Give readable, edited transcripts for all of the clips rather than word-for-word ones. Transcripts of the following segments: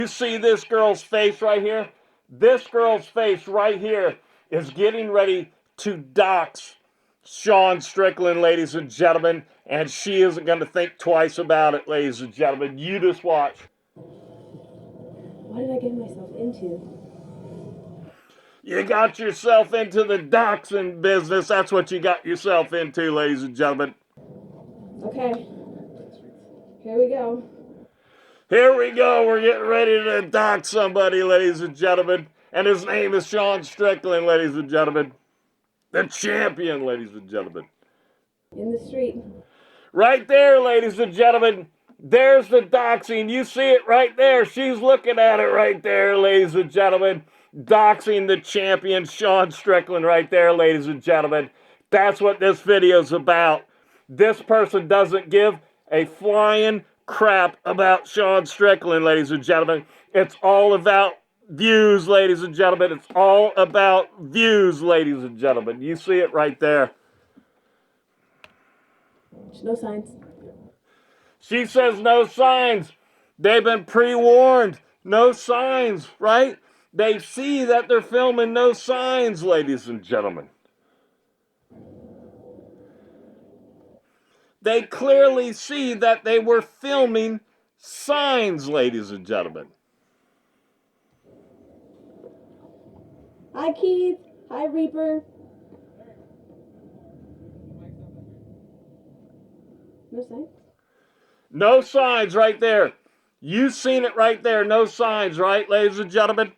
You see this girl's face right here? This girl's face right here is getting ready to dox Sean Strickland, ladies and gentlemen, and she isn't going to think twice about it, ladies and gentlemen. You just watch. What did I get myself into? You got yourself into the doxing business. That's what you got yourself into, ladies and gentlemen. Okay. Here we go. Here we go. We're getting ready to dox somebody, ladies and gentlemen. And his name is Sean Strickland, ladies and gentlemen. The champion, ladies and gentlemen. In the street. Right there, ladies and gentlemen. There's the doxing. You see it right there. She's looking at it right there, ladies and gentlemen. Doxing the champion, Sean Strickland, right there, ladies and gentlemen. That's what this video's about. This person doesn't give a flying crap about Sean Strickland, ladies and gentlemen. It's all about views, ladies and gentlemen. It's all about views, ladies and gentlemen. You see it right there. No signs. She says no signs. They've been pre-warned. No signs, right? They see that they're filming no signs, ladies and gentlemen. They clearly see that they were filming signs, ladies and gentlemen. Hi, Keith. Hi, Reaper. No signs? No signs right there. You've seen it right there. No signs, right, ladies and gentlemen?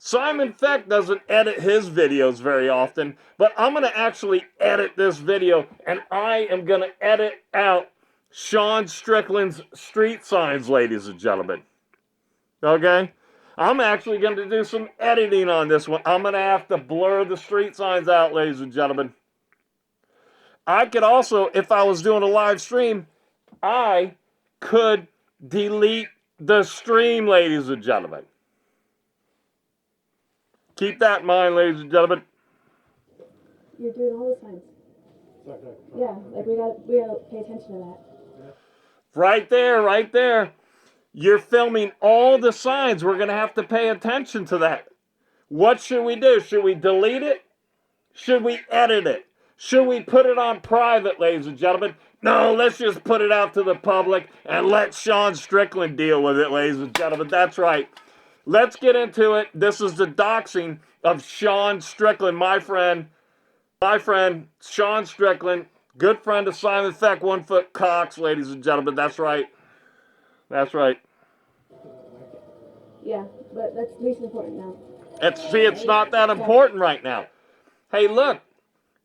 Simon Feck doesn't edit his videos very often, but I'm going to actually edit this video, and I am going to edit out Sean Strickland's street signs, ladies and gentlemen. Okay? I'm actually going to do some editing on this one. I'm going to have to blur the street signs out, ladies and gentlemen. I could also, if I was doing a live stream, I could delete the stream, ladies and gentlemen. Keep that in mind, ladies and gentlemen. You're doing all the signs. Yeah, like we gotta pay attention to that. Right there, right there. You're filming all the signs. We're going to have to pay attention to that. What should we do? Should we delete it? Should we edit it? Should we put it on private, ladies and gentlemen? No, let's just put it out to the public and let Sean Strickland deal with it, ladies and gentlemen. That's right. Let's get into it. This is the doxing of Sean Strickland, my friend, Sean Strickland, good friend of Simon Feck, 1 foot Cox, ladies and gentlemen. That's right. That's right. Yeah, but that's least important now. It's not that important right now. Hey, look,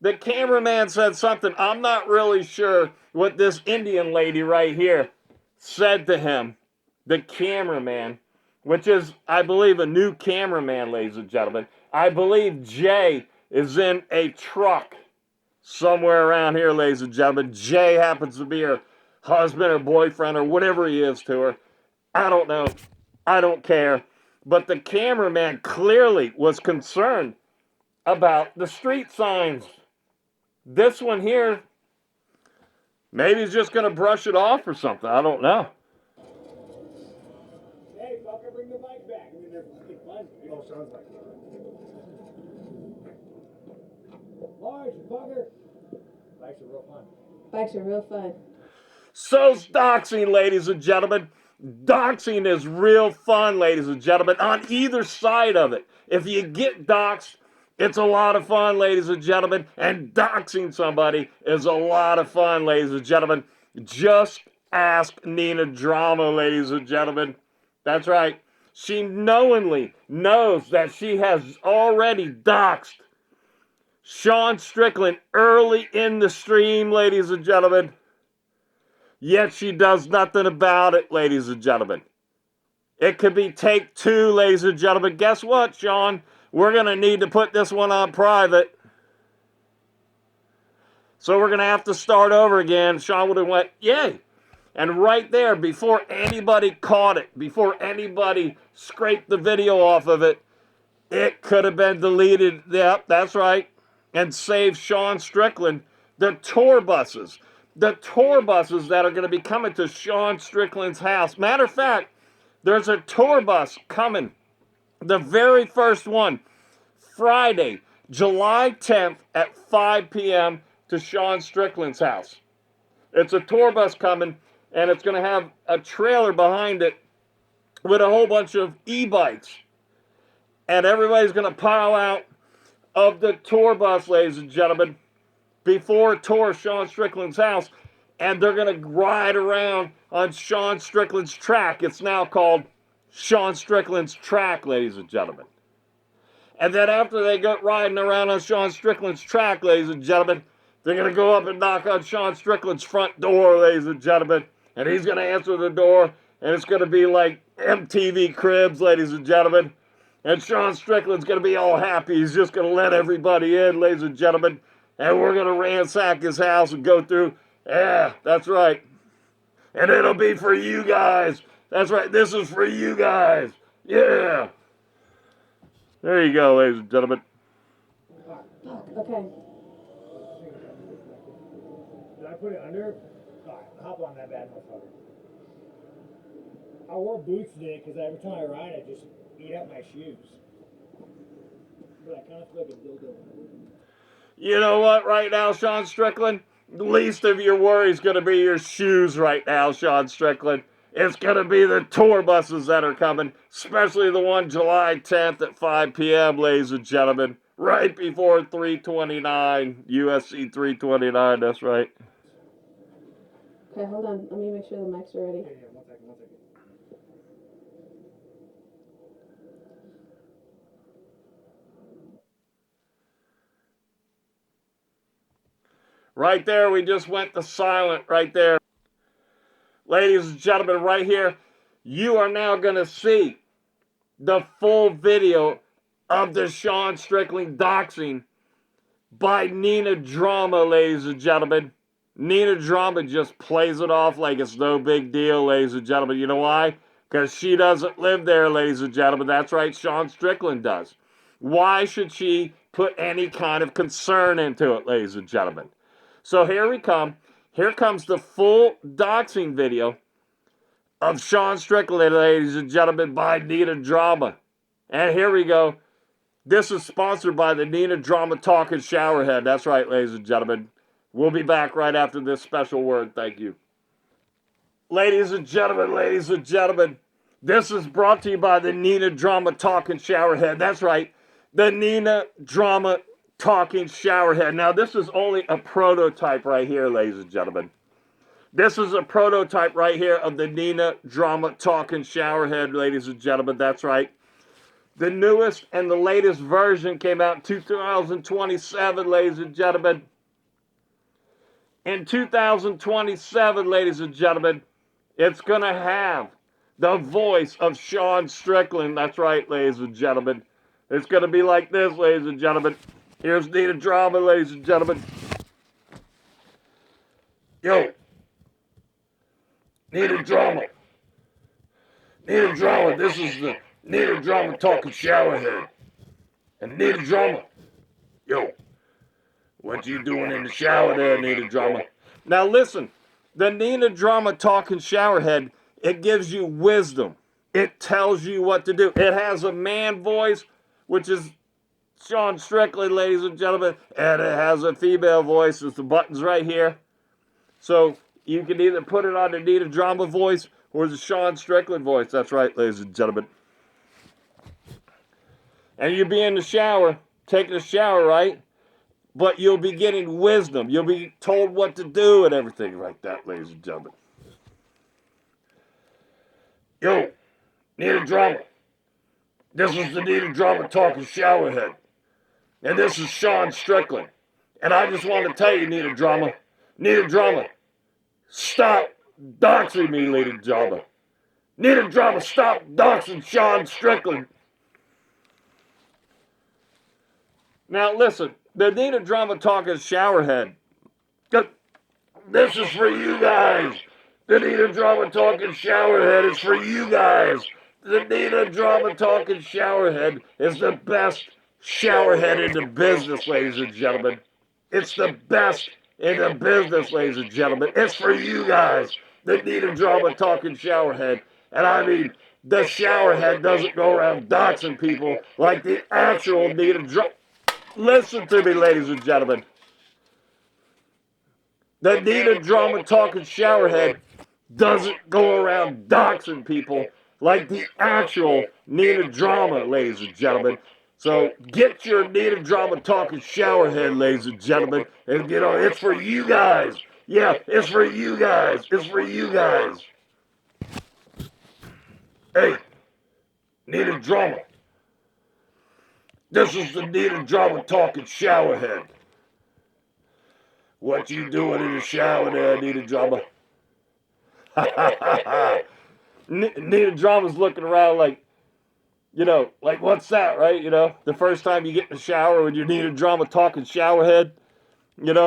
the cameraman said something. I'm not really sure what this Indian lady right here said to him, the cameraman, which is, I believe, a new cameraman, ladies and gentlemen. I believe Jay is in a truck somewhere around here, ladies and gentlemen. Jay happens to be her husband or boyfriend or whatever he is to her. I don't know. I don't care. But the cameraman clearly was concerned about the street signs. This one here, maybe he's just going to brush it off or something. I don't know. Hey, fucker, bring the bike back. I mean, they're fucking fun. Oh, sounds like Large, fucker. Bikes are real fun. Bikes are real fun. So's doxing, ladies and gentlemen. Doxing is real fun, ladies and gentlemen, on either side of it. If you get doxed, it's a lot of fun, ladies and gentlemen. And doxing somebody is a lot of fun, ladies and gentlemen. Just ask Nina Drama, ladies and gentlemen. That's right. She knowingly knows that she has already doxed Sean Strickland early in the stream, ladies and gentlemen. Yet she does nothing about it, ladies and gentlemen. It could be take two, ladies and gentlemen. Guess what, Sean? We're going to need to put this one on private. So we're going to have to start over again. Sean would have went, yay. And right there, before anybody caught it, before anybody scraped the video off of it, it could have been deleted. Yep, that's right. And saved Sean Strickland the tour buses. The tour buses that are going to be coming to Sean Strickland's house. Matter of fact, There's a tour bus coming. The very first one, Friday, July 10th at 5 p.m. to Sean Strickland's house. It's a tour bus coming, and it's going to have a trailer behind it with a whole bunch of e-bikes. And everybody's going to pile out of the tour bus, ladies and gentlemen, before a tour of Sean Strickland's house. And they're going to ride around on Sean Strickland's track. It's now called Sean Strickland's track, ladies and gentlemen. And then after they go riding around on Sean Strickland's track, ladies and gentlemen, they're going to go up and knock on Sean Strickland's front door, ladies and gentlemen. And he's going to answer the door. And it's going to be like MTV Cribs, ladies and gentlemen. And Sean Strickland's going to be all happy. He's just going to let everybody in, ladies and gentlemen. And we're going to ransack his house and go through. Yeah, that's right. And it'll be for you guys. That's right. This is for you guys. Yeah. There you go, ladies and gentlemen. Okay. Did I put it under? Alright, hop on that bad motherfucker. I wore boots today because every time I ride, I just eat up my shoes. But I kind of feel like a dildo. You know what right now, Sean Strickland? The least of your worries going to be your shoes right now, Sean Strickland. It's going to be the tour buses that are coming, especially the one July 10th at 5 p.m., ladies and gentlemen, right before 329, UFC 329, that's right. Okay, hold on. Let me make sure the mics are ready. Yeah, one second. Right there, we just went to silent right there. Ladies and gentlemen, right here, you are now going to see the full video of the Sean Strickland doxing by Nina Drama, ladies and gentlemen. Nina Drama just plays it off like it's no big deal, ladies and gentlemen. You know why? Because she doesn't live there, ladies and gentlemen. That's right, Sean Strickland does. Why should she put any kind of concern into it, ladies and gentlemen? So here we come. Here comes the full doxing video of Sean Strickland, ladies and gentlemen, by Nina Drama. And here we go. This is sponsored by the Nina Drama Talking Showerhead. That's right, ladies and gentlemen. We'll be back right after this special word. Thank you. Ladies and gentlemen, this is brought to you by the Nina Drama Talking Showerhead. That's right, the Nina Drama Talking Showerhead. Now, this is only a prototype right here, ladies and gentlemen. This is a prototype right here of the Nina Drama Talking Showerhead, ladies and gentlemen. That's right. The newest and the latest version came out in 2027, ladies and gentlemen. In 2027, ladies and gentlemen, it's going to have the voice of Sean Strickland. That's right, ladies and gentlemen. It's going to be like this, ladies and gentlemen. Here's Nina Drama, ladies and gentlemen. Yo. Nina Drama. Nina Drama, this is the Nina Drama Talking Showerhead. And Nina Drama, yo, what you doing in the shower there, Nina Drama? Now listen, the Nina Drama Talking Showerhead, it gives you wisdom. It tells you what to do. It has a man voice, which is Sean Strickland, ladies and gentlemen, and it has a female voice. There's the buttons right here. So you can either put it on the Nina Drama voice or the Sean Strickland voice. That's right, ladies and gentlemen. And you'll be in the shower, taking a shower, right? But you'll be getting wisdom. You'll be told what to do and everything like that, ladies and gentlemen. Yo, Nina Drama. This is the Nina Drama Talking Showerhead. And this is Sean Strickland. And I just want to tell you, Nina Drama, stop doxing me, Nina Drama. Nina Drama, stop doxing Sean Strickland. Now listen, the Nina Drama Talking Showerhead. This is for you guys. The Nina Drama Talking Showerhead is for you guys. The Nina Drama Talking Showerhead is the best showerhead in the business, ladies and gentlemen. It's the best in the business, ladies and gentlemen. It's for you guys. The Nina Drama Talking Showerhead. And I mean, the showerhead doesn't go around doxing people like the actual Nina Drama. Listen to me, ladies and gentlemen. The Nina Drama talking showerhead doesn't go around doxing people like the actual Nina Drama, ladies and gentlemen. So get your Nina Drama talking showerhead, ladies and gentlemen, and get on. It's for you guys. Yeah, it's for you guys. It's for you guys. Hey, Nina Drama. This is the Nina Drama talking showerhead. What you doing in the shower there, Nina Drama? Nina Drama's looking around like, like, what's that, right? The first time you get in the shower when you're Nina Drama talking showerhead, and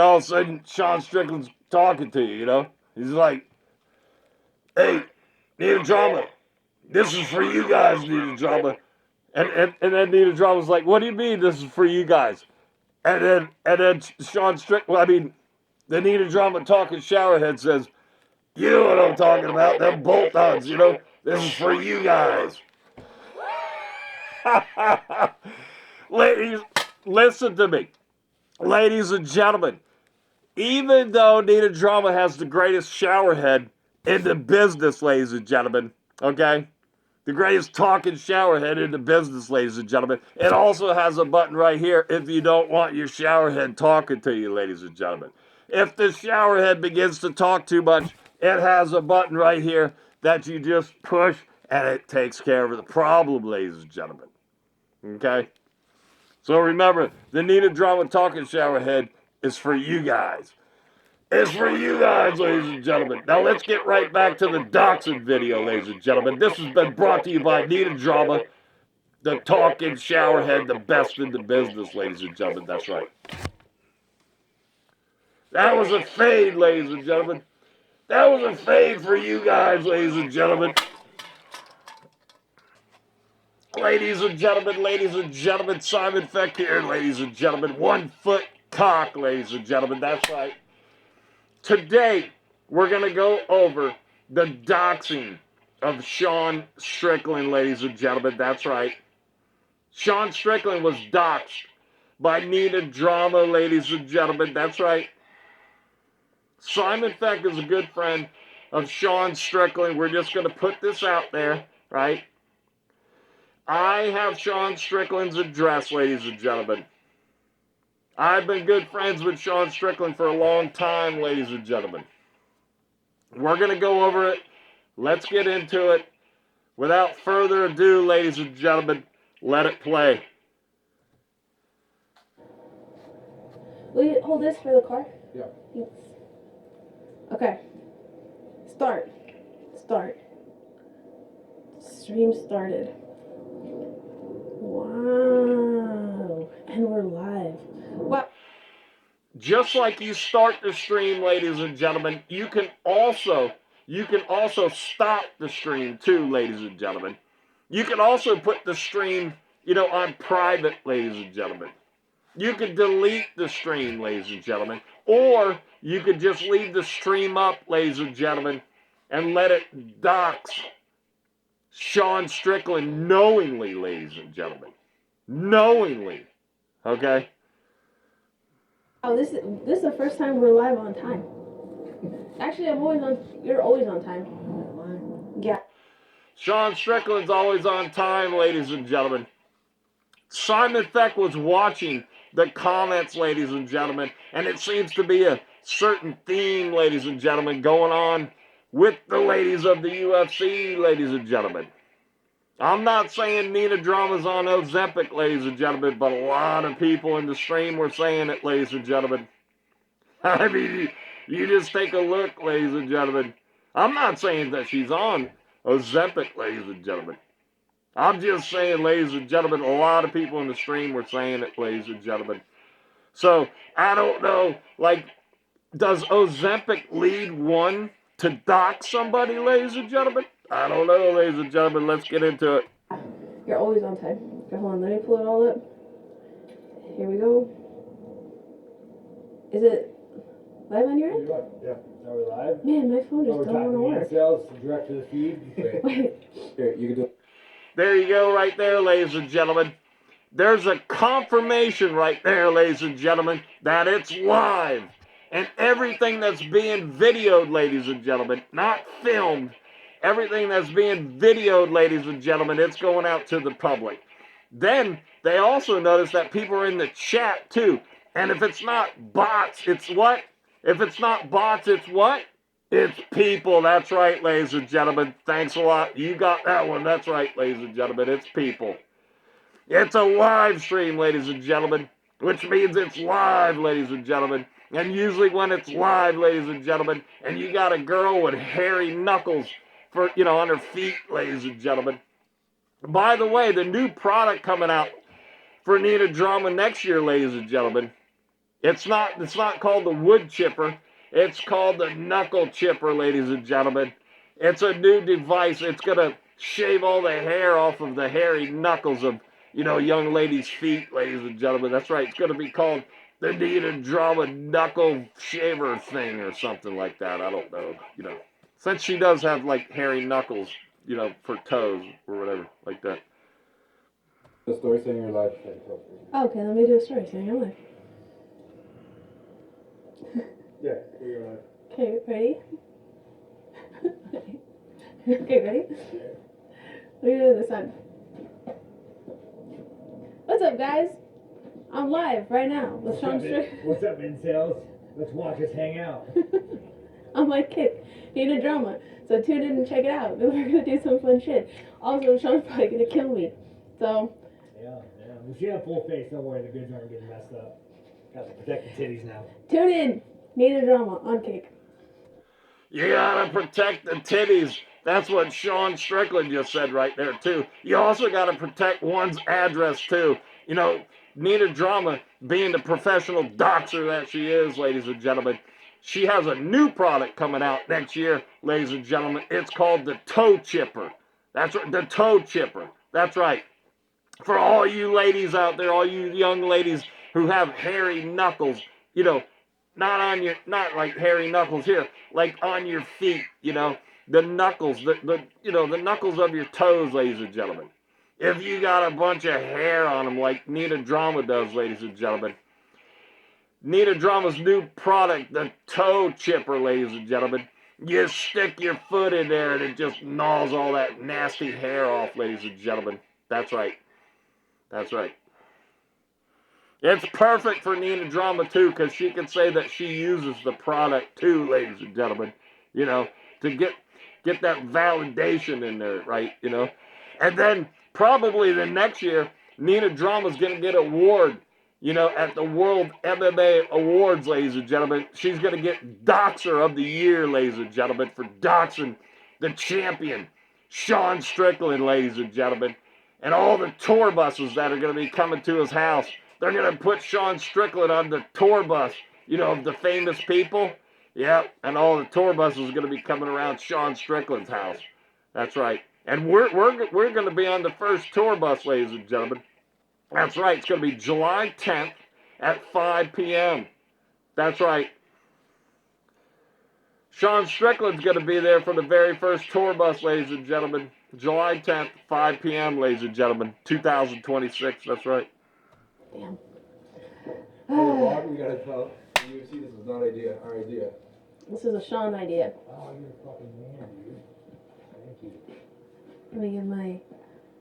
all of a sudden Sean Strickland's talking to you, He's like, hey, Nina Drama, this is for you guys, Nina Drama. And then Nina Drama's like, what do you mean this is for you guys? And then Sean Strickland, the Nina Drama talking showerhead says, you know what I'm talking about, them bolt-ons, this is for you guys. Ladies, listen to me. Ladies and gentlemen, even though Nina Drama has the greatest showerhead in the business, ladies and gentlemen, okay? The greatest talking showerhead in the business, ladies and gentlemen. It also has a button right here if you don't want your showerhead talking to you, ladies and gentlemen. If the showerhead begins to talk too much, it has a button right here that you just push and it takes care of the problem, ladies and gentlemen. Okay? So remember, the Nina Drama talking showerhead is for you guys. It's for you guys, ladies and gentlemen. Now let's get right back to the Doxxing video, ladies and gentlemen. This has been brought to you by Nina Drama, the talking showerhead, the best in the business, ladies and gentlemen. That's right. That was a fade, ladies and gentlemen. That was a fade for you guys, ladies and gentlemen. Ladies and gentlemen, Simon Feck here, ladies and gentlemen. 1 foot cock, ladies and gentlemen. That's right. Today, we're going to go over the doxing of Sean Strickland, ladies and gentlemen. That's right. Sean Strickland was doxed by Nina Drama, ladies and gentlemen. That's right. Simon Feck is a good friend of Sean Strickland. We're just going to put this out there, right? I have Sean Strickland's address, ladies and gentlemen. I've been good friends with Sean Strickland for a long time, ladies and gentlemen. We're going to go over it. Let's get into it. Without further ado, ladies and gentlemen, let it play. Will you hold this for the car? Yeah. Thanks. Okay. Start. Stream started. Wow. And we're live. Wow. Just like you start the stream, ladies and gentlemen, you can also stop the stream too, ladies and gentlemen. You can also put the stream, on private, ladies and gentlemen. You can delete the stream, ladies and gentlemen, or you could just leave the stream up, ladies and gentlemen, and let it dox Sean Strickland knowingly, ladies and gentlemen. Knowingly. Okay? Oh, this is the first time we're live on time. Actually, you're always on time. Yeah. Sean Strickland's always on time, ladies and gentlemen. Simon Feck was watching the comments, ladies and gentlemen, and it seems to be a certain theme, ladies and gentlemen, going on with the ladies of the UFC, ladies and gentlemen. I'm not saying Nina Drama's on Ozempic, ladies and gentlemen, but a lot of people in the stream were saying it, ladies and gentlemen. I mean, you just take a look, ladies and gentlemen. I'm not saying that she's on Ozempic, ladies and gentlemen. I'm just saying, ladies and gentlemen, a lot of people in the stream were saying it, ladies and gentlemen. So, I don't know, does Ozempic lead one to dox somebody, ladies and gentlemen? I don't know, ladies and gentlemen. Let's get into it. You're always on time. Okay, hold on. Let me pull it all up. Here we go. Is it live on your end? Yeah. Are we live? Man, my phone just We're don't want to talking work. ourselves direct to the feed. Wait. Here, you can do it. There you go right there, ladies and gentlemen. There's a confirmation right there, ladies and gentlemen, that it's live. And everything that's being videoed, ladies and gentlemen, not filmed, everything that's being videoed, ladies and gentlemen, it's going out to the public. Then they also notice that people are in the chat too. And if it's not bots, it's what? If it's not bots, it's what? It's people. That's right, ladies and gentlemen. Thanks a lot. You got that one. That's right, ladies and gentlemen. It's people. It's a live stream, ladies and gentlemen, which means it's live, ladies and gentlemen. And usually when it's live, ladies and gentlemen, and you got a girl with hairy knuckles for, on her feet, ladies and gentlemen. By the way, the new product coming out for Nina Drama next year, ladies and gentlemen, it's not called the wood chipper. It's called the knuckle chipper, ladies and gentlemen. It's a new device. It's going to shave all the hair off of the hairy knuckles of, young ladies' feet, ladies and gentlemen. That's right. It's going to be called the Nina Drama knuckle shaver thing or something like that. I don't know, Since she does have, hairy knuckles, for toes or whatever, like that. The story saying your life. Okay, let me do a story saying I'm live. Yeah, you're live. Okay, ready? Okay, ready? Let me do this one. What's up, guys? I'm live right now with Sean Strickland. What's up, incels? Let's watch us hang out. On my kick, Nina Drama. So tune in and check it out. We're gonna do some fun shit. Also, Sean's probably gonna kill me. So. Yeah. We should have full face. Don't worry, the goods aren't getting messed up. Got to protect the titties now. Tune in, Nina Drama on kick. You gotta protect the titties. That's what Sean Strickland just said right there, too. You also gotta protect one's address, too. Nina Drama, being the professional doxer that she is, ladies and gentlemen, she has a new product coming out next year, ladies and gentlemen. It's called the toe chipper. That's right, the toe chipper. That's right. For all you ladies out there, all you young ladies who have hairy knuckles, not like hairy knuckles here, like on your feet, the knuckles, the knuckles of your toes, ladies and gentlemen. If you got a bunch of hair on them like Nina Drama does, ladies and gentlemen. Nina Drama's new product, the toe chipper, ladies and gentlemen. You stick your foot in there and it just gnaws all that nasty hair off, ladies and gentlemen. That's right. That's right. It's perfect for Nina Drama, too, because she can say that she uses the product, too, ladies and gentlemen, to get that validation in there, right, And then probably the next year, Nina Drama's going to get an award, at the World MMA Awards, ladies and gentlemen. She's going to get Doxxer of the Year, ladies and gentlemen, for doxing the champion, Sean Strickland, ladies and gentlemen. And all the tour buses that are going to be coming to his house, they're going to put Sean Strickland on the tour bus, of the famous people. Yeah, and all the tour buses are going to be coming around Sean Strickland's house. That's right. And we're going to be on the first tour bus, ladies and gentlemen. That's right. It's going to be July 10th at 5 p.m. That's right. Sean Strickland's going to be there for the very first tour bus, ladies and gentlemen. July 10th, 5 p.m., ladies and gentlemen. 2026. That's right. Damn. Bob, we gotta tell the UFC this is not our idea. This is a Sean idea. Oh, you're a fucking man, dude. Thank you. Let me get my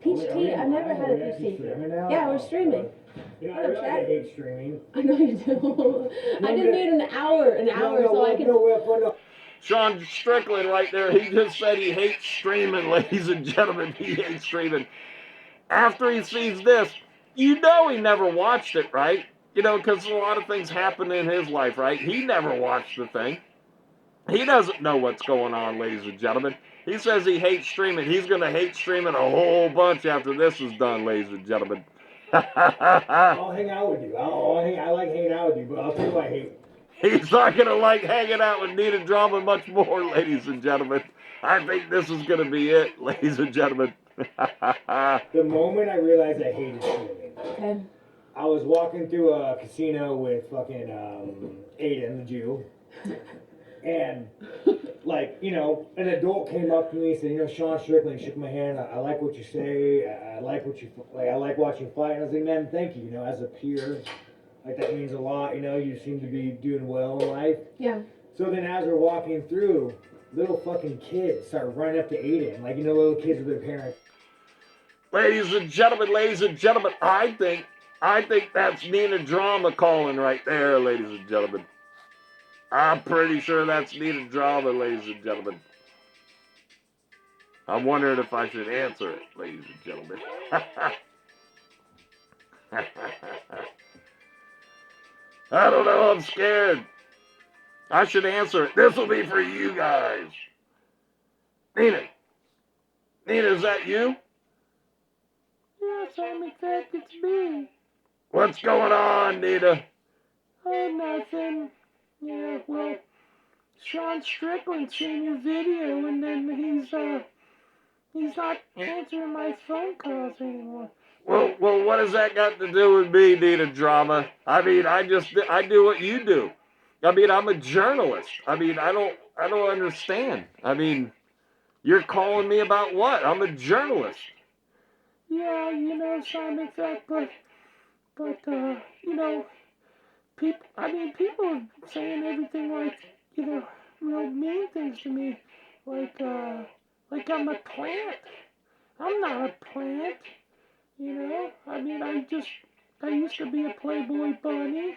peach tea. I've never had a peach tea. Yeah, we're streaming. I realize I hate streaming. I know you do. I just need an hour so I can. No. Sean Strickland right there, he just said he hates streaming, ladies and gentlemen. He hates streaming. After he sees this, he never watched it, right? Because a lot of things happen in his life, right? He never watched the thing. He doesn't know what's going on, ladies and gentlemen. He says he hates streaming. He's going to hate streaming a whole bunch after this is done, ladies and gentlemen. I'll hang out with you. I like hanging out with you, but I'll tell you what I hate. He's not going to like hanging out with Nina Drama much more, ladies and gentlemen. I think this is going to be it, ladies and gentlemen. The moment I realized I hated streaming, Okay. I was walking through a casino with fucking Adin, the Jew, And, like, you know, an adult came up to me and said, you know, Sean Strickland, shook my hand. I like what you say. I like what you, like, I like watching you fight. And I was like, man, thank you. You know, as a peer, like, that means a lot. You know, you seem to be doing well in life. Yeah. So then as we're walking through, little fucking kids start running up to Adin. Like, you know, little kids with their parents. Ladies and gentlemen, I think that's Nina Drama calling right there, ladies and gentlemen. I'm pretty sure that's Nina Drama, ladies and gentlemen. I'm wondering if I should answer it, ladies and gentlemen. I don't know, I'm scared. I should answer it. This will be for you guys. Nina, is that you? Yes, I'm Feck, it's me. What's going on, Nina? Oh, nothing. Yeah, well, Sean Strickland seen your video and then he's not answering my phone calls anymore. Well, what does that got to do with me, Nina Drama? I mean, I do what you do. I mean, I'm a journalist. I mean, I don't understand. I mean, you're calling me about what? I'm a journalist. Yeah, you know, Simon Feck, but you know, people are saying everything like, you know, real mean things to me, like I'm a plant. I'm not a plant, you know. I mean, I used to be a Playboy bunny,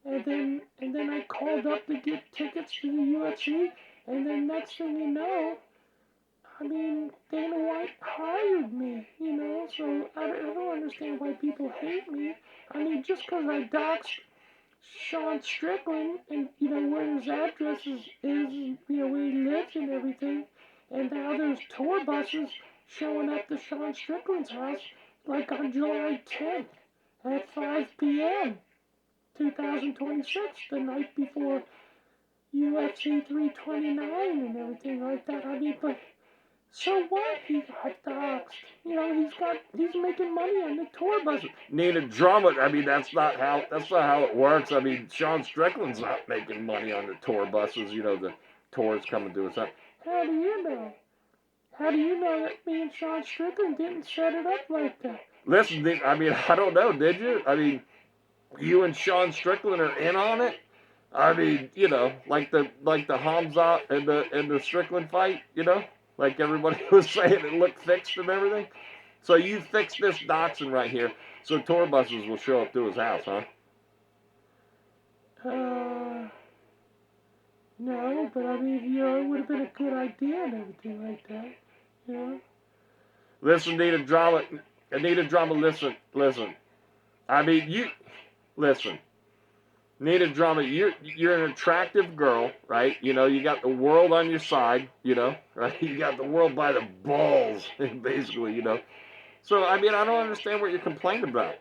and then I called up to get tickets to the UFC, and then next thing you know, I mean, Dana White hired me, you know, so I don't understand why people hate me. I mean, just because I doxed Sean Strickland and, you know, where his address is, you know, where he lives and everything, and now there's tour buses showing up to Sean Strickland's house, like on July 10th at 5 p.m., 2026, the night before UFC 329 and everything like that. I mean, but so what? He got doxed. You know, he's making money on the tour buses. Nina Drama, I mean, that's not how it works. I mean, Sean Strickland's not making money on the tour buses. You know, the tours coming to us. How do you know? How do you know that me and Sean Strickland didn't set it up like that? Listen, I mean, I don't know, did you? I mean, you and Sean Strickland are in on it? I mean, you know, like the Khamzat and the Strickland fight, you know? Like everybody was saying, it looked fixed and everything. So you fixed this doxing right here, so tour buses will show up to his house, huh? No, but I mean, you know, it would have been a good idea and everything like that, you know? Listen, Nina Drama, listen. I mean, listen. Nina Drama, you're an attractive girl, right? You know, you got the world on your side, you know, right? You got the world by the balls, basically, you know. So, I mean, I don't understand what you're complaining about.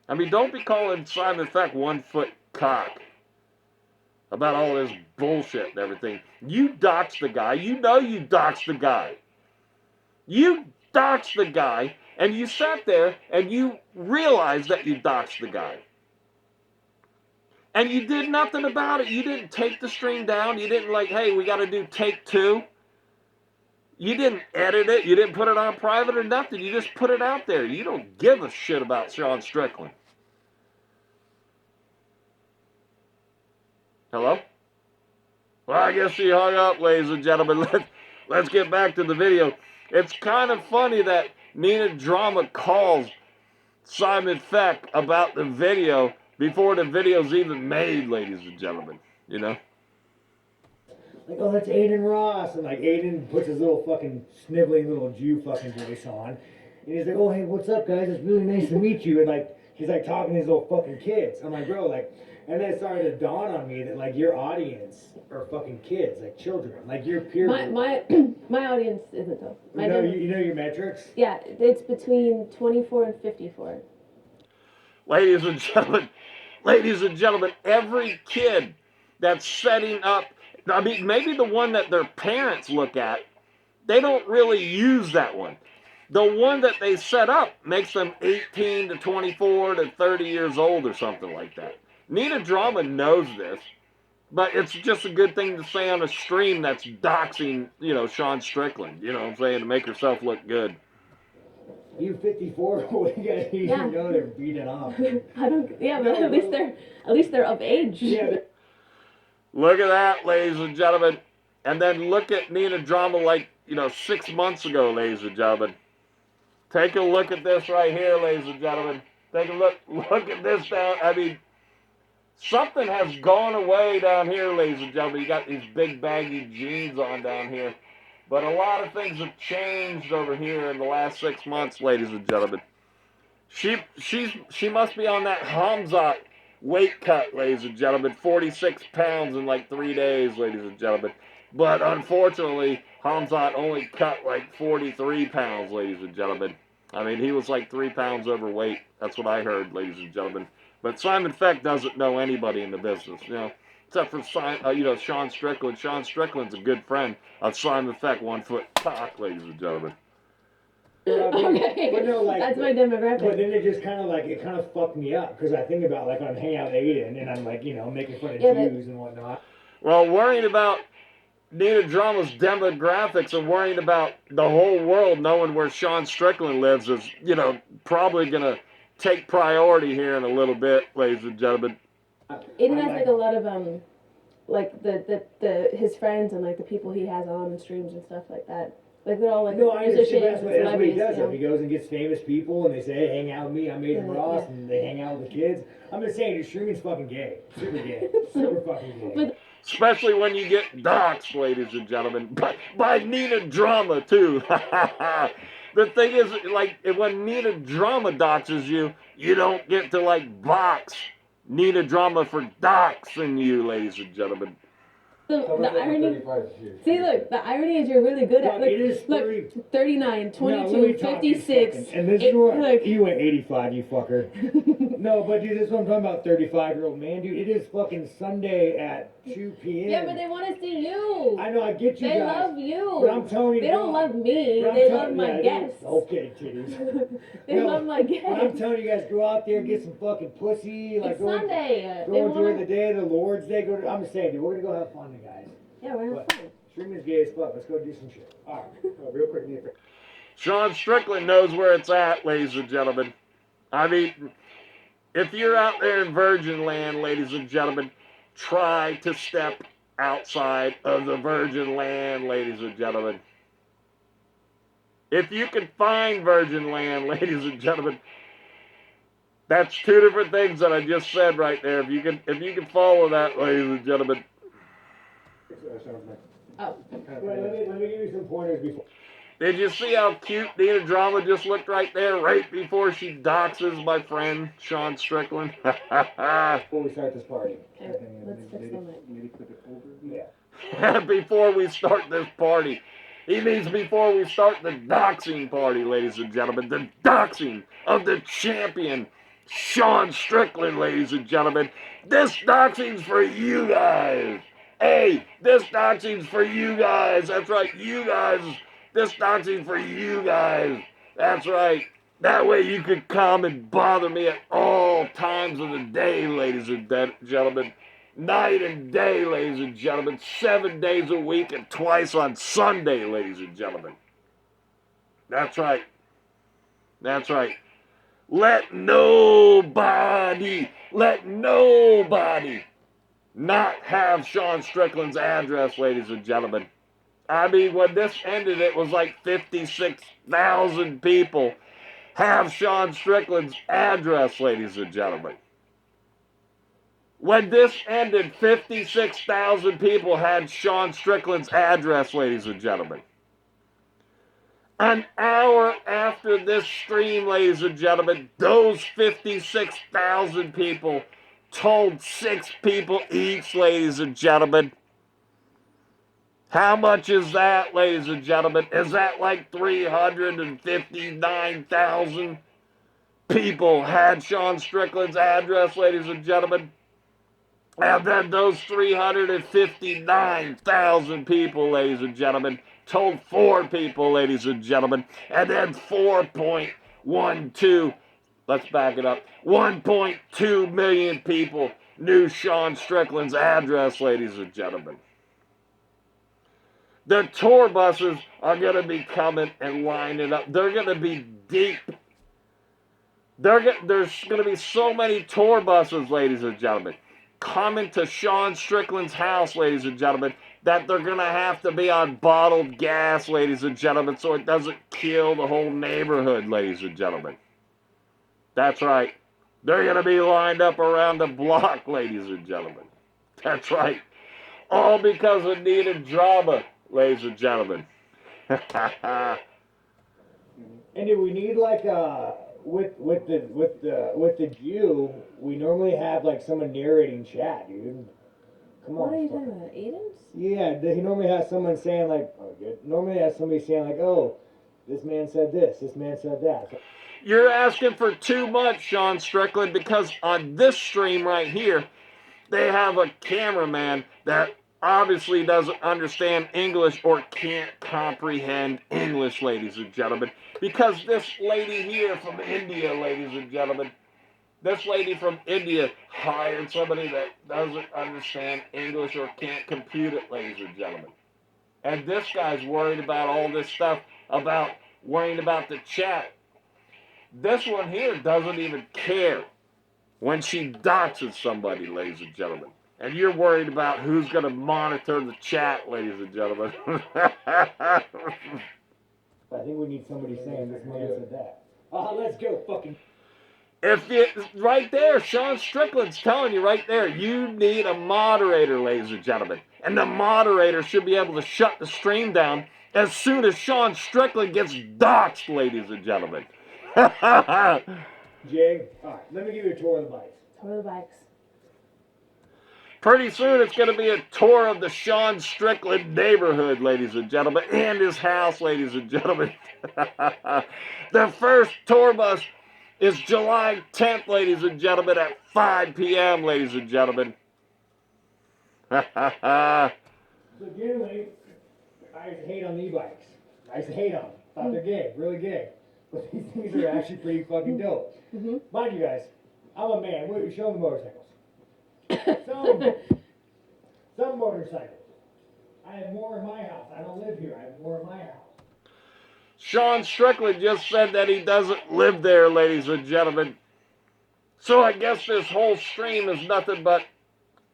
I mean, don't be calling Simon Feck 1 foot cock about all this bullshit and everything. You doxed the guy. You know you doxed the guy. You doxed the guy, and you sat there and you realized that you doxed the guy. And you did nothing about it. You didn't take the stream down. You didn't like, hey, we got to do take 2. You didn't edit it. You didn't put it on private or nothing. You just put it out there. You don't give a shit about Sean Strickland. Hello? Well, I guess she hung up, ladies and gentlemen. Let's get back to the video. It's kind of funny that Nina Drama calls Simon Feck about the video before the video's even made, ladies and gentlemen, you know? Like, oh, that's Adin Ross. And like, Adin puts his little fucking sniveling little Jew fucking voice on. And he's like, oh, hey, what's up, guys? It's really nice to meet you. And like, he's like talking to these little fucking kids. I'm like, bro, like, and then it started to dawn on me that like your audience are fucking kids, like children. Like your peer group. My audience isn't though. You know your metrics? Yeah, it's between 24 and 54. Ladies and gentlemen, every kid that's setting up, I mean, maybe the one that their parents look at, they don't really use that one. The one that they set up makes them 18 to 24 to 30 years old or something like that. Nina Drama knows this, But it's just a good thing to say on a stream that's doxing, you know, Sean Strickland. You know what I'm saying? To make yourself look good. You 54, what you guys Yeah. know they're beating off. I don't. Yeah, but at least they're of age. Yeah. Look at that, ladies and gentlemen. And then look at Nina Drama like, you know, 6 months ago, ladies and gentlemen. Take a look at this right here, ladies and gentlemen. Take a look. Look at this down. I mean, something has gone away down here, ladies and gentlemen. You got these big baggy jeans on down here. But a lot of things have changed over here in the last 6 months, ladies and gentlemen. She must be on that Khamzat weight cut, ladies and gentlemen. 46 pounds in like 3 days, ladies and gentlemen. But unfortunately, Khamzat only cut like 43 pounds, ladies and gentlemen. I mean, he was like 3 pounds overweight. That's what I heard, ladies and gentlemen. But Simon Feck doesn't know anybody in the business, you know, except for Sean Strickland. Sean Strickland's a good friend of Simon Feck, 1 foot cock, ladies and gentlemen. Okay, But no, like, that's my demographic. But then it just kind of fucked me up because I think about like on Hangout Aiden and I'm like, you know, making fun of Jews and whatnot. Well, worrying about Nina Drama's demographics and worrying about the whole world knowing where Sean Strickland lives is, you know, probably going to take priority here in a little bit, ladies and gentlemen. Aiden has like a lot of like the his friends and like the people he has on the streams and stuff like that. Like they're all like musicians and That's what he does. you know? He goes and gets famous people and they say, hey, hang out with me, I'm Adin Ross, and they hang out with the kids. I'm just saying, your streaming's fucking gay. Super gay. Super fucking gay. But Especially when you get doxxed, ladies and gentlemen, by Nina Drama, too. The thing is, like, when Nina Drama doxes you, you don't get to, like, box Nina Drama for doxing you, ladies and gentlemen. the irony. See, look, the irony is you're really good at Look, it is look 39, 22, No, let me talk, 56. And this is what look. you went 85, you fucker. No, but dude, this is what I'm talking about. 35-year-old man, dude. It is fucking Sunday at 2 p.m. Yeah, but they want to see you. I know, I get you They guys. love you. But I'm telling you, they don't love me. but I'm They telling- love my yeah, guests. Okay, titties. They No, love my But I'm guests. telling you guys, go out there, get some fucking pussy. Like, It's go Sunday. Go They enjoy wanna... the day of the Lord's Day. I'm just saying, dude, we're gonna go have fun, guys. Yeah, we're having But fun. streaming's gay as fuck. Let's go do some shit. All right, real quick, Nick. Sean Strickland knows where it's at, ladies and gentlemen. I mean, if you're out there in Virgin Land, ladies and gentlemen, try to step outside of the Virgin Land, ladies and gentlemen. If you can find Virgin Land, ladies and gentlemen, that's 2 different things that I just said right there. If you can follow that, ladies and gentlemen. Oh. Wait, let me give you some pointers before. Did you see how cute Nina Drama just looked right there, right before she doxes my friend Sean Strickland? Before we start this party. Okay, let's fix the mic. Yeah. Before we start this party. He means before we start the doxing party, ladies and gentlemen. The doxing of the champion, Sean Strickland, ladies and gentlemen. This doxing's for you guys. Hey, this doxing's for you guys. That's right, you guys. This doxing's for you guys. That's right. That way you can come and bother me at all times of the day, ladies and gentlemen. Night and day, ladies and gentlemen. 7 days a week and twice on Sunday, ladies and gentlemen. That's right. That's right. Let nobody not have Sean Strickland's address, ladies and gentlemen. I mean, when this ended, it was like 56,000 people have Sean Strickland's address, ladies and gentlemen. When this ended, 56,000 people had Sean Strickland's address, ladies and gentlemen. An hour after this stream, ladies and gentlemen, those 56,000 people told 6 people each, ladies and gentlemen. How much is that, ladies and gentlemen? Is that like 359,000 people had Sean Strickland's address, ladies and gentlemen? And then those 359,000 people, ladies and gentlemen, told 4 people, ladies and gentlemen, and then 4.12, let's back it up, 1.2 million people new Sean Strickland's address, ladies and gentlemen. The tour buses are going to be coming and lining up. They're going to be deep. There's going to be so many tour buses, ladies and gentlemen, coming to Sean Strickland's house, ladies and gentlemen, that they're going to have to be on bottled gas, ladies and gentlemen, so it doesn't kill the whole neighborhood, ladies and gentlemen. That's right. They're going to be lined up around the block, ladies and gentlemen. That's right. All because of Nina Drama, ladies and gentlemen. And do we need like with the Jew, we normally have like someone narrating chat, dude. Come on. What are you talking about? Adams? Yeah, he normally has someone saying like, oh, good. Normally has somebody saying like, oh, this man said this man said that. So, you're asking for too much, Sean Strickland, because on this stream right here, they have a cameraman that obviously doesn't understand English or can't comprehend English, ladies and gentlemen. Because this lady here from India, ladies and gentlemen, this lady from India hired somebody that doesn't understand English or can't compute it, ladies and gentlemen. And this guy's worried about all this stuff, worrying about the chat. This one here doesn't even care when she doxes somebody, ladies and gentlemen. And you're worried about who's going to monitor the chat, ladies and gentlemen. I think we need somebody saying this man said that. Let's go, fucking. Right there, Sean Strickland's telling you right there, you need a moderator, ladies and gentlemen. And the moderator should be able to shut the stream down as soon as Sean Strickland gets doxed, ladies and gentlemen. Jay, alright, let me give you a tour of the bikes. Tour of the bikes. Pretty soon it's going to be a tour of the Sean Strickland neighborhood, ladies and gentlemen, and his house, ladies and gentlemen. The first tour bus is July 10th, ladies and gentlemen, at 5 p.m., ladies and gentlemen. So generally, I used to hate on e-bikes. I used to hate on them. Thought they're gay, really gay. But these things are actually pretty fucking dope. Mm-hmm. Mind you guys, I'm a man. Wait, show them the motorcycles. Some motorcycles. I have more in my house. I don't live here. I have more in my house. Sean Strickland just said that he doesn't live there, ladies and gentlemen. So I guess this whole stream is nothing but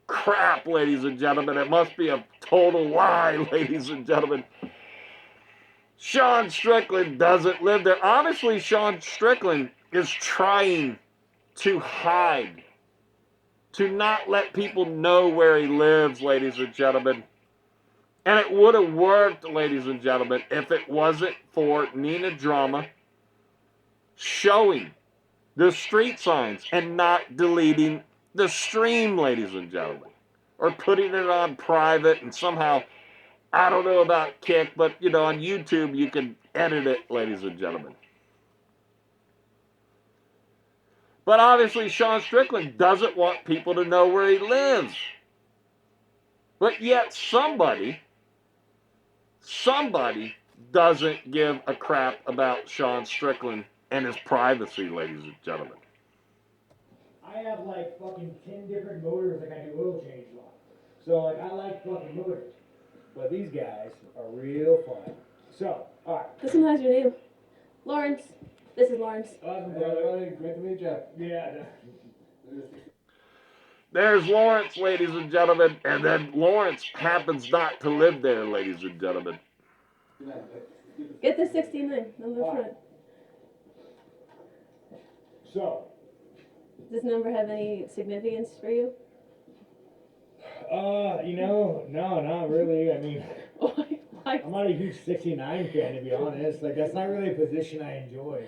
crap, ladies and gentlemen. It must be a total lie, ladies and gentlemen. Sean Strickland doesn't live there. Obviously, Sean Strickland is trying to hide, to not let people know where he lives, ladies and gentlemen. And it would have worked, ladies and gentlemen, if it wasn't for Nina Drama showing the street signs and not deleting the stream, ladies and gentlemen. Or putting it on private and somehow, I don't know about Kick, but, you know, on YouTube you can edit it, ladies and gentlemen. But obviously Sean Strickland doesn't want people to know where he lives. But yet somebody doesn't give a crap about Sean Strickland and his privacy, ladies and gentlemen. I have like fucking 10 different motors like I do oil changes on. So like I like fucking motors. But these guys are real fun. So, alright. This one has your name. Lawrence. This is Lawrence. Awesome, brother. Great to meet you. Yeah. There's Lawrence, ladies and gentlemen, and then Lawrence happens not to live there, ladies and gentlemen. Get the 69 on the front. So. Does this number have any significance for you? No, not really. I mean, Why? I'm not a huge 69 fan, to be honest. Like, that's not really a position I enjoy.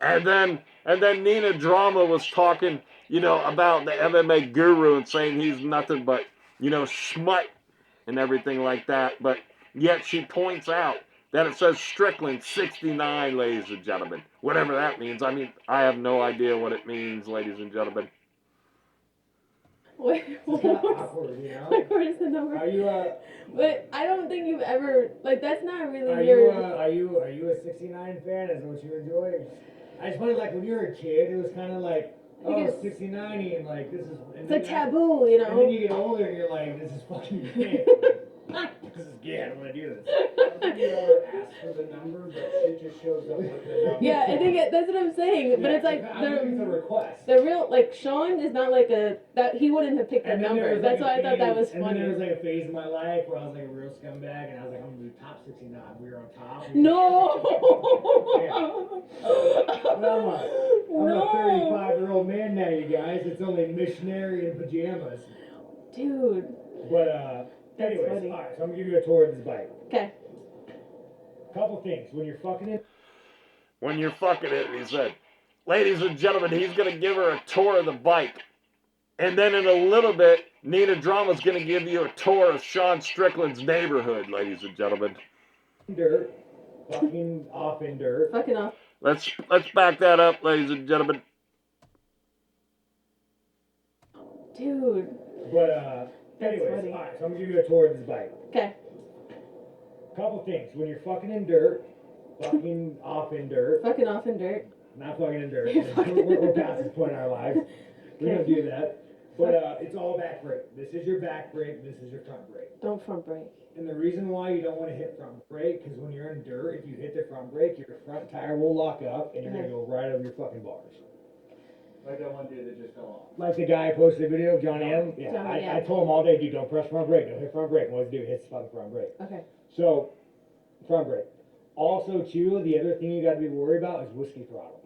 And then Nina Drama was talking, you know, about the MMA Guru and saying he's nothing but, you know, schmutt and everything like that. But yet she points out that it says Strickland 69, ladies and gentlemen. Whatever that means. I mean, I have no idea what it means, ladies and gentlemen. Wait, It's kind of awkward, you know? like, where is the number? Are you But I don't think you've ever, like, that's not really are you a 69 fan? Is that what you enjoy? I just wondered, like, when you were a kid, it was kind of like, oh, 60-90, and like, this is... It's like taboo, you know? And then you get older and you're like, this is fucking gay. This is gay, I don't want to do this. You ever ask for the number, but shit just shows up with the number? Yeah, I think that's what I'm saying. But it's like, I think it's a request. the real, like, Sean is not like that he wouldn't have picked that number. That's why I thought that was funny. And then there was like a phase in my life where I was like a real scumbag, and I was like, I'm gonna do top 69. We were on top. No! I'm a 35-year-old man now, you guys. It's only missionary in pajamas. Dude. But, anyways, funny. alright, so I'm gonna give you a tour of this bike. Okay. Couple things. When you're fucking it, he said, ladies and gentlemen, he's going to give her a tour of the bike. And then in a little bit, Nina Drama's going to give you a tour of Sean Strickland's neighborhood, ladies and gentlemen. dirt, fucking off in dirt. Fucking off. Let's back that up, ladies and gentlemen. Dude. But, anyways, alright, so I'm gonna give you a tour of this bike. Okay. Couple things. When you're fucking in dirt, fucking off in dirt. Fucking off in dirt. Not fucking in dirt. We're past this point in our lives. We don't do that. But it's all back brake. This is your back brake. This is your front brake. Don't front brake. And the reason why you don't want to hit front brake, because when you're in dirt, if you hit the front brake, your front tire will lock up, and you're going to go right over your fucking bars. Like that one dude that just fell off. Like the guy who posted the video of John M? Yeah, Johnny I M. told him all day, dude, don't press front brake. Don't hit front brake. And what does he do? Hits the fucking front brake. Okay. So, front brake. Also, too, the other thing you got to be worried about is whiskey throttle.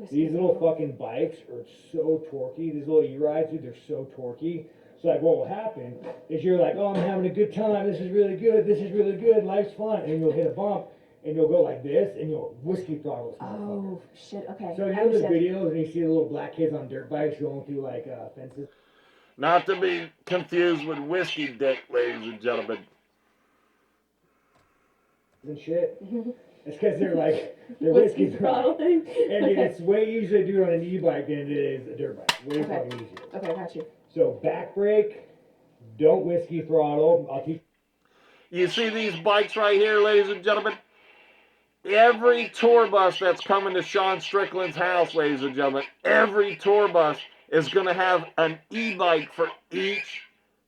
These little fucking bikes are so torquey. These little e-rides, dude, they're so torquey. So, like, what will happen is you're like, oh, I'm having a good time. This is really good. This is really good. Life's fun. And you'll hit a bump, and you'll go like this, and you'll whiskey throttle this motherfucker. Oh, shit. Okay. So, you know the videos, and you see the little black kids on dirt bikes going through, like, fences? Not to be confused with whiskey dick, ladies and gentlemen. And shit. It's because they're like, they're whiskey throttling. And dude, it's way easier to do on an e-bike than it is a dirt bike. Way fucking easier. Okay, got you. So back brake, don't whiskey throttle. I'll teach. You see these bikes right here, ladies and gentlemen? Every tour bus that's coming to Sean Strickland's house, ladies and gentlemen, every tour bus is going to have an e-bike for each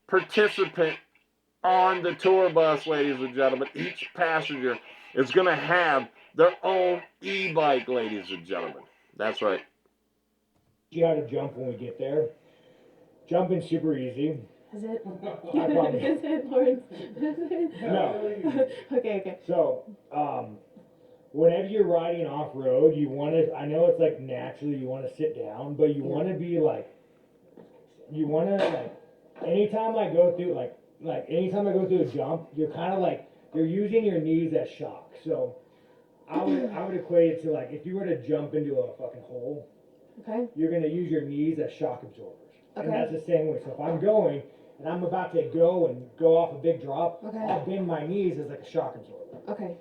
participant on the tour bus, ladies and gentlemen. Each passenger is going to have their own e-bike, ladies and gentlemen. That's right. You how to jump when we get there. Jumping's super easy. Is it? I promise. Is it, Lawrence? Is it? No. Okay. So, whenever you're riding off-road, you want to, I know it's like naturally you want to sit down, but you want to be like, you want to like, anytime I go through a jump, you're kind of like, you're using your knees as shock. So I would equate it to like, if you were to jump into a fucking hole, Okay. you're going to use your knees as shock absorbers. Okay. And that's the same way. So if I'm going and I'm about to go and go off a big drop, Okay. I'll bend my knees as like a shock absorber. Okay.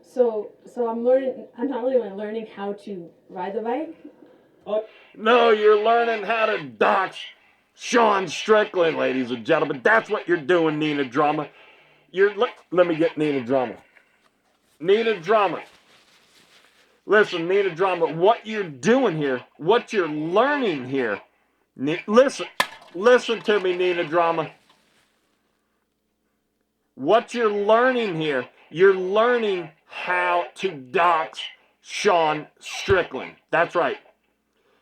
So I'm not only learning how to ride the bike. No, you're learning how to dox Sean Strickland, ladies and gentlemen. That's what you're doing, Nina Drama. Let me get Nina Drama. Nina Drama. Listen, Nina Drama, what you're doing here, what you're learning here. Listen to me, Nina Drama. What you're learning here, you're learning how to dox Sean Strickland. That's right.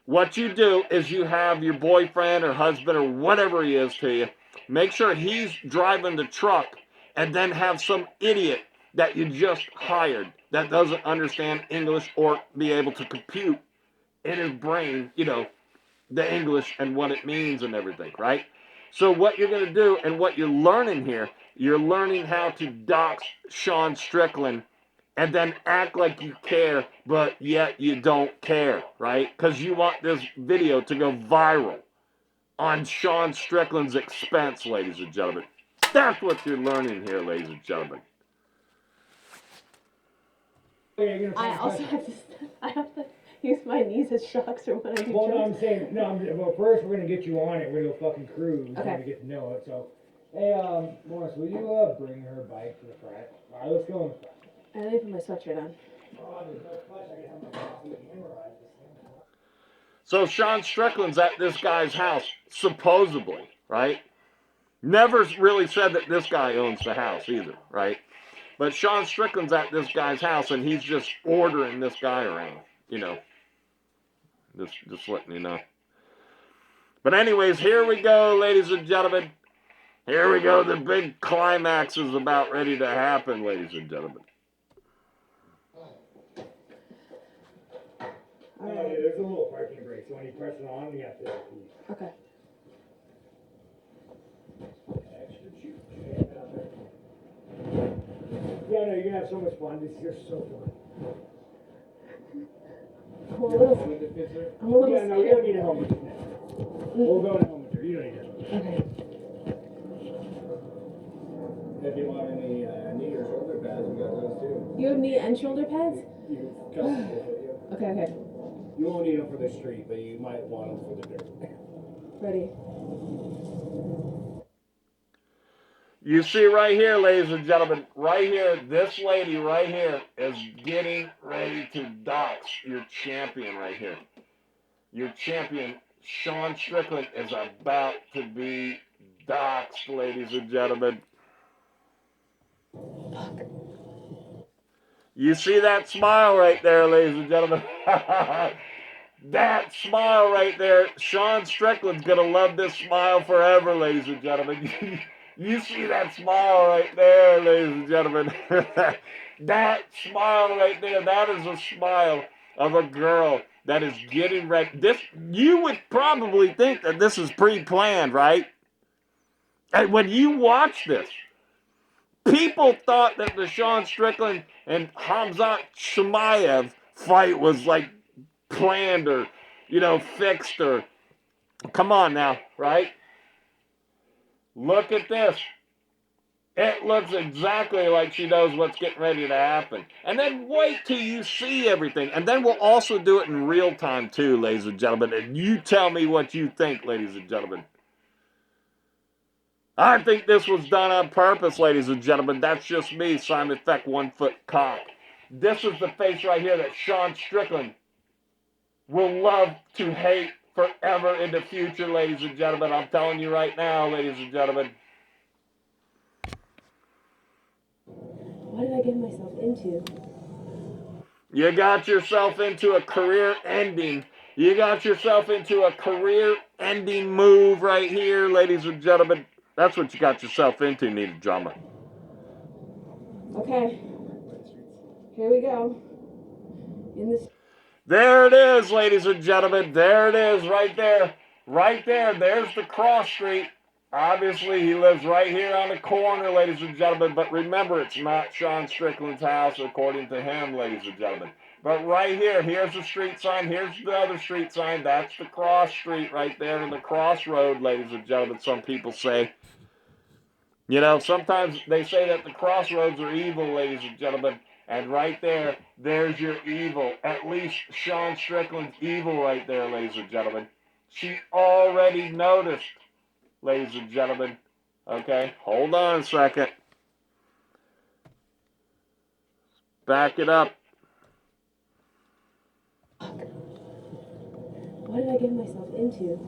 What you do is you have your boyfriend or husband or whatever he is to you, make sure he's driving the truck, and then have some idiot that you just hired that doesn't understand English or be able to compute in his brain, the English and what it means and everything, right? So what you're going to do and what you're learning here, you're learning how to dox Sean Strickland and then act like you care, but yet you don't care, right? Because you want this video to go viral on Sean Strickland's expense, ladies and gentlemen. That's what you're learning here, ladies and gentlemen. I also have to use my knees as shocks or when I do Well, no, jumps. I'm saying, well, first we're going to get you on it. We're going to fucking cruise. Okay. And we get to know it. So, hey, Morris, will you bring her bike to the front? All right, let's go in the front. I need to put my sweatshirt on. Oh, there's no clutch. I can have my coffee memorized this thing. So Sean Strickland's at this guy's house, supposedly, right? Never really said that this guy owns the house either, right? But Sean Strickland's at this guy's house, and he's just ordering this guy around, you know. Just letting you know. But anyways, here we go, ladies and gentlemen. Here we go. The big climax is about ready to happen, ladies and gentlemen. Oh, yeah, there's a little parking brake, so when you press it on, you have to pee. Okay. Extra cheap. Yeah, no, you're gonna have so much fun. This year's so fun. I'm a little Yeah, no, we don't need a helmet now. We'll go in a helmet. You don't need a helmet. Okay. If you want any knee or shoulder pads, we got those too. You have knee and shoulder pads? You can customize it, yeah. Okay, okay. You won't need them for the street, but you might want them for the dirt. Ready. You see right here, ladies and gentlemen, right here, this lady right here is getting ready to dox your champion right here. Your champion, Sean Strickland, is about to be doxed, ladies and gentlemen. You see that smile right there, ladies and gentlemen? That smile right there. Sean Strickland's going to love this smile forever, ladies and gentlemen. You see that smile right there, ladies and gentlemen. That smile right there, that is a smile of a girl that is getting ready. This, you would probably think that this is pre-planned, right? And when you watch this, people thought that the Sean Strickland and Khamzat Chimaev fight was like planned or, you know, fixed or, come on now, right? Look at this. It looks exactly like she knows what's getting ready to happen. And then wait till you see everything. And then we'll also do it in real time too, ladies and gentlemen. And you tell me what you think, ladies and gentlemen. I think this was done on purpose, ladies and gentlemen. That's just me, Simon Feck, 1 foot cock. This is the face right here that Sean Strickland will love to hate forever in the future, ladies and gentlemen. I'm telling you right now, ladies and gentlemen. What did I get myself into? You got yourself into a career ending. You got yourself into a career ending move right here, ladies and gentlemen. That's what you got yourself into, Nina Drama. Okay. Here we go. In this. There it is, ladies and gentlemen. There it is, right there. Right there. There's the cross street. Obviously, he lives right here on the corner, ladies and gentlemen. But remember, it's not Sean Strickland's house, according to him, ladies and gentlemen. But right here, here's the street sign. Here's the other street sign. That's the cross street right there in the crossroad, ladies and gentlemen, some people say. You know, sometimes they say that the crossroads are evil, ladies and gentlemen. And right there, there's your evil. At least Sean Strickland's evil right there, ladies and gentlemen. She already noticed, ladies and gentlemen. Okay, hold on a second. Back it up. What did I get myself into?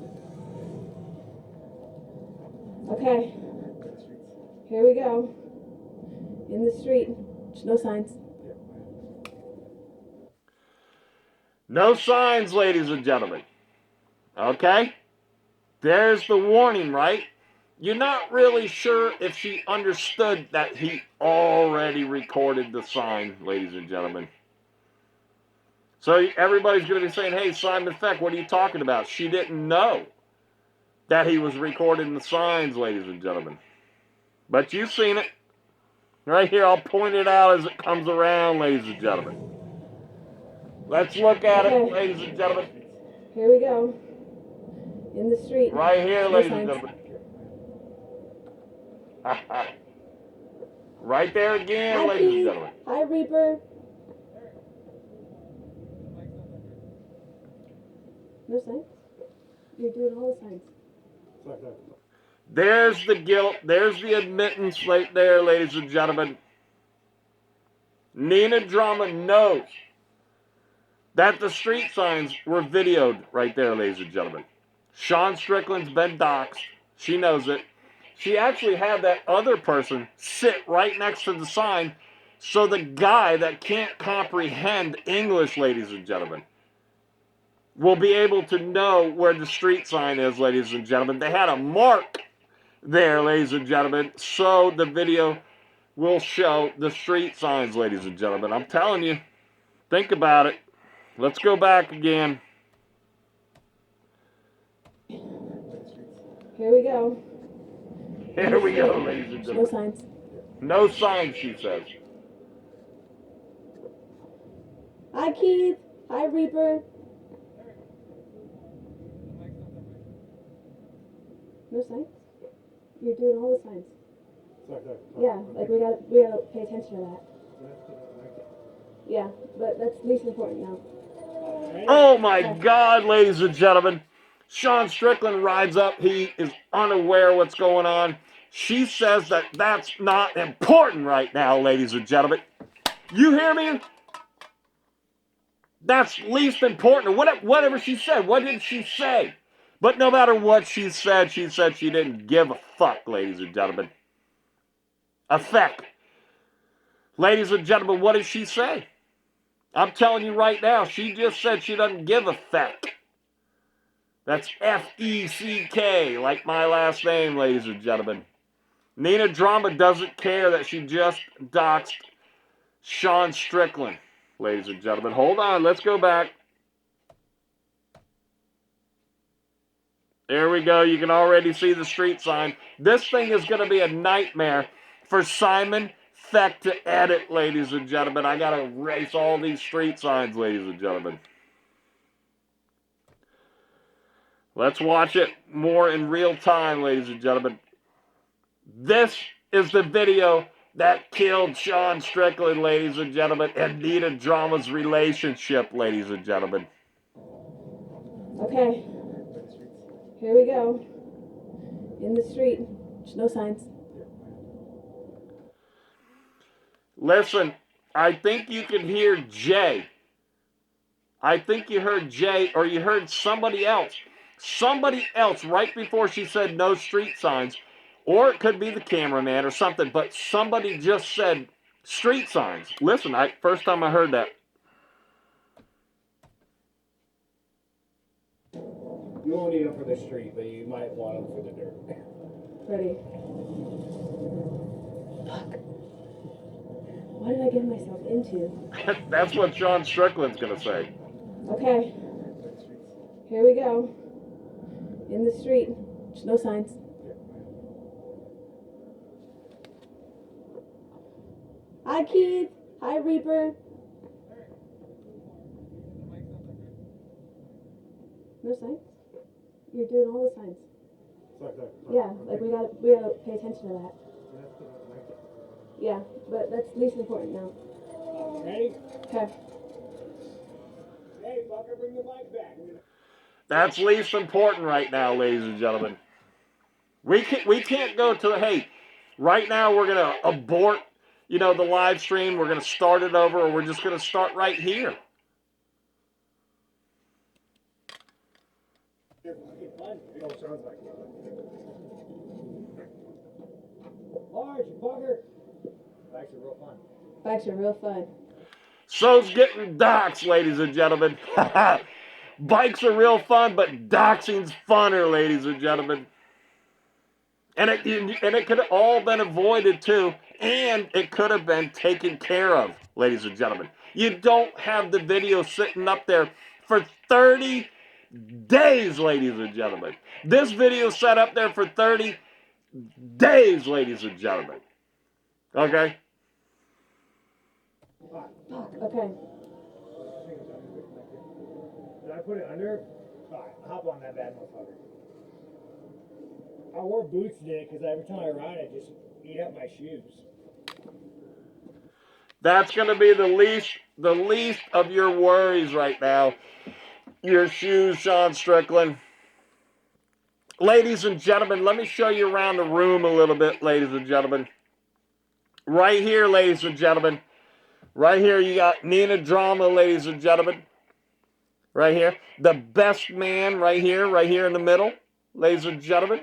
Okay. Here we go. In the street. There's no signs. No signs, ladies and gentlemen. Okay? There's the warning, right? You're not really sure if she understood that he already recorded the sign, ladies and gentlemen. So everybody's going to be saying, hey, Simon Feck, what are you talking about? She didn't know that he was recording the signs, ladies and gentlemen. But you've seen it. Right here, I'll point it out as it comes around, ladies and gentlemen. Let's look at it, ladies and gentlemen. Here we go. In the street. Right here, No ladies signs. and gentlemen. Right there again, Hi, ladies and Pete. gentlemen. Hi, Reaper. No signs? You're doing all the signs. There's the guilt. There's the admittance right there, ladies and gentlemen. Nina Drama knows that the street signs were videoed right there, ladies and gentlemen. Sean Strickland's been doxxed. She knows it. She actually had that other person sit right next to the sign so the guy that can't comprehend English, ladies and gentlemen, will be able to know where the street sign is, ladies and gentlemen. They had a mark there, ladies and gentlemen, so the video will show the street signs, ladies and gentlemen. I'm telling you, think about it. Let's go back again. Here we go. Here we go, ladies and No gentlemen. signs. No signs, she says. Hi, Keith. Hi, Reaper. No signs? You're doing all the signs. Sorry. Yeah, like we gotta pay attention to that. Yeah, but that's least important now. Oh my God, ladies and gentlemen. Sean Strickland rides up. He is unaware what's going on. She says that that's not important right now, ladies and gentlemen. You hear me? That's least important. Whatever she said. What did she say? But no matter what she said she didn't give a fuck, ladies and gentlemen. A feck. Ladies and gentlemen, what did she say? I'm telling you right now, she just said she doesn't give a feck. That's F-E-C-K, like my last name, ladies and gentlemen. Nina Drama doesn't care that she just doxed Sean Strickland, ladies and gentlemen. Hold on, let's go back. There we go. You can already see the street sign. This thing is going to be a nightmare for Simon Feck to edit, ladies and gentlemen. I got to erase all these street signs, ladies and gentlemen. Let's watch it more in real time, ladies and gentlemen. This is the video that killed Sean Strickland, ladies and gentlemen, and Nina Drama's relationship, ladies and gentlemen. Okay. Here we go. In the street. There's no signs. Listen, I think you can hear Jay. I think you heard Jay, or you heard somebody else. Somebody else right before she said no street signs. Or it could be the cameraman or something, but somebody just said street signs. Listen, first time I heard that. You won't need them for the street, but you might want them for the dirt. Ready. Fuck. What did I get myself into? That's what Sean Strickland's going to say. Okay. Here we go. In the street. There's no signs. Hi, Keith. Hi, Reaper. No signs? You're doing all the signs. Sorry. Yeah, like we gotta pay attention to that. Yeah, but that's least important now. Ready? Okay. Hey, fucker, bring the mic back. That's least important right now, ladies and gentlemen. We can't go to, hey, right now we're going to abort, the live stream. We're going to start it over, or we're just going to start right here. Oh, sounds like it. Large, fucker. Bikes are real fun. Bikes are real fun. So's getting doxxed, ladies and gentlemen. Bikes are real fun, but doxing's funner, ladies and gentlemen. And it could have all been avoided, too. And it could have been taken care of, ladies and gentlemen. You don't have the video sitting up there for 30 days, ladies and gentlemen. This video sat up there for 30 days, ladies and gentlemen. Okay? Fuck, okay. Did I put it under? Alright, hop on that bad motherfucker. I wore boots today because every time I ride, I just eat up my shoes. That's going to be the least of your worries right now. Your shoes, Sean Strickland. Ladies and gentlemen, let me show you around the room a little bit, ladies and gentlemen. Right here, ladies and gentlemen. Right here, you got Nina Drama, ladies and gentlemen. right here. The best man right here in the middle, ladies and gentlemen.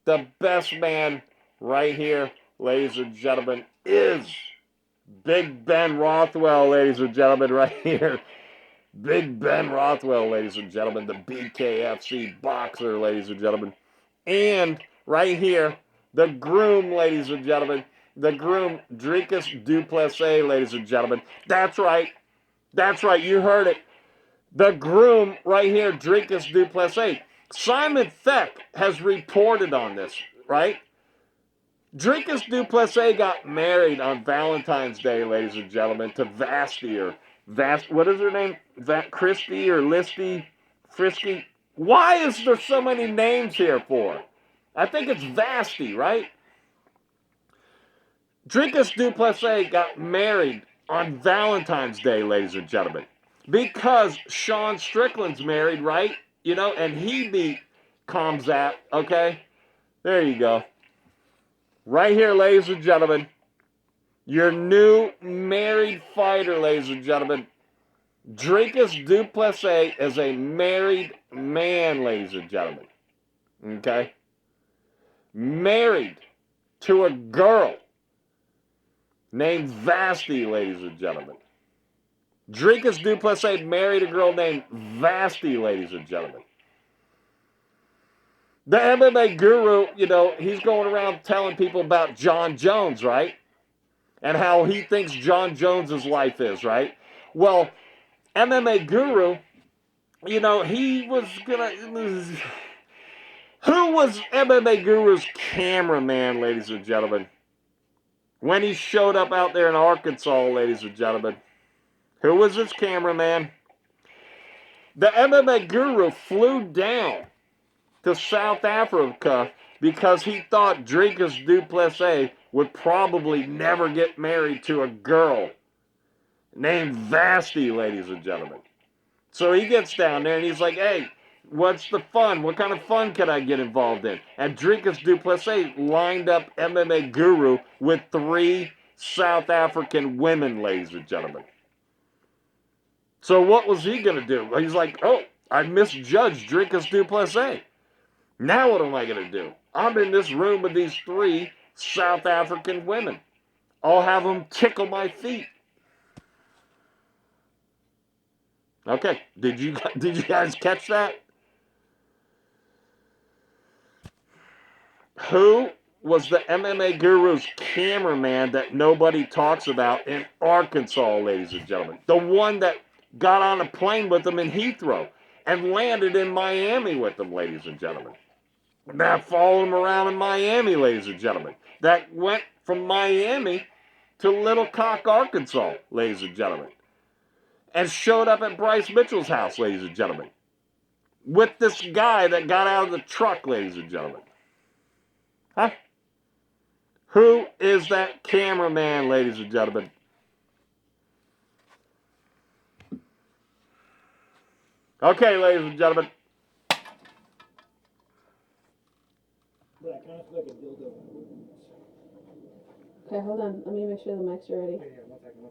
The best man right here, ladies and gentlemen, is Big Ben Rothwell, ladies and gentlemen, right here. Big Ben Rothwell, ladies and gentlemen, the BKFC boxer, ladies and gentlemen. And right here, the groom, ladies and gentlemen, the groom, Dricus Du Plessis, ladies and gentlemen. That's right, you heard it. The groom right here, Dricus Du Plessis. Simon Feck has reported on this, right? Dricus Du Plessis got married on Valentine's Day, ladies and gentlemen, to Vasti or what is her name? Christy or Listy? Frisky? Why is there so many names here for? I think it's Vasti, right? Dricus Du Plessis got married on Valentine's Day, ladies and gentlemen, because Sean Strickland's married, right? You know, and he beat Khamzat, okay? There you go. Right here, ladies and gentlemen, your new married fighter, ladies and gentlemen. Dricus Du Plessis is a married man, ladies and gentlemen. Okay? Married to a girl named Vasti, ladies and gentlemen. Dricus Du Plessis married a girl named Vasti, ladies and gentlemen. The MMA Guru, you know, he's going around telling people about Jon Jones, right? And how he thinks Jon Jones' life is, right? Well, MMA Guru, you know, he was gonna... Who was MMA Guru's cameraman, ladies and gentlemen? When he showed up out there in Arkansas, ladies and gentlemen. Who was his cameraman? The MMA Guru flew down to South Africa because he thought Dricus Du Plessis would probably never get married to a girl named Vasti, ladies and gentlemen. So he gets down there and he's like, hey, what's the fun? What kind of fun can I get involved in? And Dricus Du Plessis lined up MMA Guru with 3 South African women, ladies and gentlemen. So what was he going to do? He's like, oh, I misjudged Dricus Du Plessis. Now what am I going to do? I'm in this room with these 3 South African women. I'll have them tickle my feet. Okay, did you guys catch that? Who was the MMA Guru's cameraman that nobody talks about in Arkansas, ladies and gentlemen? The one that got on a plane with them in Heathrow and landed in Miami with them, ladies and gentlemen. That followed him around in Miami, ladies and gentlemen. That went from Miami to Little Cock, Arkansas, ladies and gentlemen. And showed up at Bryce Mitchell's house, ladies and gentlemen. With this guy that got out of the truck, ladies and gentlemen. Huh? Who is that cameraman, ladies and gentlemen? Okay, ladies and gentlemen. But I kind of feel like a dildo. Okay, hold on. Let me make sure the mics are ready. Yeah, 1 second.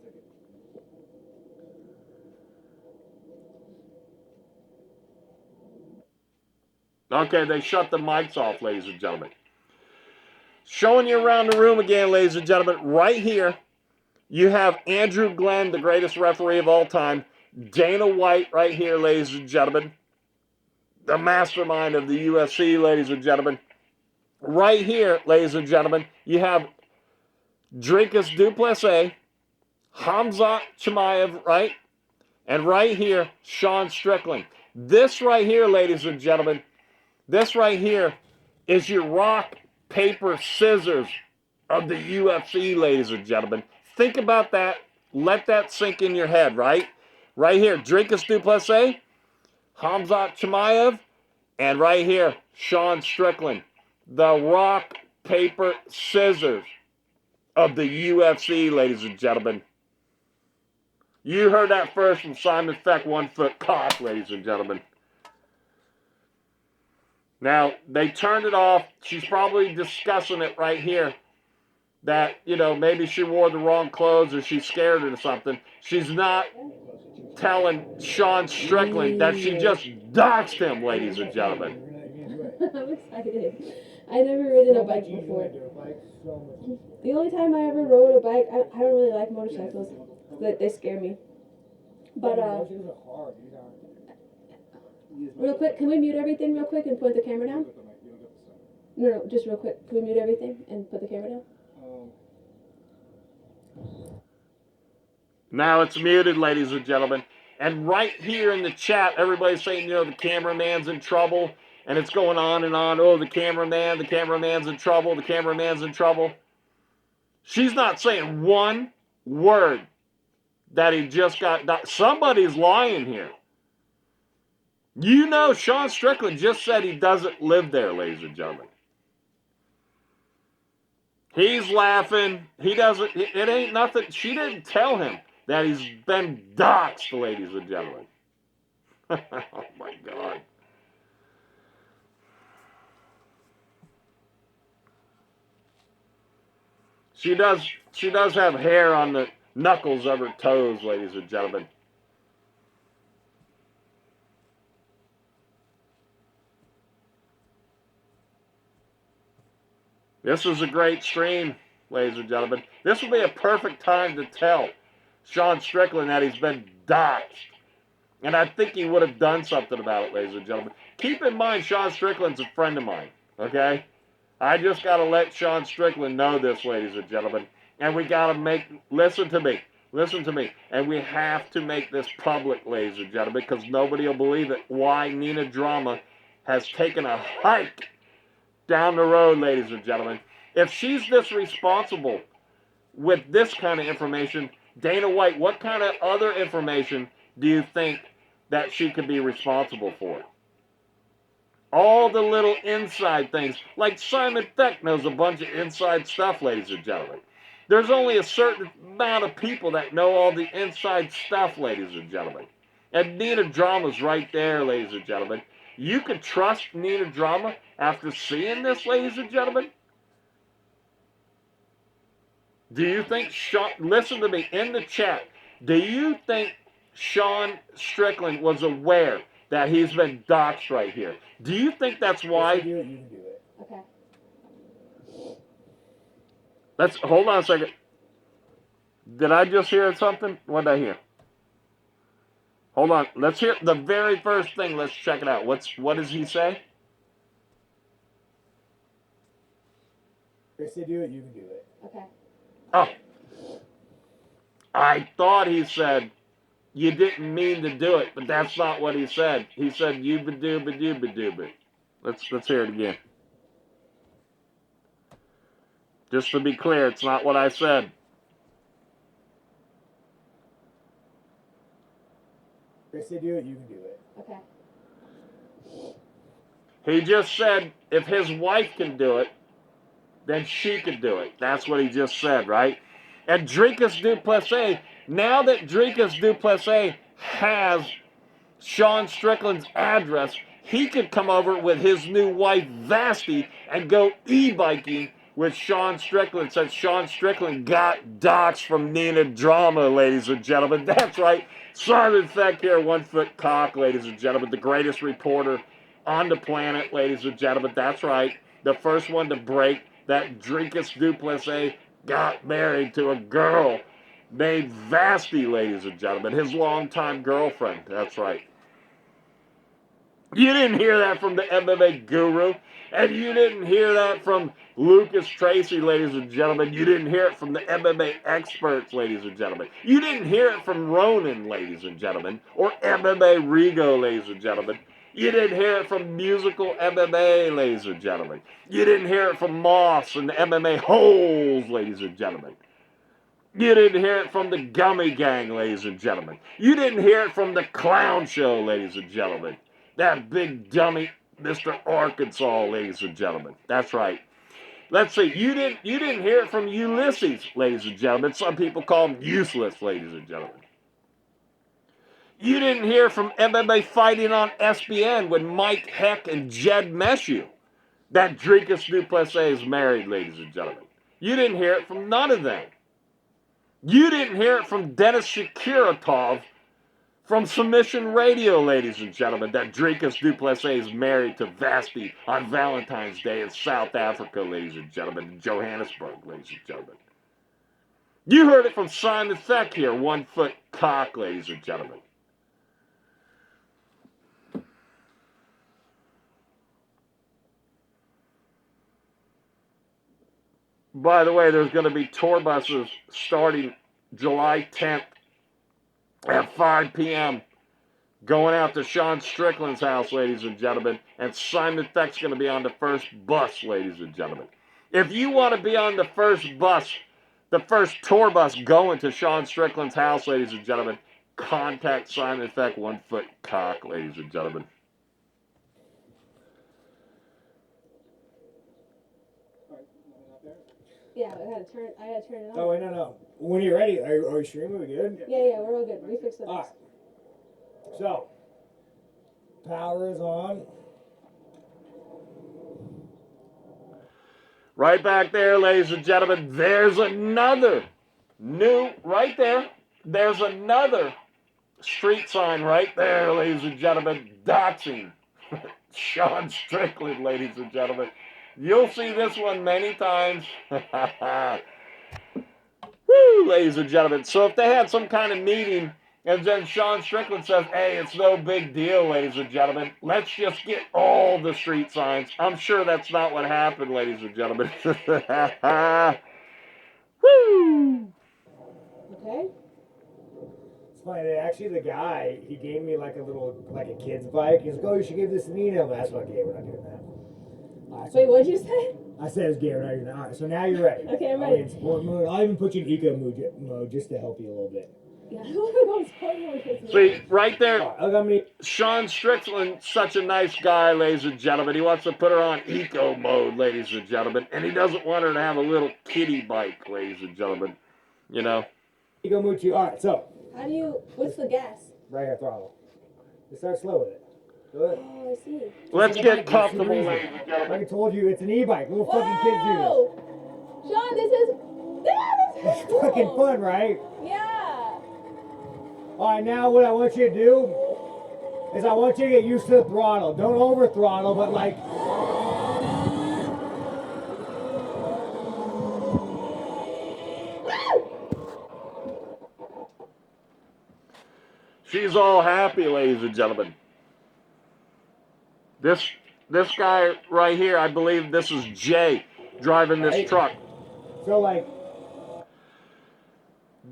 Okay, they shut the mics off, ladies and gentlemen. Showing you around the room again, ladies and gentlemen. Right here, you have Andrew Glenn, the greatest referee of all time. Dana White right here, ladies and gentlemen. The mastermind of the UFC, ladies and gentlemen. Right here, ladies and gentlemen, you have Dricus Du Plessis, Khamzat Chimaev, right? And right here, Sean Strickland. This right here, ladies and gentlemen, this right here is your rock, paper, scissors of the UFC, ladies and gentlemen. Think about that. Let that sink in your head, right? Right here, Dricus Du Plessis, Khamzat Chimaev, and right here, Sean Strickland. The rock, paper, scissors of the UFC, ladies and gentlemen. You heard that first from Simon Feck, 1 foot cock, ladies and gentlemen. Now, they turned it off. She's probably discussing it right here. That, you know, maybe she wore the wrong clothes or she's scared or something. She's not telling Sean Strickland that she just doxed him, ladies and gentlemen. I'm excited. I never ridden a bike before. The only time I ever rode a bike, I don't really like motorcycles. They scare me. But real quick, can we mute everything real quick and point the camera down? No, just real quick. Can we mute everything and put the camera down? Now it's muted, ladies and gentlemen. And right here in the chat, everybody's saying, you know, the cameraman's in trouble. And it's going on and on. Oh, the cameraman's in trouble. The cameraman's in trouble. She's not saying one word that he just got. Somebody's lying here. You know, Sean Strickland just said he doesn't live there, ladies and gentlemen. He's laughing. He doesn't. It ain't nothing. She didn't tell him that he's been doxxed, ladies and gentlemen. Oh, my God. She does have hair on the knuckles of her toes, ladies and gentlemen. This was a great stream, ladies and gentlemen. This would be a perfect time to tell Sean Strickland that he's been doxxed. And I think he would have done something about it, ladies and gentlemen. Keep in mind, Sean Strickland's a friend of mine, okay? I just got to let Sean Strickland know this, ladies and gentlemen. And we got to listen to me. And we have to make this public, ladies and gentlemen, because nobody will believe it. Why Nina Drama has taken a hike down the road, ladies and gentlemen. If she's this responsible with this kind of information, Dana White, what kind of other information do you think that she could be responsible for? All the little inside things. Like Simon Feck knows a bunch of inside stuff, ladies and gentlemen. There's only a certain amount of people that know all the inside stuff, ladies and gentlemen. And Nina Drama's right there, ladies and gentlemen. You can trust Nina Drama after seeing this, ladies and gentlemen? Do you think listen to me in the chat. Do you think Sean Strickland was aware that he's been doxxed right here? Do you think that's why? If you do it, you can do it. Okay. Hold on a second. Did I just hear something? What did I hear? Hold on. Let's hear the very first thing. Let's check it out. What does he say? If they do it, you can do it. Okay. Oh. I thought he said, you didn't mean to do it, but that's not what he said. He said, yooba-dooba-dooba-dooba. Let's hear it again. Just to be clear, it's not what I said. If they do it, you can do it. Okay. He just said, if his wife can do it, then she could do it. That's what he just said, right? And Dricus Du Plessis, now that Dricus Du Plessis has Sean Strickland's address, he could come over with his new wife, Vasti, and go e-biking with Sean Strickland, since Sean Strickland got doxxed from Nina Drama, ladies and gentlemen. That's right. Simon Feck here, 1 foot cock, ladies and gentlemen. The greatest reporter on the planet, ladies and gentlemen. That's right. The first one to break that Dricus Du Plessis got married to a girl named Vasti, ladies and gentlemen. His longtime girlfriend. That's right. You didn't hear that from the MMA Guru. And you didn't hear that from Lucas Tracy, ladies and gentlemen. You didn't hear it from the MMA experts, ladies and gentlemen. You didn't hear it from Ronan, ladies and gentlemen. Or MMA Rigo, ladies and gentlemen. You didn't hear it from Musical MMA, ladies and gentlemen. You didn't hear it from Moss and the MMA-holes, ladies and gentlemen. You didn't hear it from the Gummy Gang, ladies and gentlemen. You didn't hear it from the Clown Show, ladies and gentlemen. That big dummy, Mr. Arkansas, ladies and gentlemen. That's right. Let's see. You didn't hear it from Ulysses, ladies and gentlemen. Some people call him useless, ladies and gentlemen. You didn't hear from MMA Fighting on SBN with Mike Heck and Jed Meshew that Dricus Du Plessis is married, ladies and gentlemen. You didn't hear it from none of them. You didn't hear it from Dennis Shakiratov From Submission Radio, ladies and gentlemen, that Dricus Du Plessis is married to Vasti on Valentine's Day in South Africa, ladies and gentlemen, in Johannesburg, ladies and gentlemen. You heard it from Simon Feck here, 1 foot cock, ladies and gentlemen. By the way, there's going to be tour buses starting July 10th at 5 p.m. going out to Sean Strickland's house, ladies and gentlemen. And Simon Feck's going to be on the first bus, ladies and gentlemen. If you want to be on the first bus, the first tour bus going to Sean Strickland's house, ladies and gentlemen, contact Simon Feck, 1 foot cock, ladies and gentlemen. Yeah, I gotta turn it on. Oh, wait, no. When you're ready, are we streaming? We good? Yeah, we're all good. We fixed the All box. right. So, power is on. Right back there, ladies and gentlemen, there's another new, right there, there's another street sign right there, ladies and gentlemen, Doxxing Sean Strickland, ladies and gentlemen. You'll see this one many times. Woo, ladies and gentlemen. So if they had some kind of meeting and then Sean Strickland says, hey, it's no big deal, ladies and gentlemen. Let's just get all the street signs. I'm sure that's not what happened, ladies and gentlemen. Woo! Okay. It's funny. Actually, the guy, he gave me like a kid's bike. He's like, oh, you should give this to Nina. But that's what I gave. We're not doing that. All right, so Wait, what'd you say? I said it was gay. We're not doing that. All right, so now you're ready. Okay, I'm I'll ready. be in sport mode. I'll even put you in eco mode just to help you a little bit. Yeah, I don't want to go sport mode. See, right there, All right, look how many. Sean Strickland, such a nice guy, ladies and gentlemen. He wants to put her on eco mode, ladies and gentlemen. And he doesn't want her to have a little kiddie bike, ladies and gentlemen. You know? Eco mode you. All right, so. What's the gas? Right here, throttle. Just start slow with it. Do it. Oh, I see. Let's get comfortable, ladies and gentlemen. Like I told you, it's an e-bike. Little fucking kids do Whoa! Sean, this is this. It's cool. fucking fun, right? Yeah. All right, now what I want you to do is I want you to get used to the throttle. Don't over throttle, but like. She's all happy, ladies and gentlemen. This guy right here, I believe this is Jay driving this truck. So like.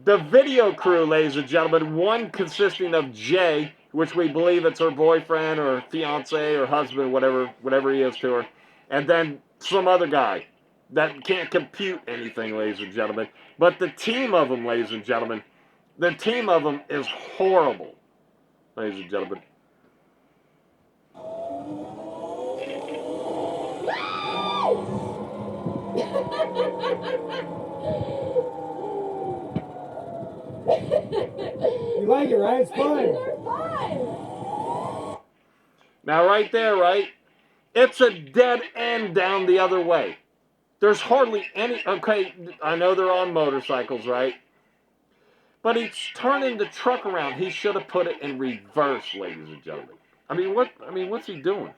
The video crew, ladies and gentlemen, one consisting of Jay, which we believe it's her boyfriend or fiance or husband, whatever he is to her, and then some other guy that can't compute anything, ladies and gentlemen. But the team of them, ladies and gentlemen, the team of them is horrible, ladies and gentlemen. You like it, right? It's fun. They're fun. Now, right there, right? It's a dead end down the other way. There's hardly any. Okay, I know they're on motorcycles, right? But he's turning the truck around. He should have put it in reverse, ladies and gentlemen. What's he doing?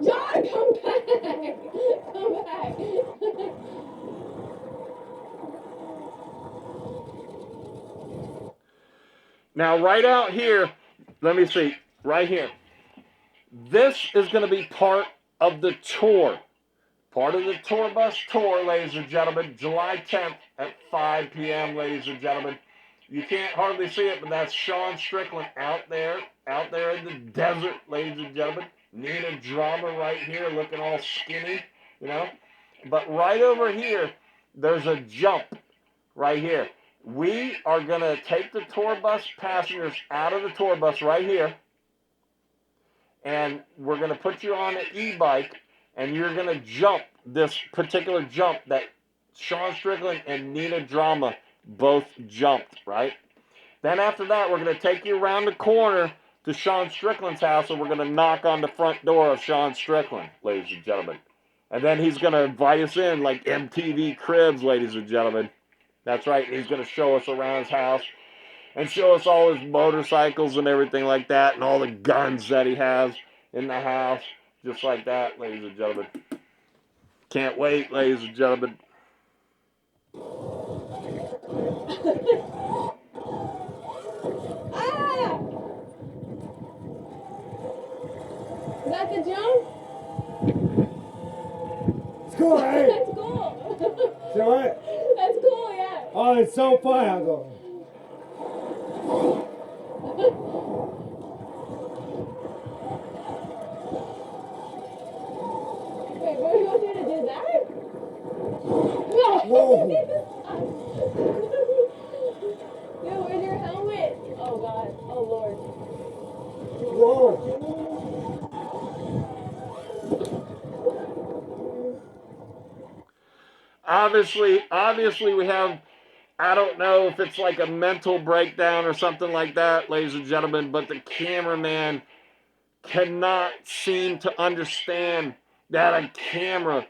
John, come back! Come back! Now, right out here, let me see, right here. This is going to be part of the tour. Part of the tour bus tour, ladies and gentlemen, July 10th at 5 p.m., ladies and gentlemen. You can't hardly see it, but that's Sean Strickland out there in the desert, ladies and gentlemen. Nina Drama right here, looking all skinny, you know. But right over here, there's a jump right here. We are going to take the tour bus passengers out of the tour bus right here, and we're going to put you on an e-bike, and you're going to jump this particular jump that Sean Strickland and Nina Drama both jumped, right? Then after that, we're going to take you around the corner to Sean Strickland's house, and we're going to knock on the front door of Sean Strickland, ladies and gentlemen. And then he's going to invite us in like MTV Cribs, ladies and gentlemen. That's right. He's going to show us around his house and show us all his motorcycles and everything like that, and all the guns that he has in the house, just like that, ladies and gentlemen. Can't wait, ladies and gentlemen. Ah! Is that the jump? It's cool, right? That's cool. So what? That's cool, yeah. Oh, it's so fun. I'll go. Wait, what are you going to do that? No! Whoa. Dude, where's your helmet? Oh, God. Oh, Lord. Whoa. Obviously we have, I don't know if it's like a mental breakdown or something like that, ladies and gentlemen, but the cameraman cannot seem to understand that a camera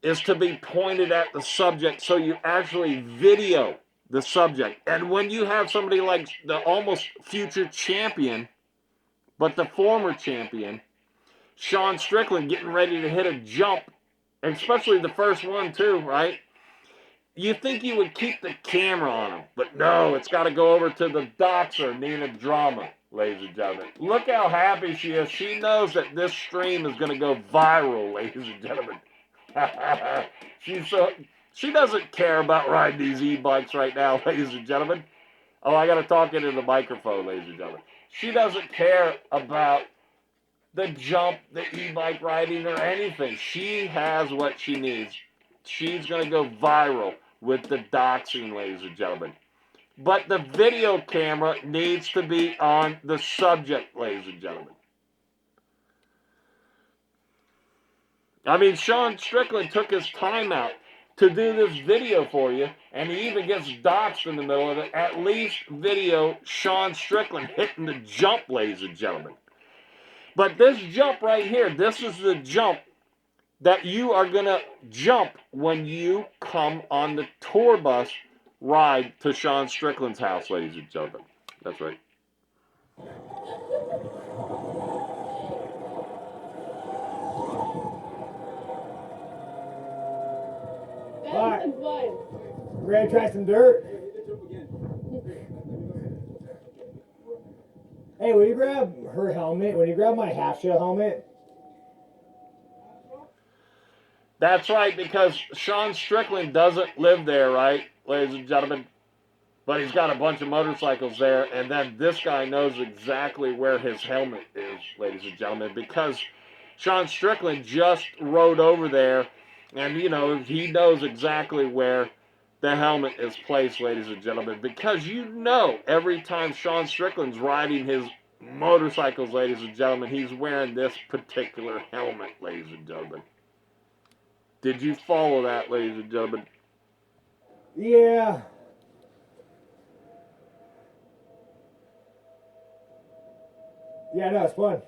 is to be pointed at the subject, so you actually video the subject. And when you have somebody like the almost future champion, but the former champion, Sean Strickland, getting ready to hit a jump, especially the first one too, right? You think you would keep the camera on him, but no, it's got to go over to the Doxxer, Nina Drama, ladies and gentlemen. Look how happy she is. She knows that this stream is going to go viral, ladies and gentlemen. She doesn't care about riding these e-bikes right now, ladies and gentlemen. Oh, I got to talk into the microphone, ladies and gentlemen. She doesn't care about the jump, the e-bike riding, or anything. She has what she needs. She's going to go viral with the doxing, ladies and gentlemen. But the video camera needs to be on the subject, ladies and gentlemen. I mean, Sean Strickland took his time out to do this video for you, and he even gets doxed in the middle of it. At least video Sean Strickland hitting the jump, ladies and gentlemen. But this jump right here, this is the jump that you are going to jump when you come on the tour bus ride to Sean Strickland's house, ladies and gentlemen. That's right. That was fun. We're going to try some dirt. Hey, will you grab her helmet? Will you grab my half-shell helmet? That's right, because Sean Strickland doesn't live there, right, ladies and gentlemen? But he's got a bunch of motorcycles there, and then this guy knows exactly where his helmet is, ladies and gentlemen, because Sean Strickland just rode over there, and, you know, he knows exactly where the helmet is placed, ladies and gentlemen, because you know every time Sean Strickland's riding his motorcycles, ladies and gentlemen, he's wearing this particular helmet, ladies and gentlemen. Did you follow that, ladies and gentlemen? Yeah. Yeah, no, it's fun.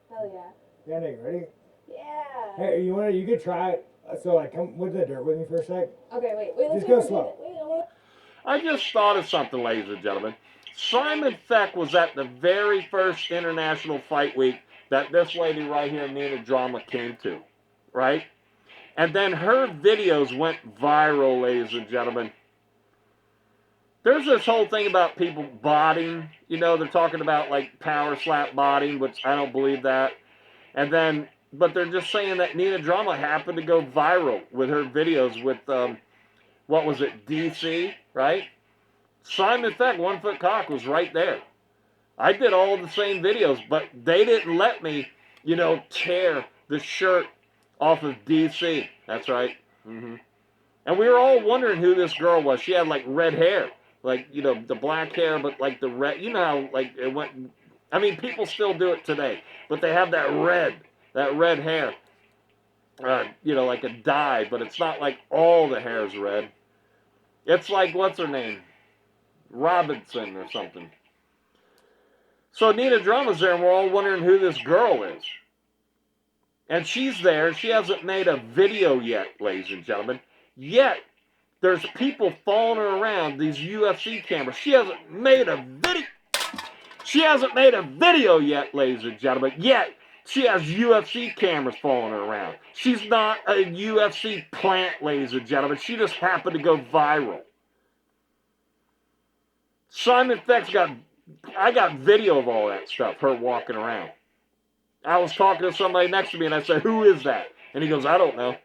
Hell yeah. Yeah, Nick, ready? Yeah. Hey, you could try it. So, like, come with the dirt with me for a sec. Okay, wait. Just go slow. Wait, I want I just thought of something, ladies and gentlemen. Simon Feck was at the very first International Fight Week that this lady right here, Nina Drama, came to, right? And then her videos went viral, ladies and gentlemen. There's this whole thing about people botting. You know, they're talking about, like, power slap botting, which I don't believe that. And then, but they're just saying that Nina Drama happened to go viral with her videos with, what was it, DC, right? Simon Feck, 1 Foot Cock, was right there. I did all the same videos, but they didn't let me, you know, tear the shirt off of DC. That's right. And we were all wondering who this girl was. She had, like, red hair. Like, you know, the black hair, but, like, the red. You know how, like, it went. I mean, people still do it today. But they have that red hair. You know, like a dye. But it's not like all the hair is red. It's like, what's her name? Robinson or something. So Nina Drama's there, and we're all wondering who this girl is. And she's there. She hasn't made a video yet, ladies and gentlemen. Yet, there's people following her around, these UFC cameras. She hasn't made a video. She hasn't made a video yet, ladies and gentlemen. Yet, she has UFC cameras following her around. She's not a UFC plant, ladies and gentlemen. She just happened to go viral. Simon Feck's I got video of all that stuff, her walking around. I was talking to somebody next to me, and I said, who is that? And he goes, I don't know.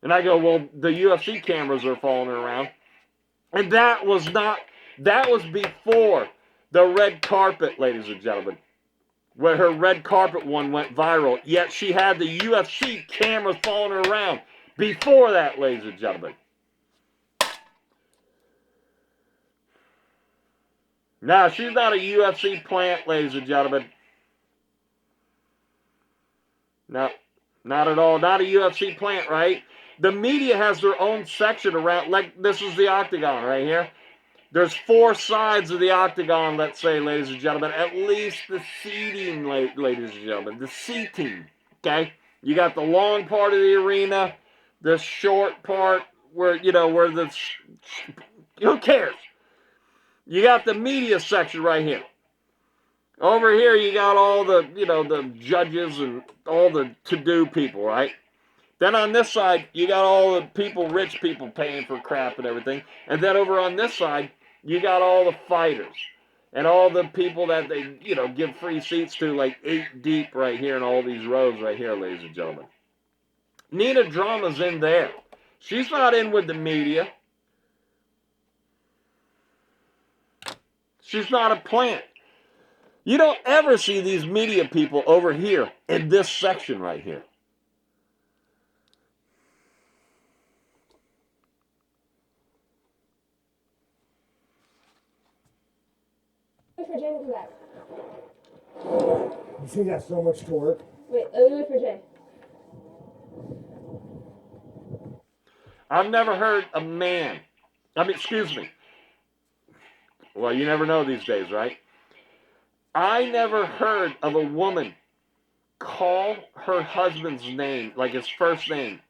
And I go, well, the UFC cameras are following her around. And that was before the red carpet, ladies and gentlemen, where her red carpet one went viral. Yet she had the UFC cameras following her around before that, ladies and gentlemen. No, she's not a UFC plant, ladies and gentlemen. No, not at all. Not a UFC plant, right? The media has their own section around, like this is the octagon right here. There's 4 sides of the octagon, let's say, ladies and gentlemen. At least the seating, ladies and gentlemen. The seating, okay? You got the long part of the arena, the short part where, where the... Who cares? You got the media section right here. Over here, you got all the, the judges and all the to-do people, right? Then on this side, you got all the people, rich people paying for crap and everything. And then over on this side, you got all the fighters and all the people that they, give free seats to, like 8 deep right here in all these rows right here, ladies and gentlemen. Nina Drama's in there. She's not in with the media. She's not a plant. You don't ever see these media people over here in this section right here. Wait for Jay to come back. You think that's so much to work? Wait, let me wait for Jay. I've never heard a man, excuse me. Well, you never know these days, right? I never heard of a woman call her husband's name, like his first name,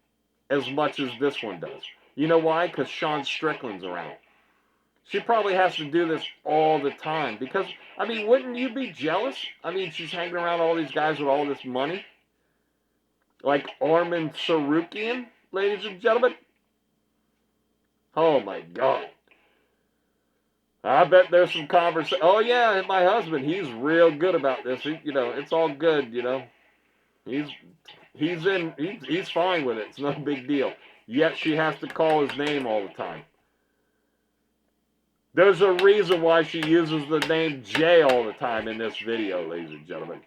as much as this one does. You know why? Because Sean Strickland's around. She probably has to do this all the time. Because, wouldn't you be jealous? She's hanging around all these guys with all this money. Like Armin Sarukian, ladies and gentlemen. Oh, my God. I bet there's some conversation. Oh, yeah, my husband, he's real good about this. It's all good, He's fine with it. It's no big deal. Yet she has to call his name all the time. There's a reason why she uses the name Jay all the time in this video, ladies and gentlemen.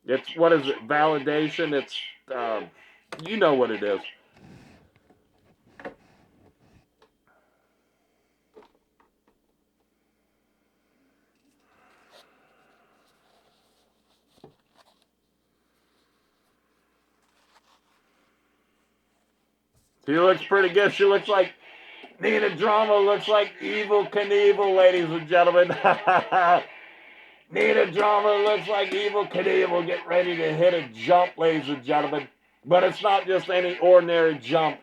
It's, what is it, validation? It's, you know what it is. She looks pretty good. She looks like Nina Drama looks like Evel Knievel, ladies and gentlemen. Nina Drama looks like Evel Knievel. Get ready to hit a jump, ladies and gentlemen. But it's not just any ordinary jump.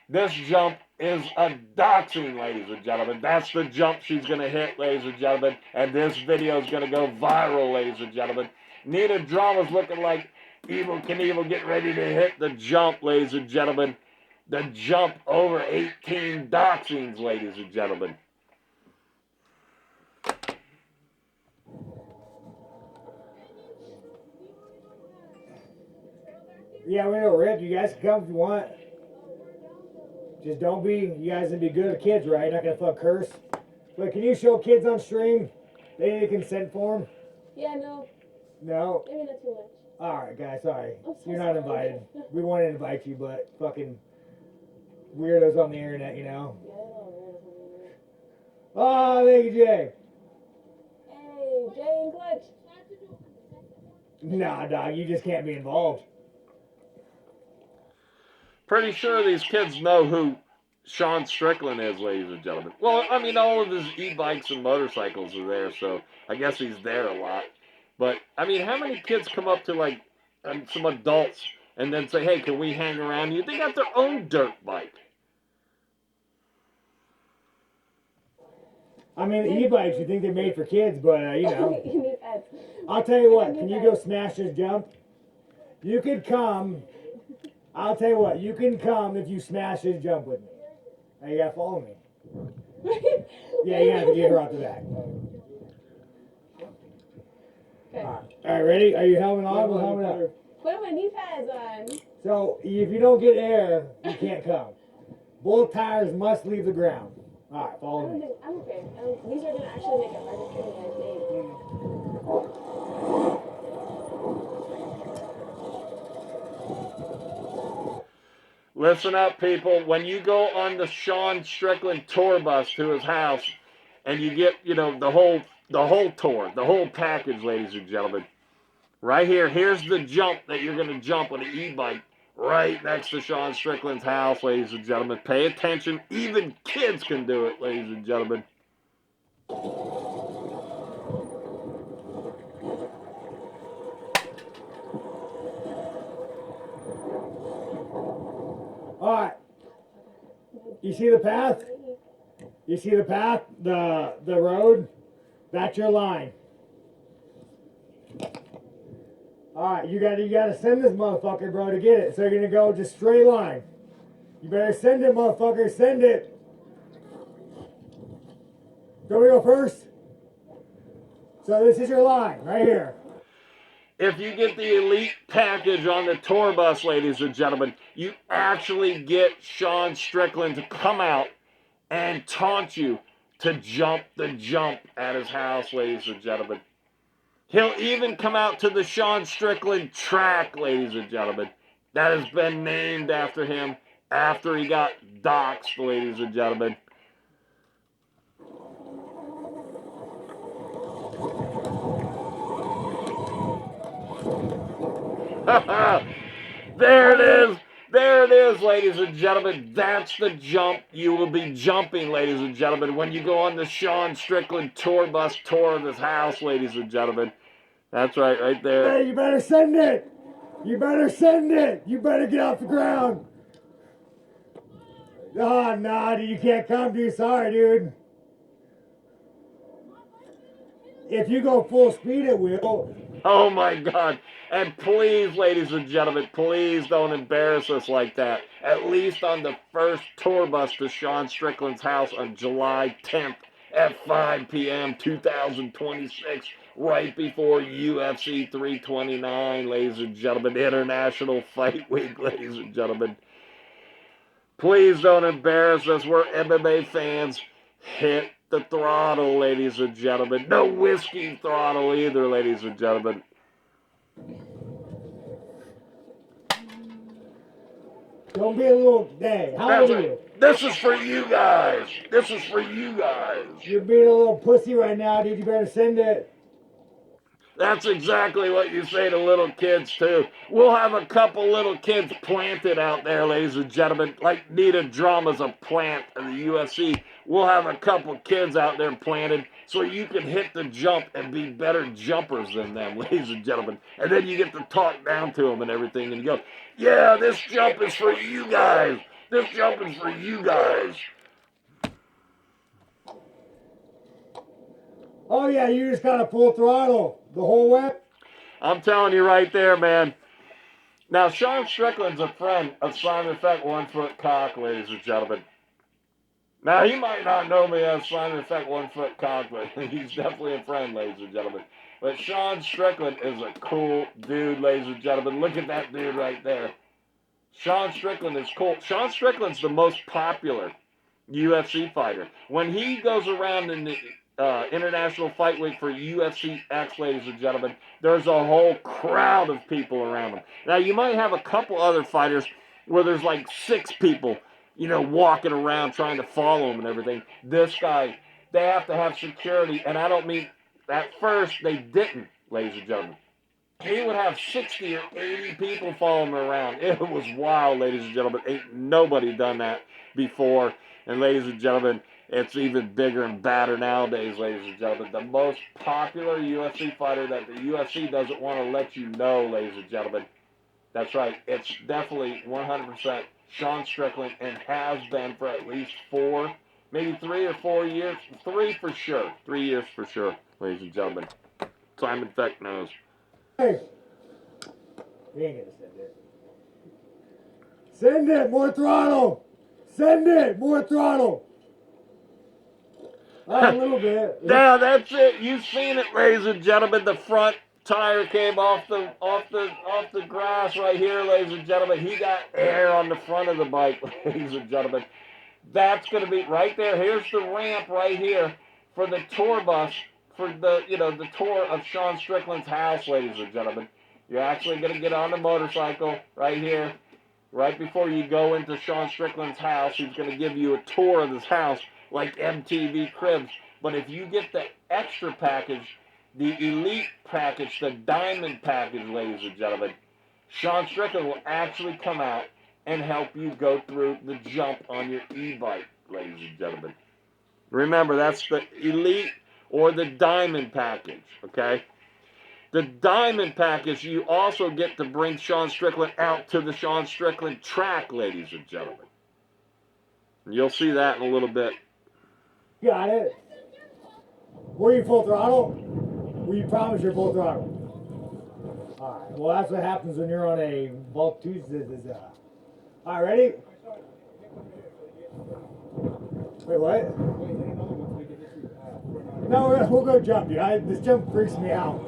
This jump is a doxing, ladies and gentlemen. That's the jump she's going to hit, ladies and gentlemen. And this video is going to go viral, ladies and gentlemen. Nina Drama's looking like Evel Knievel. Get ready to hit the jump, ladies and gentlemen. The jump over 18 doxings, ladies and gentlemen. Yeah, we know, Rick. You guys can come if you want. Just don't be, you guys can be good with kids, right? Not gonna fuck curse. But can you show kids on stream? They need a consent form? Yeah, no. No? Maybe not too much. Alright, guys, sorry. I'm so You're not sorry. invited. We wanted to invite you, but fucking weirdos on the internet, you know? Yeah, I know. Oh, thank you, Jay. Hey, Jay and Clutch. Nah, dog, you just can't be involved. Pretty sure these kids know who Sean Strickland is, ladies and gentlemen. Well, I mean, all of his e-bikes and motorcycles are there, so I guess he's there a lot. But, I mean, how many kids come up to, like, some adults and then say, hey, can we hang around you? They got their own dirt bike. I mean, the e-bikes, you think they're made for kids, but, you know. You need ads. I'll tell you what, can you go smash this jump? You could come. I'll tell you what, you can come if you smash this jump with me. Now you gotta follow me. Yeah, you have to get her off the back. Okay. All right, ready? Are you helmet on? We'll helmet up. Put my knee pads on. So, if you don't get air, you can't come. Both tires must leave the ground. All right, follow me. I'm okay. These are gonna actually make it harder for me, I think. Listen up, people. When you go on the Sean Strickland tour bus to his house, and you get, you know, the whole tour, the whole package, ladies and gentlemen. Right here, here's the jump that you're going to jump on an e-bike right next to Sean Strickland's house, ladies and gentlemen. Pay attention. Even kids can do it, ladies and gentlemen. All right. You see the path? You see the path? The road? That's your line. All right, you gotta send this motherfucker, bro, to get it. So you're gonna go just straight line. You better send it, motherfucker. Send it. Do we go first? So this is your line right here. If you get the elite package on the tour bus, ladies and gentlemen, you actually get Sean Strickland to come out and taunt you to jump the jump at his house, ladies and gentlemen. He'll even come out to the Sean Strickland track, ladies and gentlemen. That has been named after him after he got doxxed, ladies and gentlemen. There it is. There it is, ladies and gentlemen. That's the jump you will be jumping, ladies and gentlemen, when you go on the Sean Strickland tour bus tour of his house, ladies and gentlemen. That's right there. Hey, you better send it. You better send it. You better get off the ground. Oh, no, you can't come, dude. Sorry, dude. If you go full speed, it will. Oh, my God. And please, ladies and gentlemen, please don't embarrass us like that. At least on the first tour bus to Sean Strickland's house on July 10th at 5 p.m. 2026, right before UFC 329, ladies and gentlemen, International Fight Week, ladies and gentlemen. Please don't embarrass us. We're MMA fans. Hit the throttle, ladies and gentlemen. No whiskey throttle either, ladies and gentlemen. Don't be a little day. How old are you? This is for you guys. This is for you guys. You're being a little pussy right now, dude. You better send it. That's exactly what you say to little kids, too. We'll have a couple little kids planted out there, ladies and gentlemen. Like Nina Drama's a plant in the UFC. We'll have a couple kids out there planted so you can hit the jump and be better jumpers than them, ladies and gentlemen. And then you get to talk down to them and everything and go, yeah, this jump is for you guys. This jump is for you guys. Oh, yeah, you just got a full throttle the whole way? I'm telling you right there, man. Now, Sean Strickland's a friend of Simon Feck, 1 Foot Cock, ladies and gentlemen. Now, he might not know me as Simon Feck, 1 Foot Cock, but he's definitely a friend, ladies and gentlemen. But Sean Strickland is a cool dude, ladies and gentlemen. Look at that dude right there. Sean Strickland is cool. Sean Strickland's the most popular UFC fighter. When he goes around in the International Fight Week for UFC X, ladies and gentlemen, there's a whole crowd of people around him. Now, you might have a couple other fighters where there's like 6 people, you know, walking around trying to follow him and everything. This guy, they have to have security, and I don't mean at first they didn't, ladies and gentlemen. he would have 60 or 80 people following him around. It was wild, ladies and gentlemen. Ain't nobody done that before. And ladies and gentlemen, it's even bigger and badder nowadays, ladies and gentlemen. The most popular UFC fighter that the UFC doesn't want to let you know, ladies and gentlemen. That's right. It's definitely 100% Sean Strickland and has been for at least 4, maybe 3 or 4 years. 3 for sure. 3 years for sure, ladies and gentlemen. Simon Feck knows. Hey! We ain't gonna send it. Send it! More throttle! Send it! More throttle! A little bit. Yeah, that's it. You've seen it, ladies and gentlemen. The front tire came off the grass right here, ladies and gentlemen. He got air on the front of the bike, ladies and gentlemen. That's gonna be right there. Here's the ramp right here for the tour bus for the the tour of Sean Strickland's house, ladies and gentlemen. You're actually gonna get on the motorcycle right here, right before you go into Sean Strickland's house. He's gonna give you a tour of his house like MTV Cribs. But if you get the extra package, the elite package, the diamond package, ladies and gentlemen, Sean Strickland will actually come out and help you go through the jump on your e-bike, ladies and gentlemen. Remember, that's the elite or the diamond package, okay? The diamond package, you also get to bring Sean Strickland out to the Sean Strickland track, ladies and gentlemen. You'll see that in a little bit. Got it. Were you full throttle? Were you promised you're full throttle? Alright, well that's what happens when you're on a Bulk Tuesday. Alright, ready? Wait, what? No, we'll go jump, dude. This jump freaks me out.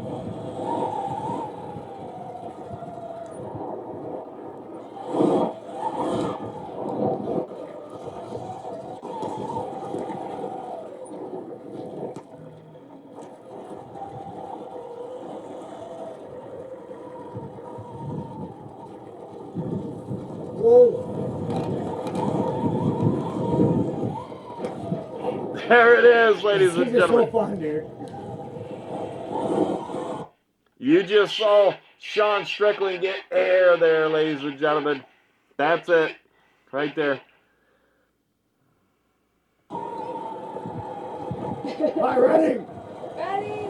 Whoa. There it is, ladies and These are gentlemen. so fun, dude. You just saw Sean Strickland get air there, ladies and gentlemen. That's it. Right there. Alright, ready? Ready?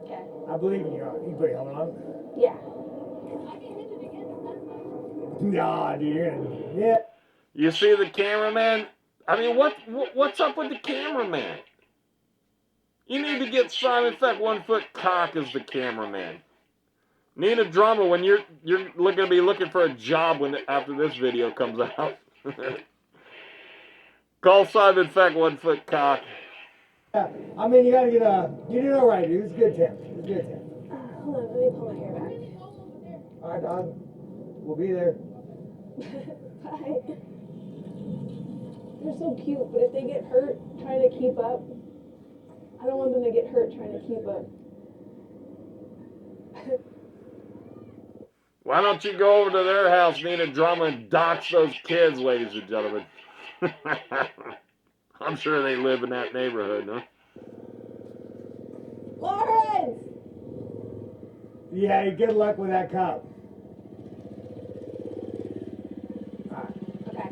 Okay. I believe in you. You put your helmet on? Yeah. Nah, dude, you're gonna. Yeah. You see the cameraman? I mean, what's up with the cameraman? You need to get Simon Feck 1 foot cock as the cameraman. Nina Drama, when you're going to be looking for a job after this video comes out. Call Simon Feck 1 foot cock. Yeah, I mean, you gotta get you did alright, dude. It's a good tip. It's a good tip. Hold on, let me pull my hair back. Alright, dog. We'll be there. Bye. They're so cute, but if they get hurt trying to keep up, I don't want them to get hurt trying to keep up. Why don't you go over to their house, Nina Drama, and dox those kids, ladies and gentlemen? I'm sure they live in that neighborhood, huh? Lawrence! Yeah, good luck with that cop. Okay.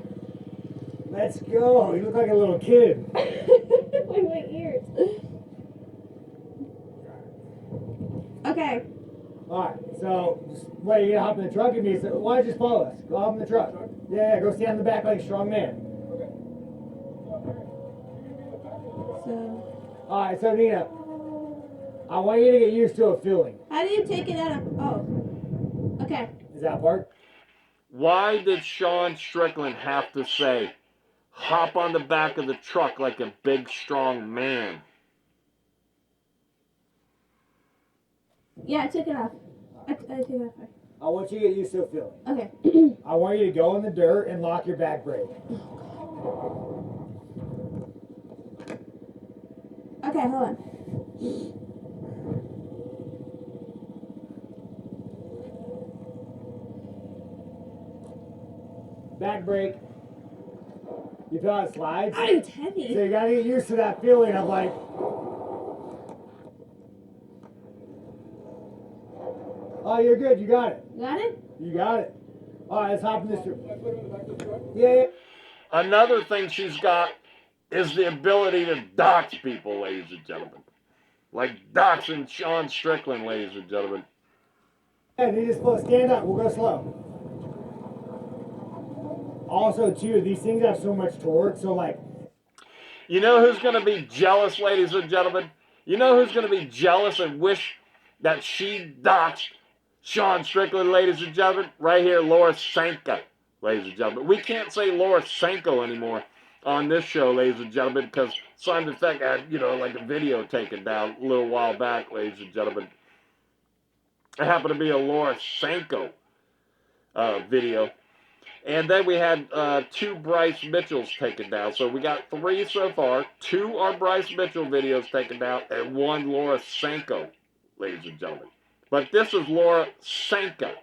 Let's go. You look like a little kid. Wait, my ears. Okay. Alright, so, wait, you gonna hop in the truck with me? So why don't you just follow us? Go hop in the truck. Yeah, go stand in the back like a strong man. So, Alright, so Nina, I want you to get used to a feeling. how do you take it out of... Oh. Okay. Is that part? Why did Sean Strickland have to say, hop on the back of the truck like a big, strong man? Yeah, I took it off. I took it off. I want you to get used to a feeling. Okay. I want you to go in the dirt and lock your back brake. Okay, hold on. Back brake. You feel how it slides? Oh, it's heavy. So you gotta get used to that feeling of like, Oh, you're good. You got it. Got it? You got it. All right, let's hop in this truck. Yeah. Another thing she's got is the ability to dox people, ladies and gentlemen. Like doxing Sean Strickland, ladies and gentlemen. Yeah, need to slow. Stand up. We'll go slow. Also, too, these things have so much torque, so like... You know who's going to be jealous, ladies and gentlemen? You know who's going to be jealous and wish that she doxed Sean Strickland, ladies and gentlemen? Right here, Laura Sanka, ladies and gentlemen. We can't say Laura Sanko anymore on this show, ladies and gentlemen, because Simon Feck had, you know, like a video taken down a little while back, ladies and gentlemen. It happened to be a Laura Sanko video. And then we had 2 Bryce Mitchells taken down. So we got 3 so far. 2 are Bryce Mitchell videos taken down and 1 Laura Sanko, ladies and gentlemen. But this is Laura Sanka,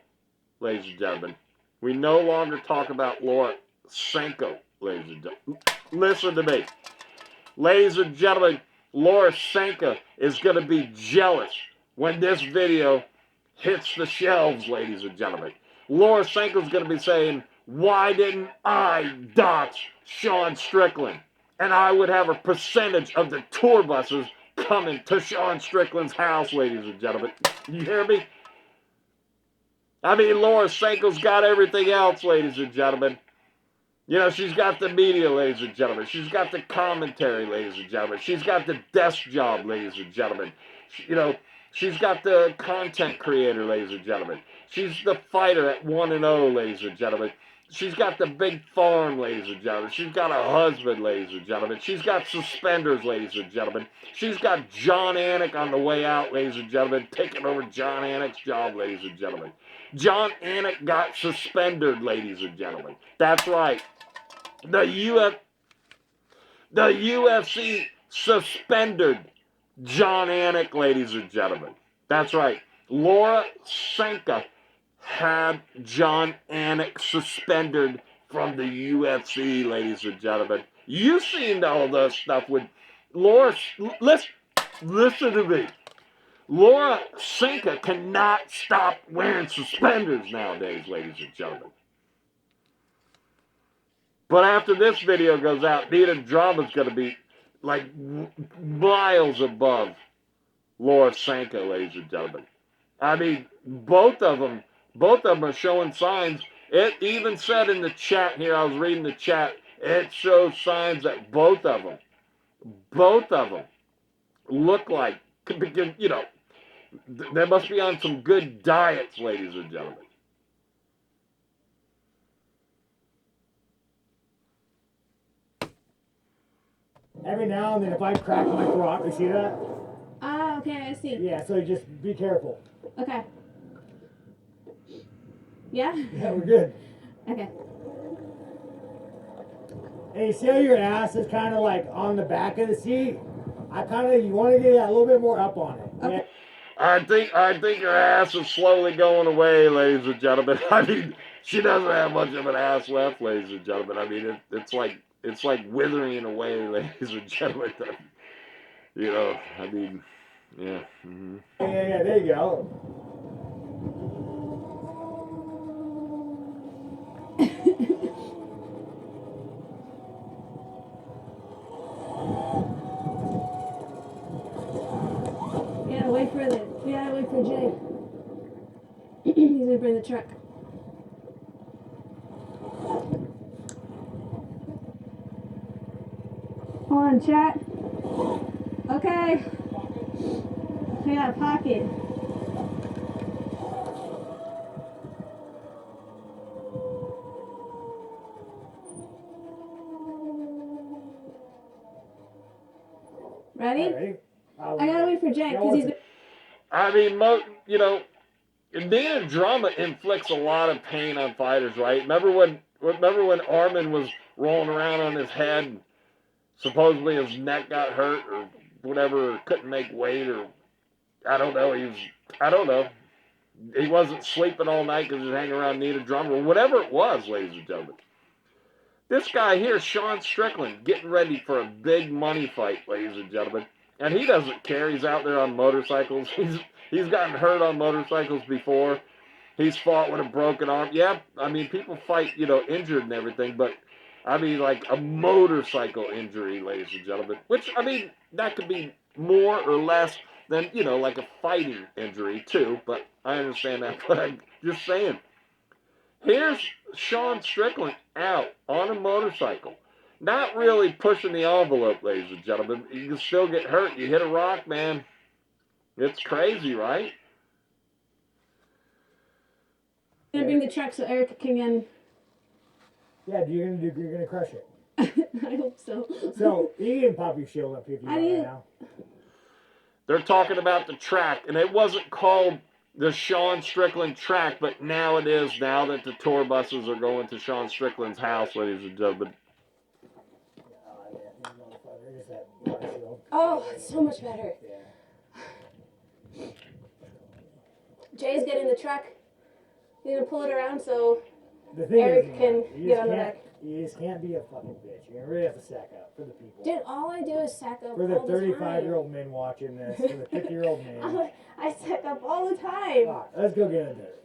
ladies and gentlemen. We no longer talk about Laura Sanko, ladies and gentlemen. Listen to me. Ladies and gentlemen, Laura Sanka is going to be jealous when this video hits the shelves, ladies and gentlemen. Laura Sanka is going to be saying, why didn't I dox Sean Strickland? And I would have a percentage of the tour buses coming to Sean Strickland's house, ladies and gentlemen. You hear me? I mean, Laura Sanko's got everything else, ladies and gentlemen. You know, she's got the media, ladies and gentlemen. She's got the commentary, ladies and gentlemen. She's got the desk job, ladies and gentlemen. You know, she's got the content creator, ladies and gentlemen. She's the fighter at 1-0, ladies and gentlemen. She's got the big farm, ladies and gentlemen. She's got a husband, ladies and gentlemen. She's got suspenders, ladies and gentlemen. She's got John Anik on the way out, ladies and gentlemen, taking over John Anik's job, ladies and gentlemen. John Anik got suspended, ladies and gentlemen. That's right. The UFC suspended John Anik, ladies and gentlemen. That's right. Laura Sanka had John Anik suspended from the UFC, ladies and gentlemen. You've seen all this stuff with Laura. Listen to me. Laura Sanka cannot stop wearing suspenders nowadays, ladies and gentlemen. But after this video goes out, Nina Drama is going to be like miles above Laura Sanka, ladies and gentlemen. I mean, both of them are showing signs. It even said in the chat here, I was reading the chat, it shows signs that both of them look like, you know, they must be on some good diets, ladies and gentlemen. Every now and then, if I crack my throat, you see that? Ah, okay, I see. Yeah, so just be careful. Okay. Yeah? Yeah, we're good. Okay. Hey, you see how your ass is kind of like on the back of the seat? You want to get a little bit more up on it. Okay. Yeah? I think her ass is slowly going away, ladies and gentlemen. I mean, she doesn't have much of an ass left, ladies and gentlemen. I mean, it's like withering away, ladies and gentlemen. You know, I mean, yeah. Mm-hmm. Yeah, there you go. We gotta wait for Jay. He's gonna bring the truck. Hold on, chat. Okay. We got a pocket. Ready? I gotta wait for Jay because he's. I mean, you know, Nina Drama inflicts a lot of pain on fighters, right? Remember when Armin was rolling around on his head, and supposedly his neck got hurt or whatever, or couldn't make weight, or I don't know. He wasn't sleeping all night because he was hanging around Nina Drama, or whatever it was, ladies and gentlemen. This guy here, Sean Strickland, getting ready for a big money fight, ladies and gentlemen. And he doesn't care. He's out there on motorcycles. He's gotten hurt on motorcycles before. He's fought with a broken arm. Yeah, I mean, people fight, you know, injured and everything, but I mean, like a motorcycle injury, ladies and gentlemen, which, I mean, that could be more or less than, you know, like a fighting injury too, but I understand that. But I'm just saying, here's Sean Strickland out on a motorcycle. Not really pushing the envelope, ladies and gentlemen. You can still get hurt. You hit a rock, man. It's crazy, right? I'm gonna bring the truck so Eric can get. Yeah, you're gonna crush it. I hope so. So you can pop your shield up here if you want right now. They're talking about the track, and it wasn't called the Sean Strickland track, but now it is, now that the tour buses are going to Sean Strickland's house, ladies and gentlemen. Oh, it's so much better. Jay's getting the truck. He's gonna pull it around so Eric can get on the back. You just can't be a fucking bitch. You really have to sack up for the people. Dude, all I do is sack up for the all the 35-year-old men watching this, for the 50-year-old men. I sack up all the time. Right, let's go get in there.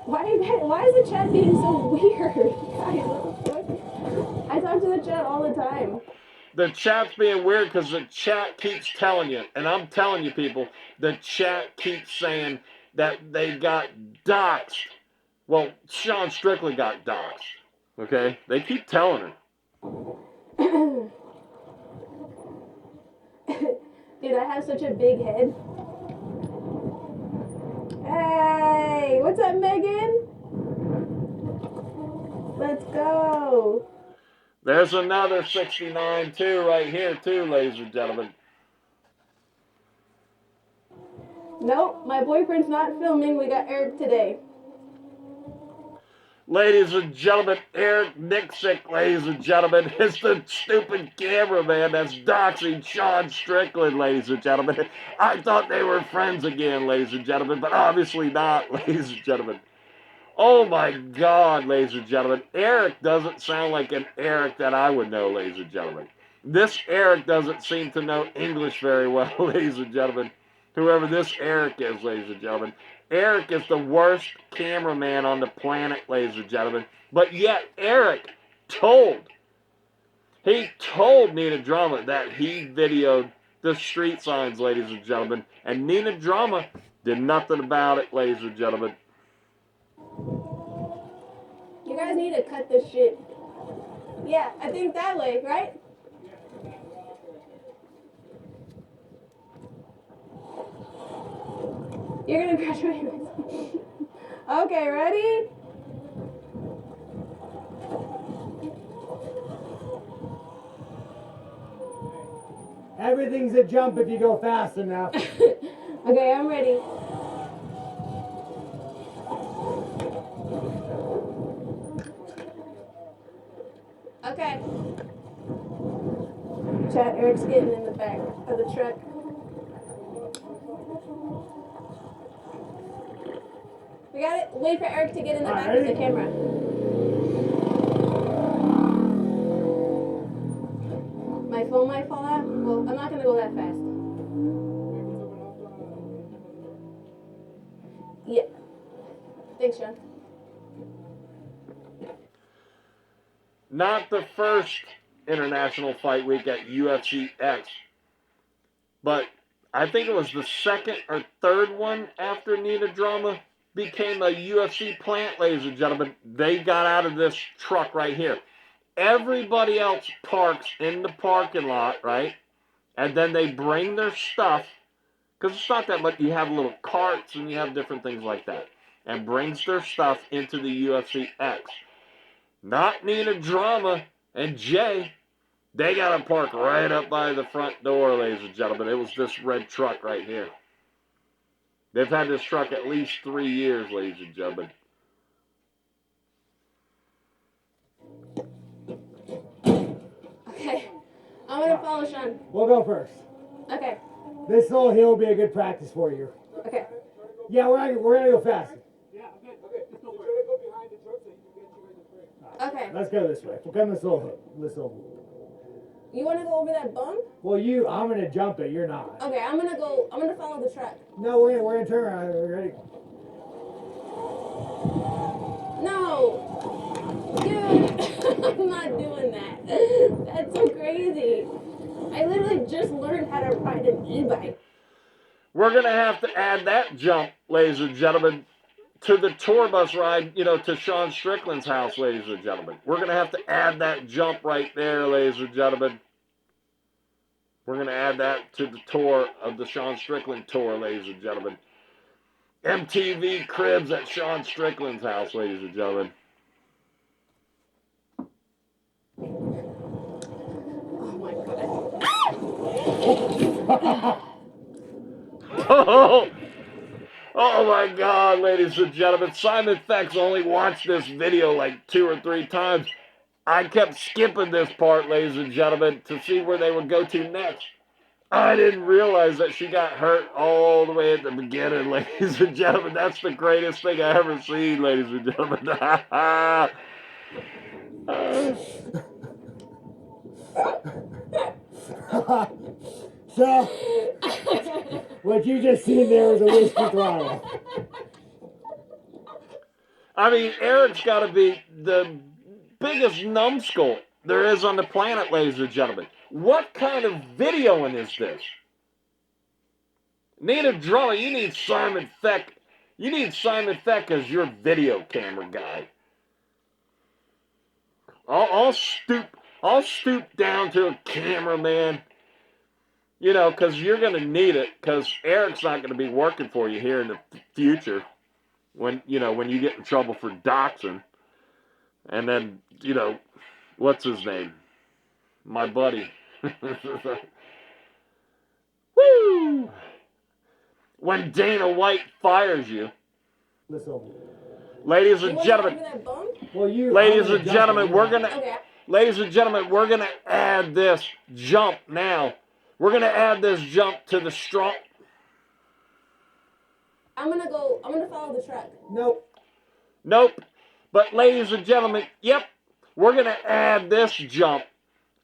Why is the chat being so weird? Guys, what the fuck? I talk to the chat all the time. The chat's being weird because the chat keeps telling you, and I'm telling you people, the chat keeps saying that they got doxxed. Well, Sean Strickland got doxxed, okay? They keep telling her. Dude, I have such a big head. Hey, what's up, Megan? Let's go. There's another 69 too, right here too, ladies and gentlemen. Nope, my boyfriend's not filming. We got Eric today. Ladies and gentlemen, Eric Nixick, ladies and gentlemen, is the stupid cameraman that's doxing Sean Strickland, ladies and gentlemen. I thought they were friends again, ladies and gentlemen, but obviously not, ladies and gentlemen. Oh my God, ladies and gentlemen. Eric doesn't sound like an Eric that I would know, ladies and gentlemen. This Eric doesn't seem to know English very well, ladies and gentlemen. Whoever this Eric is, ladies and gentlemen. Eric is the worst cameraman on the planet, ladies and gentlemen. But yet, Eric told Nina Drama that he videoed the street signs, ladies and gentlemen. And Nina Drama did nothing about it, ladies and gentlemen. You guys need to cut this shit. Yeah, I think that way, right? You're gonna crush my nose. Okay, ready? Everything's a jump if you go fast enough. Okay, I'm ready. Okay. Chat, Eric's getting in the back of the truck. We got it. Wait for Eric to get in the back of the camera. My phone might fall out. Well, I'm not gonna go that fast. Yeah. Thanks, Sean. Not the first international fight week at UFC X, but I think it was the second or third one after Nina Drama became a UFC plant, ladies and gentlemen. They got out of this truck right here. Everybody else parks in the parking lot, right? And then they bring their stuff, because it's not that much. You have little carts and you have different things like that, and brings their stuff into the UFC X. Not Nina Drama and Jay. They got to park right up by the front door, ladies and gentlemen. It was this red truck right here. They've had this truck at least 3 years, ladies and gentlemen. Okay. I'm going to follow Sean. We'll go first. Okay. This little hill will be a good practice for you. Okay. Yeah, we're gonna go fast. Okay. Let's go this way. We'll come this little hill. You want to go over that bump? Well, I'm gonna jump it. You're not. Okay, I'm gonna follow the track. No, we're gonna turn around. We're ready. No, dude, I'm not doing that. That's so crazy. I literally just learned how to ride an e-bike. We're going to have to add that jump, ladies and gentlemen, to the tour bus ride, to Sean Strickland's house, ladies and gentlemen. We're going to have to add that jump right there, ladies and gentlemen. We're going to add that to the tour of the Sean Strickland tour, ladies and gentlemen. MTV Cribs at Sean Strickland's house, ladies and gentlemen. Oh my god. Oh my God, ladies and gentlemen. Simon Feck's only watched this video like 2 or 3 times. I kept skipping this part, ladies and gentlemen, to see where they would go to next. I didn't realize that she got hurt all the way at the beginning, ladies and gentlemen. That's the greatest thing I ever seen, ladies and gentlemen. So, what you just seen there was a whiskey throttle. I mean, Eric's got to be the biggest numbskull there is on the planet, ladies and gentlemen. What kind of videoing is this? Nina Drama, you need Simon Feck. You need Simon Feck as your video camera guy. I'll stoop down to a cameraman. Because you're going to need it, because Eric's not going to be working for you here in the future when you get in trouble for doxing. And then, what's his name? My buddy. Woo! When Dana White fires you. Listen. Ladies and gentlemen. Ladies and gentlemen, we're going to add this jump now. We're going to add this jump to the strong. I'm gonna follow the track. Nope. But ladies and gentlemen, yep, we're going to add this jump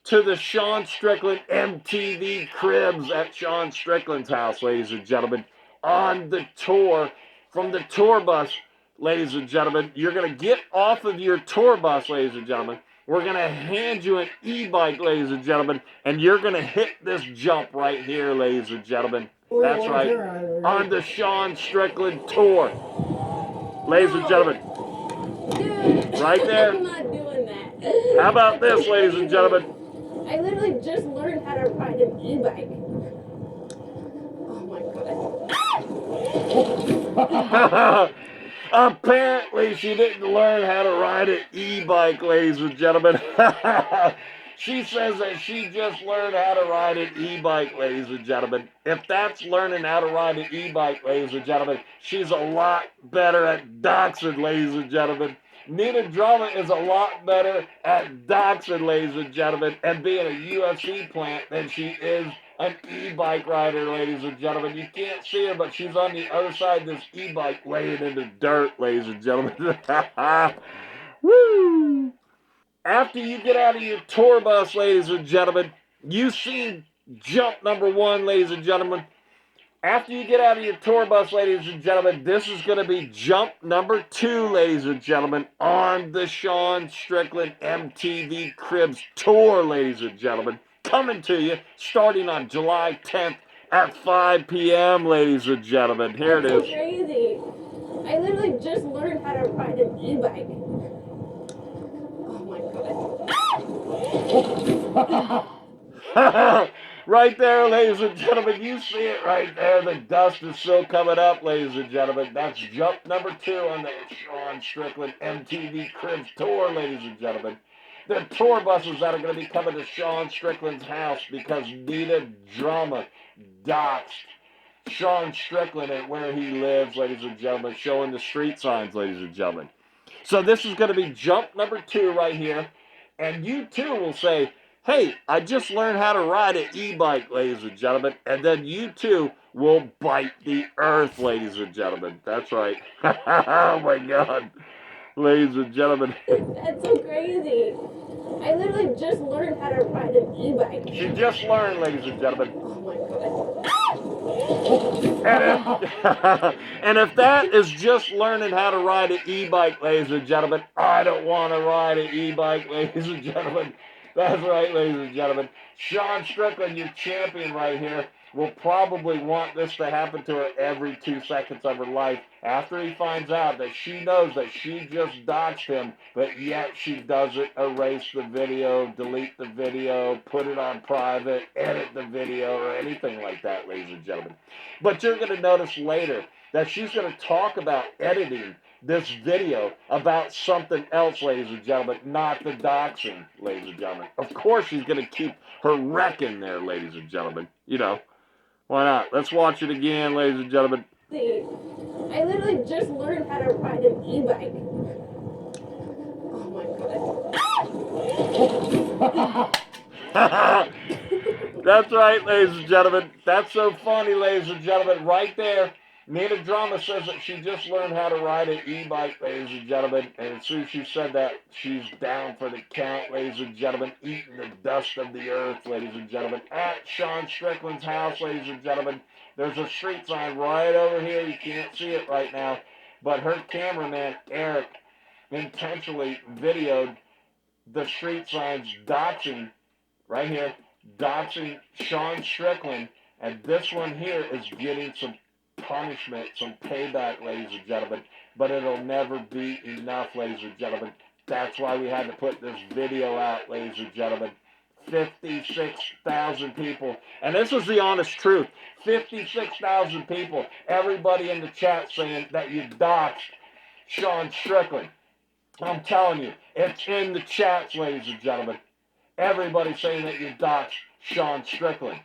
to the Sean Strickland MTV Cribs at Sean Strickland's house, ladies and gentlemen, on the tour, from the tour bus, ladies and gentlemen. You're going to get off of your tour bus, ladies and gentlemen. We're going to hand you an e-bike, ladies and gentlemen, and you're going to hit this jump right here, ladies and gentlemen. That's right, on the Sean Strickland tour. Ladies and gentlemen. Dude, right there. I'm not doing that. How about this, ladies and gentlemen? I literally just learned how to ride an e-bike. Oh my god. Apparently, she didn't learn how to ride an e-bike, ladies and gentlemen. She says that she just learned how to ride an e-bike, ladies and gentlemen. If that's learning how to ride an e-bike, ladies and gentlemen, she's a lot better at doxing, ladies and gentlemen. Nina Drama is a lot better at doxing, ladies and gentlemen, and being a UFC plant than she is an e-bike rider, ladies and gentlemen. You can't see her, but she's on the other side of this e-bike laying in the dirt, ladies and gentlemen. Woo! After you get out of your tour bus, ladies and gentlemen, you see jump number 1, ladies and gentlemen. After you get out of your tour bus, ladies and gentlemen, this is going to be jump number 2, ladies and gentlemen, on the Sean Strickland MTV Cribs tour, ladies and gentlemen. Coming to you starting on July 10th at 5 p.m., ladies and gentlemen. Here it is. That's crazy. I literally just learned how to ride an e-bike. Oh my god. Right there, ladies and gentlemen. You see it right there. The dust is still coming up, ladies and gentlemen. That's jump number 2 on the Sean Strickland MTV Cribs tour, ladies and gentlemen. The tour buses that are going to be coming to Sean Strickland's house because Nina Drama doxed Sean Strickland at where he lives, ladies and gentlemen, showing the street signs, ladies and gentlemen. So this is going to be jump number 2 right here. And you too will say, hey, I just learned how to ride an e-bike, ladies and gentlemen. And then you too will bite the earth, ladies and gentlemen. That's right. Oh my God. ladies and gentlemen. That's so crazy. I literally just learned how to ride an e-bike. She just learned, ladies and gentlemen. Oh my god. And if that is just learning how to ride an e-bike, ladies and gentlemen, I don't want to ride an e-bike, ladies and gentlemen. That's right, ladies and gentlemen. Sean Strickland, your champion right here, will probably want this to happen to her every 2 seconds of her life after he finds out that she knows that she just doxed him, but yet she doesn't erase the video, delete the video, put it on private, edit the video, or anything like that, ladies and gentlemen. But you're going to notice later that she's going to talk about editing this video about something else, ladies and gentlemen, not the doxing, ladies and gentlemen. Of course she's going to keep her wreck in there, ladies and gentlemen. You know, why not? Let's watch it again, ladies and gentlemen. See, I literally just learned how to ride an e-bike. Oh my god. That's right, ladies and gentlemen. That's so funny, ladies and gentlemen. Right there, Nina Drama says that she just learned how to ride an e-bike, ladies and gentlemen. And as soon as she said that, she's down for the count, ladies and gentlemen. Eating the dust of the earth, ladies and gentlemen. At Sean Strickland's house, ladies and gentlemen. There's a street sign right over here. You can't see it right now. But her cameraman, Eric, intentionally videoed the street signs doxing, right here, doxing Sean Strickland. And this one here is getting some punishment, some payback, ladies and gentlemen. But it'll never be enough, ladies and gentlemen. That's why we had to put this video out, ladies and gentlemen. 56,000 people. And this is the honest truth. 56,000 people. Everybody in the chat saying that you doxed Sean Strickland. I'm telling you, it's in the chats, ladies and gentlemen. Everybody saying that you doxed Sean Strickland.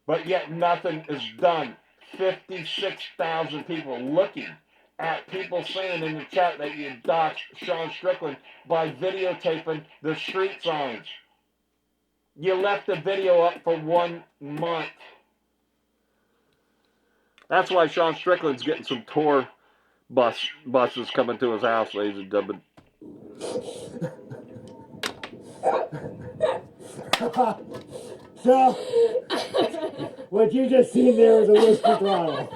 But yet nothing is done. 56,000 people looking at people saying in the chat that you doxed Sean Strickland by videotaping the street signs. You left the video up for 1 month. That's why Sean Strickland's getting some tour buses coming to his house, ladies and gentlemen. So, what you just seen there was a whiskey throttle.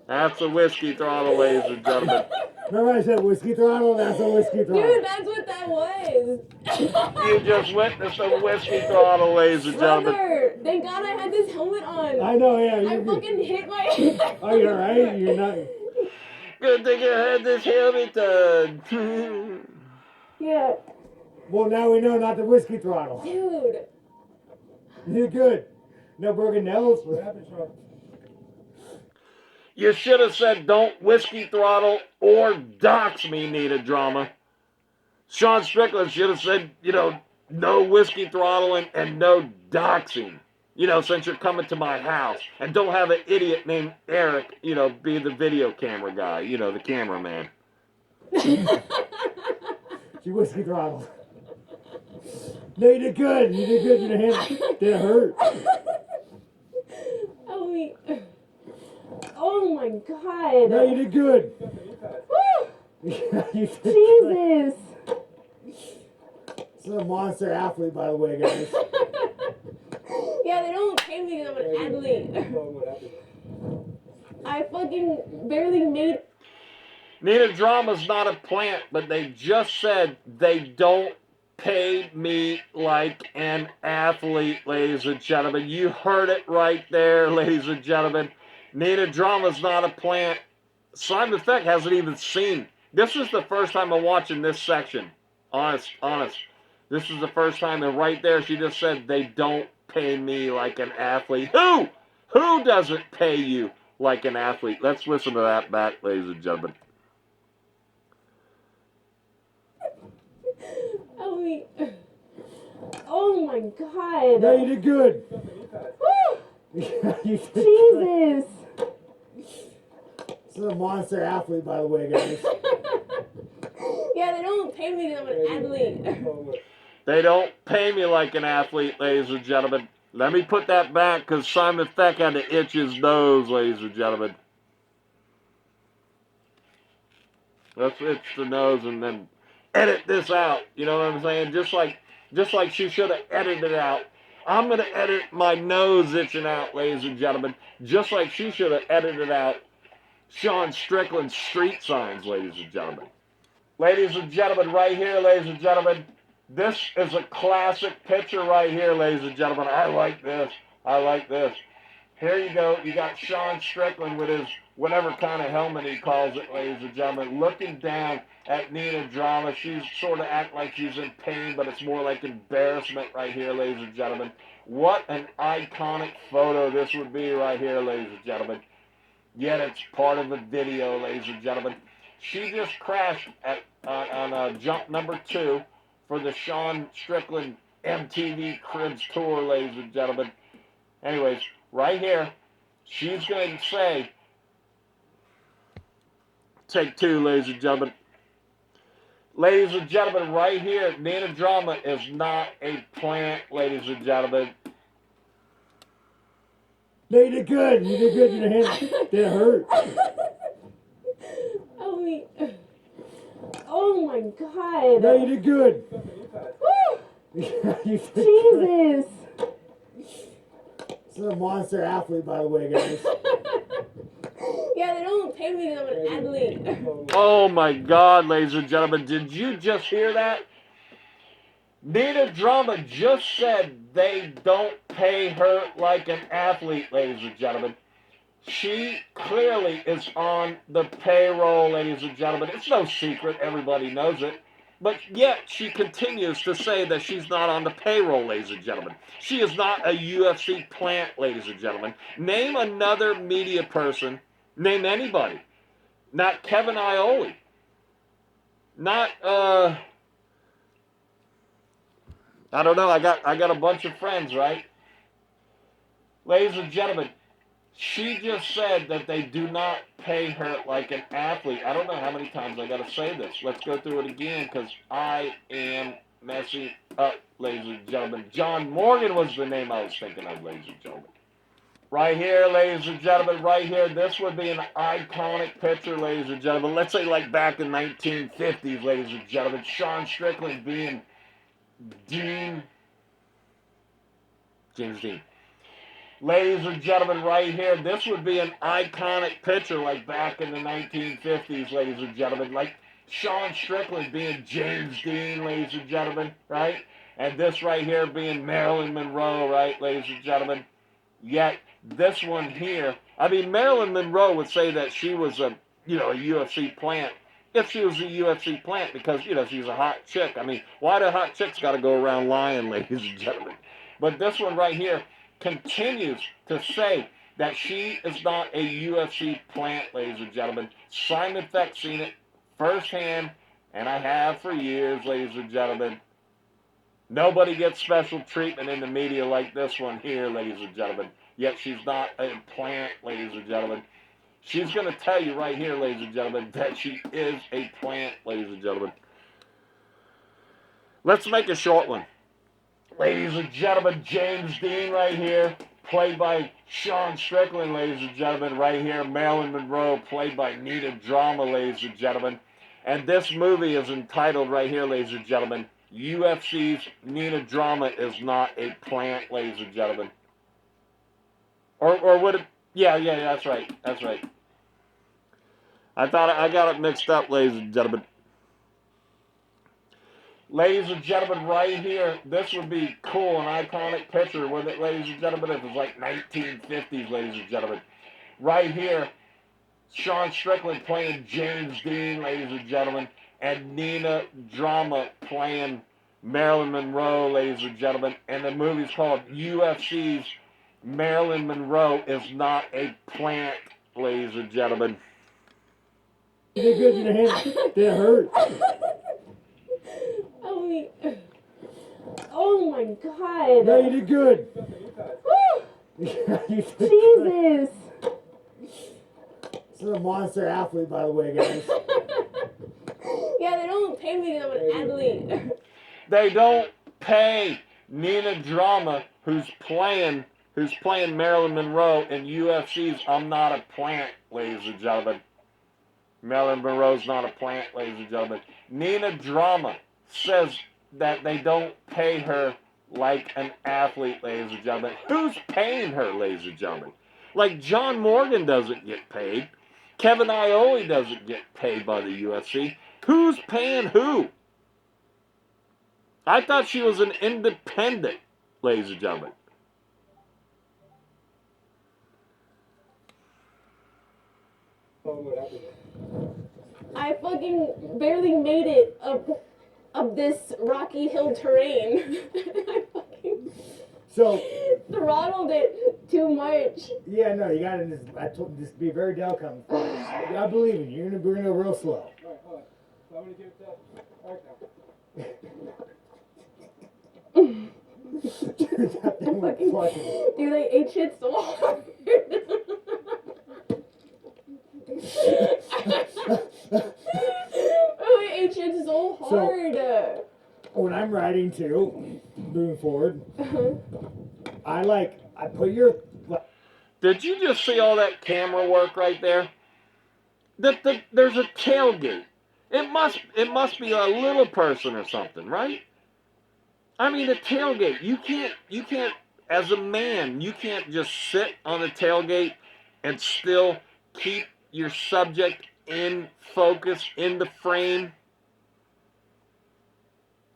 That's a whiskey throttle, ladies and gentlemen. Remember I said whiskey throttle? That's a whiskey throttle. Dude, that's what that was. You just witnessed a whiskey throttle, ladies and gentlemen. Brother, thank God I had this helmet on. I know, yeah. I fucking hit my head. Oh, you're right? You're not... Good thing I had this helmet on. Yeah. Well, now we know not the whiskey throttle. Dude. You're good. No broken nails? What happened, Sean? You should have said don't whiskey throttle or dox me, Nina Drama. Sean Strickland should have said, you know, no whiskey throttling and no doxing. You know, since you're coming to my house. And don't have an idiot named Eric, you know, be the video camera guy. You know, the cameraman. She whiskey throttled. No, you did good. You did good. You didn't hurt. Oh, me. Oh my god. No, you did good. Woo! You did Jesus. This is a monster athlete, by the way, guys. Yeah, they don't pay me because I'm an athlete. I fucking barely made... Nina Drama's not a plant, but they just said they don't pay me like an athlete, ladies and gentlemen. You heard it right there, ladies and gentlemen. Nina Drama's not a plant. Simon Feck hasn't even seen. This is the first time I'm watching this section. Honest. This is the first time, and right there she just said they don't pay me like an athlete. Who? Who doesn't pay you like an athlete? Let's listen to that back, ladies and gentlemen. Oh my god. No, you did good. Woo! You did Jesus. This is a monster athlete, by the way, guys. Yeah, they don't pay me because I'm an athlete. They don't pay me like an athlete, ladies and gentlemen. Let me put that back because Simon Feck had to itch his nose, ladies and gentlemen. It's the nose, and then edit this out. You know what I'm saying? Just like she should have edited it out. I'm going to edit my nose itching out, ladies and gentlemen, just like she should have edited out Sean Strickland's street signs, ladies and gentlemen. Ladies and gentlemen, right here, ladies and gentlemen, this is a classic picture right here, ladies and gentlemen. I like this. I like this. Here you go. You got Sean Strickland with his whatever kind of helmet he calls it, ladies and gentlemen, looking down at Nina Drama. She's sort of act like she's in pain, but it's more like embarrassment right here, ladies and gentlemen. What an iconic photo this would be right here, ladies and gentlemen. Yet it's part of the video, ladies and gentlemen. She just crashed on jump number 2 for the Sean Strickland MTV Cribs tour, ladies and gentlemen. Anyways, right here, she's going to say, take 2, ladies and gentlemen. Ladies and gentlemen, right here, Nina Drama is not a plant, ladies and gentlemen. No, you did good. You did good. Your hand didn't hurt. Oh my God. No, you did good. Jesus. This is a monster athlete, by the way, guys. Yeah, they don't pay me because I'm an athlete. Oh my God, ladies and gentlemen, did you just hear that? Nina Drama just said they don't pay her like an athlete, ladies and gentlemen. She clearly is on the payroll, ladies and gentlemen. It's no secret, everybody knows it. But yet she continues to say that she's not on the payroll, ladies and gentlemen. She is not a UFC plant, ladies and gentlemen. Name another media person. Name anybody. Not Kevin Iole. Not, I don't know. I got a bunch of friends, right? Ladies and gentlemen, she just said that they do not pay her like an athlete. I don't know how many times I got to say this. Let's go through it again because I am messing up, ladies and gentlemen. John Morgan was the name I was thinking of, ladies and gentlemen. Right here, ladies and gentlemen, right here. This would be an iconic picture, ladies and gentlemen. Let's say like back in 1950s, ladies and gentlemen. Sean Strickland being James Dean. Ladies and gentlemen, right here, this would be an iconic picture like back in the 1950s, ladies and gentlemen. Like Sean Strickland being James Dean, ladies and gentlemen, right? And this right here being Marilyn Monroe, right, ladies and gentlemen? Yet this one here, I mean, Marilyn Monroe would say that she was a UFC plant. If she was a UFC plant, because, she's a hot chick. I mean, why do hot chicks got to go around lying, ladies and gentlemen? But this one right here continues to say that she is not a UFC plant, ladies and gentlemen. Simon Feck seen it firsthand, and I have for years, ladies and gentlemen. Nobody gets special treatment in the media like this one here, ladies and gentlemen. Yet she's not a plant, ladies and gentlemen. She's going to tell you right here, ladies and gentlemen, that she is a plant, ladies and gentlemen. Let's make a short one. Ladies and gentlemen, James Dean right here, played by Sean Strickland, ladies and gentlemen, right here. Marilyn Monroe, played by Nina Drama, ladies and gentlemen. And this movie is entitled right here, ladies and gentlemen, UFC's Nina Drama is not a plant, ladies and gentlemen. Or would it? Yeah, that's right. That's right. I got it mixed up, ladies and gentlemen. Ladies and gentlemen, right here, this would be cool, an iconic picture with it, ladies and gentlemen. It was like 1950s, ladies and gentlemen. Right here, Sean Strickland playing James Dean, ladies and gentlemen, and Nina Drama playing Marilyn Monroe, ladies and gentlemen. And the movie's called UFC's Marilyn Monroe is not a plant, ladies and gentlemen. You did good. Your hand didn't hurt. Oh my God. No, you did good. Jesus. This is a monster athlete, by the way, guys. Yeah, they don't pay me because I'm an athlete. They don't pay Nina Drama, who's playing Marilyn Monroe in UFC's I'm Not a Plant, ladies and gentlemen. Marilyn Monroe's not a plant, ladies and gentlemen. Nina Drama says that they don't pay her like an athlete, ladies and gentlemen. Who's paying her, ladies and gentlemen? Like John Morgan doesn't get paid. Kevin Iole doesn't get paid by the UFC. Who's paying who? I thought she was an independent, ladies and gentlemen. I fucking barely made it up this rocky hill terrain. I fucking throttled it too much. Yeah, no, you gotta just be very delicate. I believe in you. We're gonna go real slow. Alright. So I'm gonna give it that. Dude, I ate shit so hard. I ate shit so hard. When I'm riding too, moving forward, I put your. Did you just see all that camera work right there? There's a tailgate. It must be a little person or something, right? I mean, a tailgate. You can't, as a man, you can't just sit on the tailgate and still keep your subject in focus, in the frame.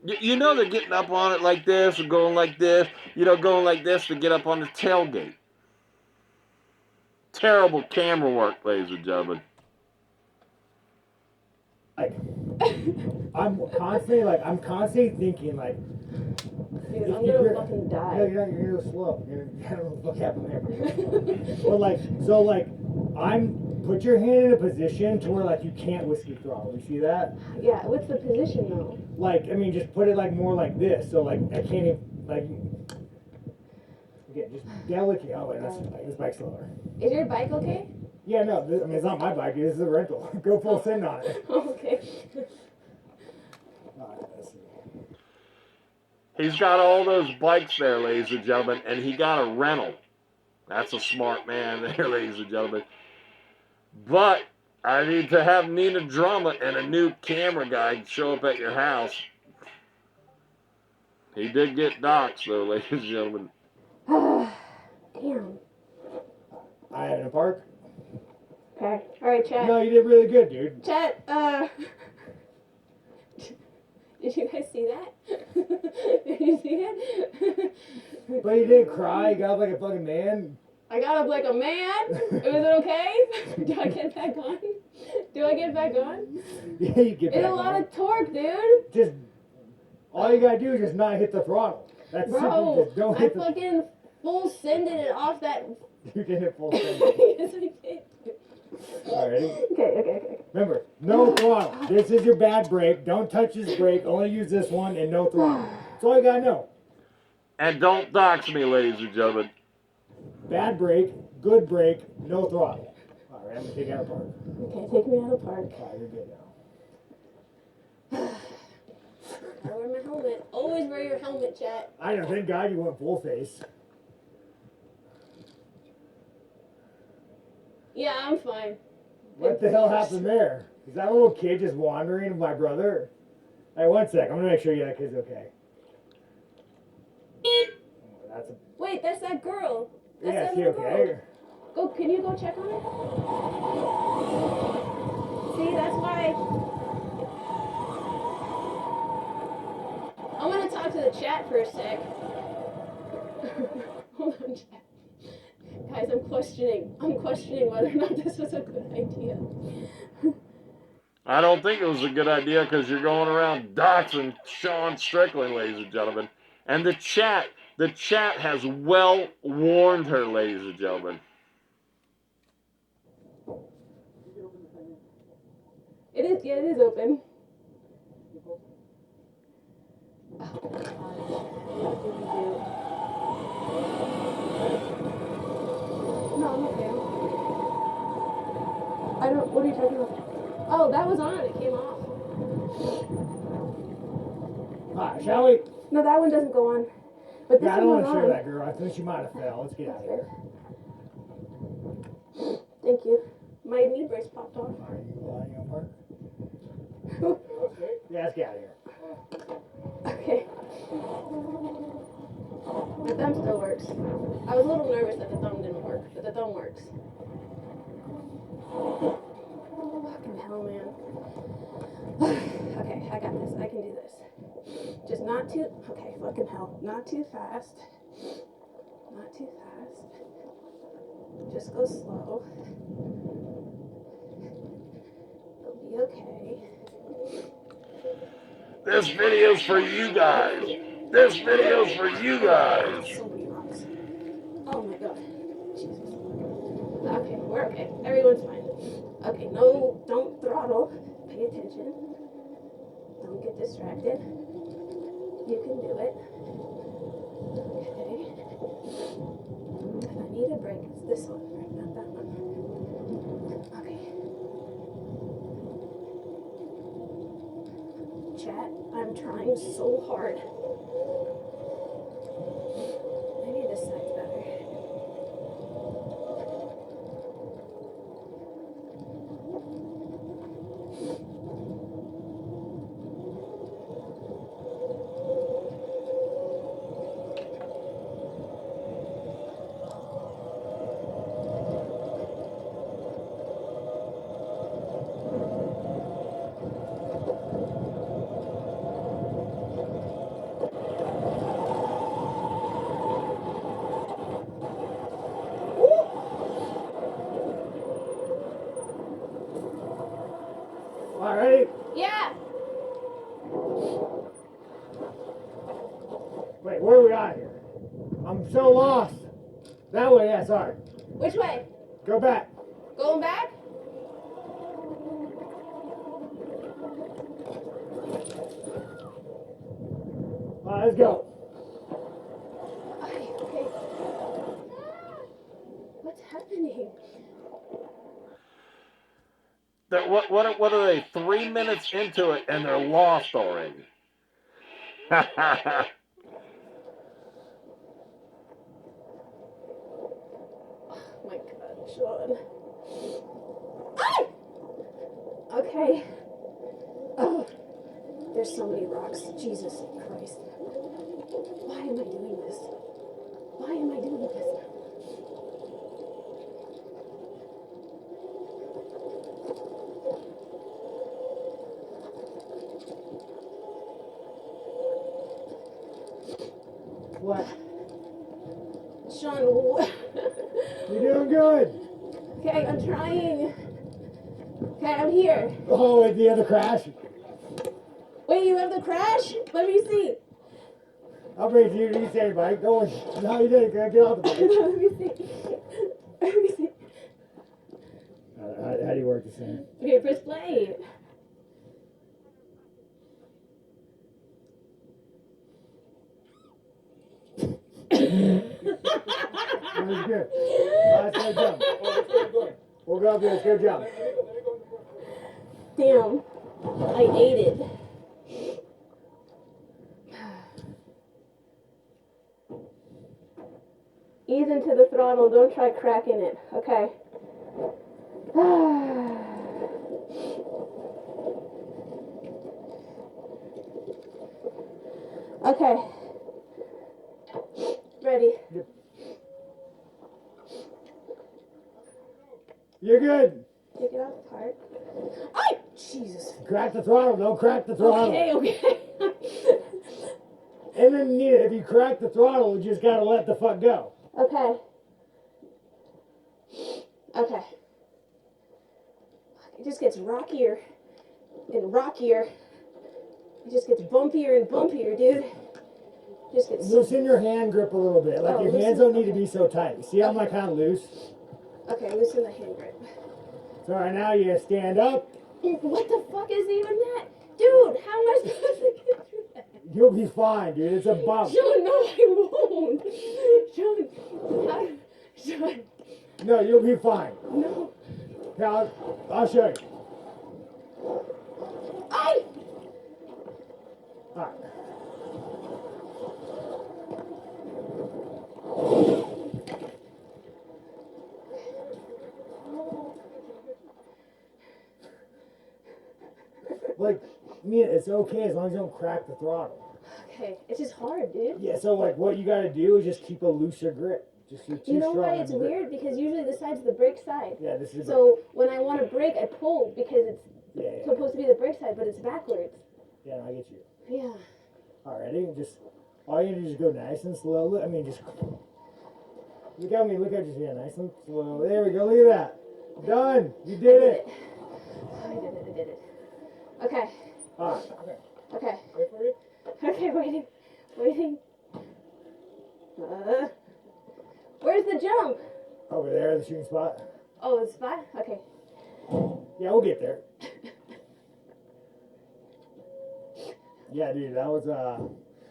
You know they're getting up on it like this or going like this, going like this to get up on the tailgate. Terrible camera work, ladies and gentlemen. I'm constantly thinking like. Dude, I'm gonna fucking die. You're gonna go slow. I don't know what happened there. Put your hand in a position to where you can't whiskey throttle. You see that? Yeah, what's the position though? Just put it more like this. So I can't even again, just delicate. Oh wait, this bike's slower. Is your bike okay? Yeah, no, it's not my bike. This is a rental. Go full send on it. Okay. He's got all those bikes there, ladies and gentlemen, and he got a rental. That's a smart man there, ladies and gentlemen. But I need to have Nina Drama and a new camera guy show up at your house. He did get doxxed, though, ladies and gentlemen. Damn. I had in a park. Okay. Alright, chat. No, you did really good, dude. Chat, did you guys see that? Did you see it? But you didn't cry. You got up like a fucking man. I got up like a man. Was it okay? Do I get back on? Yeah, you get back It's a lot of torque, dude. Just all you gotta do is just not hit the throttle. That's simple. Bro, Just don't I hit the. fucking full sended it off that. You did hit full send. Yes, I did. All right. Okay. Remember, no throttle. This is your bad brake. Don't touch this brake. Only use this one and no throttle. That's all you gotta know. And don't dox me, ladies and gentlemen. Bad brake, good brake, no throttle. All right, I'm gonna take you out of park. Okay, take me out of park. All right, you're good now. I wear my helmet. Always wear your helmet, chat. I know. Thank God you went full face. Yeah, I'm fine. What the hell happened there? Is that little kid just wandering with my brother? Hey, one sec. I'm gonna make sure that kid's okay. That's a. Wait, that's that girl. That's Yeah, that is he little okay? girl. Go, can you go check on her? See, that's why. I'm gonna talk to the chat for a sec. Hold on, chat. Guys, I'm questioning whether or not this was a good idea. I don't think it was a good idea because you're going around doxing Sean Strickland, ladies and gentlemen. And the chat has well warned her, ladies and gentlemen. It is open. Oh, God. What did we do? No, I'm okay. What are you talking about? Oh, that was on. It came off. Alright, shall we? No, that one doesn't go on. But this Yeah, I don't one want was to show on. that girl. I think she might have fell. Let's get out of here. Thank you. My knee brace popped off. Are you lying on work? Yeah, let's get out of here. Okay. My thumb still works. I was a little nervous that the thumb didn't work, but the thumb works. Fucking hell, man. Okay, I got this. I can do this. Just not too... Okay, fucking hell. Not too fast. Not too fast. Just go slow. It'll be okay. This video's for you guys. This video's for you guys. So many rocks. Oh my god. Jesus. Okay, we're okay. Everyone's fine. Okay, no, don't throttle. Pay attention. Don't get distracted. You can do it. Okay. If I need a break, it's this one, right? Not that one. Okay. Chat, I'm trying so hard. Maybe this side's better. All right. Yeah! Wait, where are we at here? I'm so lost. That way, yeah, sorry. Which way? Go back. Going back? All right, let's go. Okay, okay. What's happening? What are they? 3 minutes into it and they're lost already. Oh my god, Sean. Ah! Okay. Oh, there's so many rocks. Jesus Christ. Why am I doing this? Why am I doing this? What? Sean, what? You're doing good. Okay, I'm trying. Okay, I'm here. Oh, wait, the other crash? Wait, you have the crash? Let me see. I'll bring it to you. You say, bike. Go on. No, you didn't. Get off the bike. Let me see. Let me see. How do you work this thing? Okay, press play. That was good. Let's go jump. We'll go up there. Let's go jump. Damn. I ate it. Ease into the throttle. Don't try cracking it. Okay. Okay. Ready. You're good. Take it off the part. Ay! Jesus. Crack the throttle. Don't crack the throttle. Okay, okay. And then, Nina, if you crack the throttle, you just gotta let the fuck go. Okay. Okay. It just gets rockier and rockier. It just gets bumpier and bumpier, dude. It just gets Loosen your hand grip a little bit. Like Oh, your loosen- hands don't need to be so tight. See how I'm like kind of loose? Okay, loosen the hand grip. So right now you stand up. What the fuck is even that? Dude, how am I supposed to get through that? You'll be fine, dude. It's a bump. Sean, no, I won't. Sean, Sean, No, you'll be fine. no. Now, I'll show you. Ay! All right. mean, it's okay as long as you don't crack the throttle. Okay, it's just hard, dude. Yeah, so like what you gotta do is just keep a looser grip. Just too You know strong why on it's the grip. weird? Because usually the side's the brake side. Yeah, this is So when I want to brake, I pull because it's yeah. supposed to be the brake side, but it's backwards. Yeah, I get you. Yeah. Alrighty, just all you do is go nice and slow. I mean, just look at me. Look at you. Yeah, nice and slow. There we go. Look at that. Done. You did it. I did it. Okay. Alright. Okay. Wait for it. Okay, waiting. Where's the jump? Over there, the shooting spot. Oh, the spot? Okay. Yeah, we'll get there. Yeah, dude, that was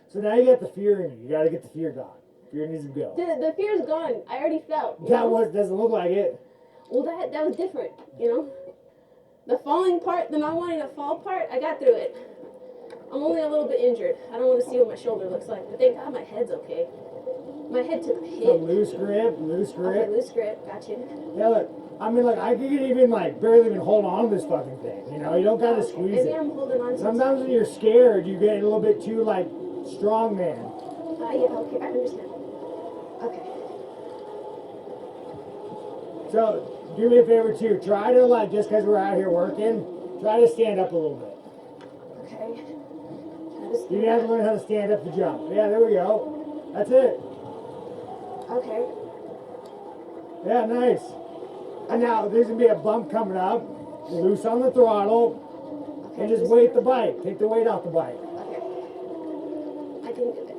So now you got the fear in you. You got to get the fear gone. Fear needs to go. The fear's gone. I already felt. Doesn't look like it. Well, that was different, you know? The falling part, the not wanting to fall part, I got through it. I'm only a little bit injured. I don't want to see what my shoulder looks like, but thank God my head's okay. My head took a hit. So loose grip. Okay, loose grip. Got you. Yeah, look. I mean, like, I could even, like, barely even hold on to this fucking thing. You know, you don't gotta squeeze Maybe it. I'm holding on to Sometimes when you're scared, you get a little bit too, like, strong man. yeah, okay, I understand. Okay. So, do me a favor, too. Try to, like, just because we're out here working, try to stand up a little bit. Okay. You have to learn how to stand up to jump. Yeah, there we go. That's it. Okay. Yeah, nice. And now there's gonna be a bump coming up. Loose on the throttle, and just weight the bike. Take the weight off the bike. Okay. I can do it.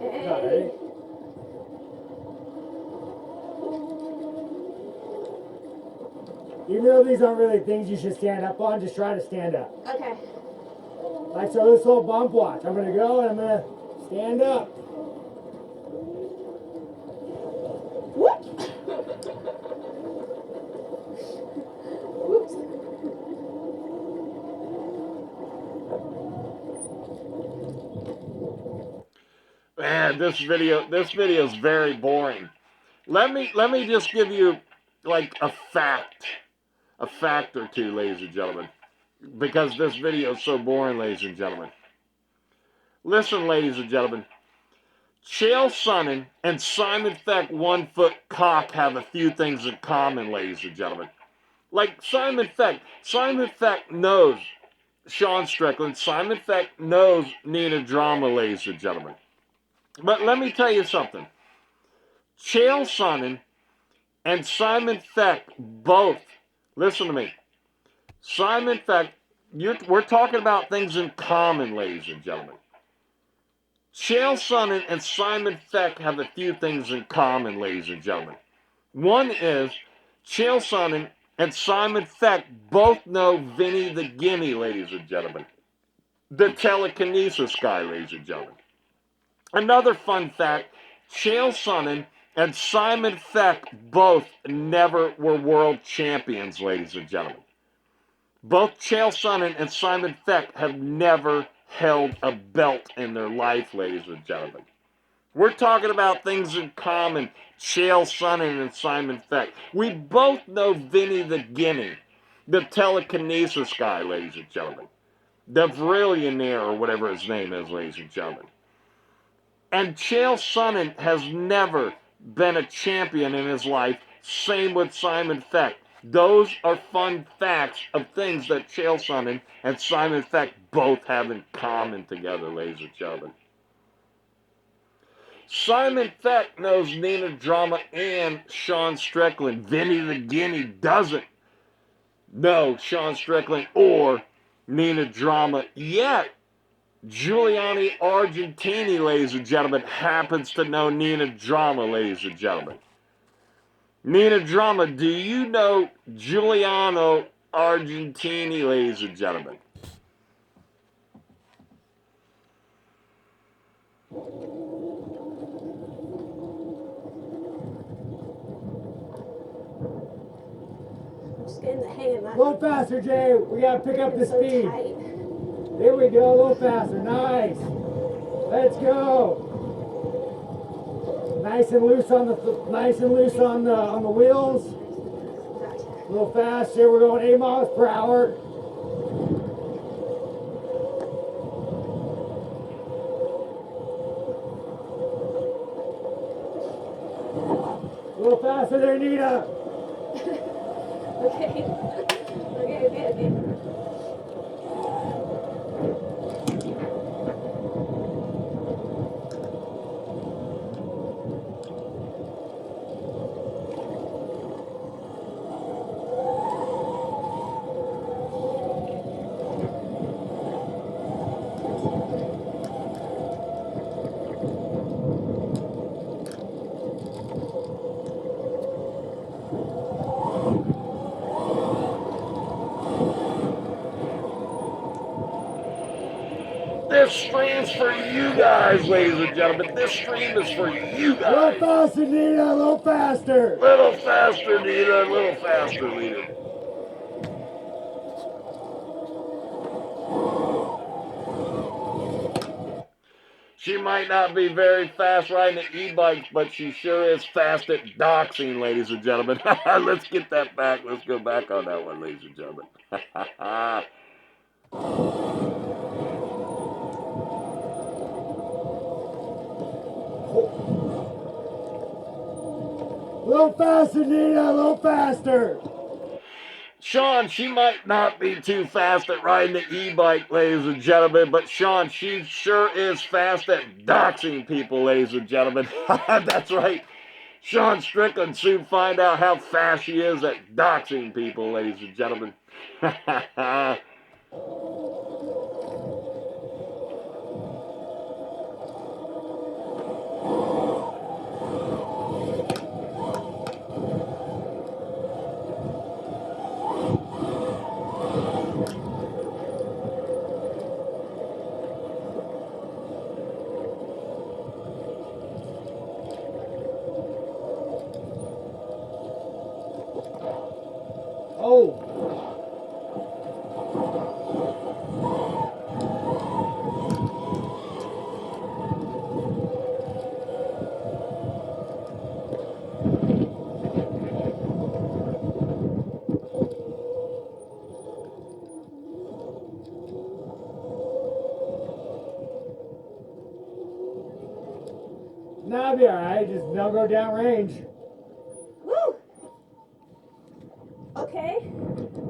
Okay. Even though these aren't really things you should stand up on, just try to stand up. Okay. Like, so this little bump watch. I'm gonna go and I'm gonna stand up. Whoops. Whoops. Man, this video is very boring. Let me just give you like a fact or two, ladies and gentlemen, because this video is so boring, ladies and gentlemen. Listen, ladies and gentlemen, Chael Sonnen and Simon Feck 1 foot cock have a few things in common, ladies and gentlemen. Like Simon Feck knows Sean Strickland. Simon Feck knows Nina Drama, ladies and gentlemen. But let me tell you something. Chael Sonnen and Simon Feck both, listen to me. Simon Feck, we're talking about things in common, ladies and gentlemen. Chael Sonnen and Simon Feck have a few things in common, ladies and gentlemen. One is Chael Sonnen and Simon Feck both know Vinny the Guinea, ladies and gentlemen. The telekinesis guy, ladies and gentlemen. Another fun fact, Chael Sonnen and Simon Feck both never were world champions, ladies and gentlemen. Both Chael Sonnen and Simon Feck have never held a belt in their life, ladies and gentlemen. We're talking about things in common, Chael Sonnen and Simon Feck. We both know Vinny the Guinea, the telekinesis guy, ladies and gentlemen. The Vrillionaire, or whatever his name is, ladies and gentlemen. And Chael Sonnen has never been a champion in his life. Same with Simon Feck. Those are fun facts of things that Chael Sonnen and Simon Feck both have in common together, ladies and gentlemen. Simon Feck knows Nina Drama and Sean Strickland. Vinny the Guinea doesn't know Sean Strickland or Nina Drama yet. Giuliani Argentini, ladies and gentlemen, happens to know Nina Drama, ladies and gentlemen. Nina Drama, do you know Giuliano Argentini, ladies and gentlemen? I'm just getting the hang of that. A little faster, Jay. We gotta pick up the So speed. tight. Here we go, a little faster. Nice. Let's go. Nice and loose on the wheels. A little faster. We're going 8 miles per hour. A little faster there, Nina. Okay. Okay. This stream's for you guys, ladies and gentlemen. This stream is for you A little guys. faster, Nina. A little faster. Little faster, Nina. A little faster, Nina. She might not be very fast riding the e-bikes, but she sure is fast at doxing, ladies and gentlemen. Let's get that back. Let's go back on that one, ladies and gentlemen. A little faster, Nina. A little faster. Sean, she might not be too fast at riding the e-bike, ladies and gentlemen, but Sean, she sure is fast at doxing people, ladies and gentlemen. That's right. Sean Strickland soon find out how fast she is at doxing people, ladies and gentlemen. Oh. Nah, I'll be alright. Just don't go down range. Woo! Okay.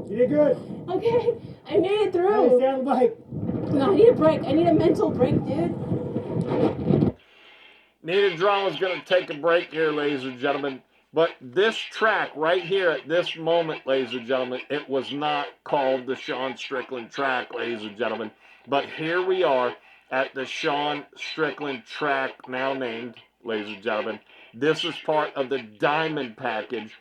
You did good. Okay. I made it Hey, through. stay on the bike. No, I need a break. I need a mental break, dude. Nina Drama's going to take a break here, ladies and gentlemen. But this track right here at this moment, ladies and gentlemen, it was not called the Sean Strickland track, ladies and gentlemen. But here we are at the Sean Strickland track, now named, ladies and gentlemen. This is part of the diamond package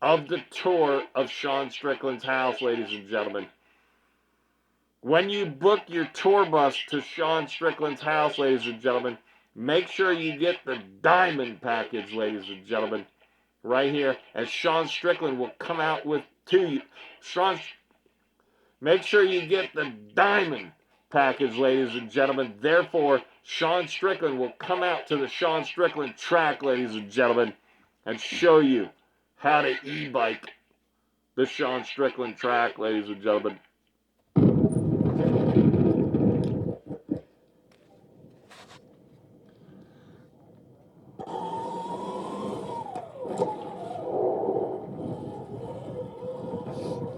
of the tour of Sean Strickland's house, ladies and gentlemen. When you book your tour bus to Sean Strickland's house, ladies and gentlemen, make sure you get the diamond package, ladies and gentlemen, right here. And Sean Strickland will come out with to you. Make sure you get the diamond package, ladies and gentlemen. Therefore, Sean Strickland will come out to the Sean Strickland track, ladies and gentlemen, and show you how to e-bike the Sean Strickland track, ladies and gentlemen.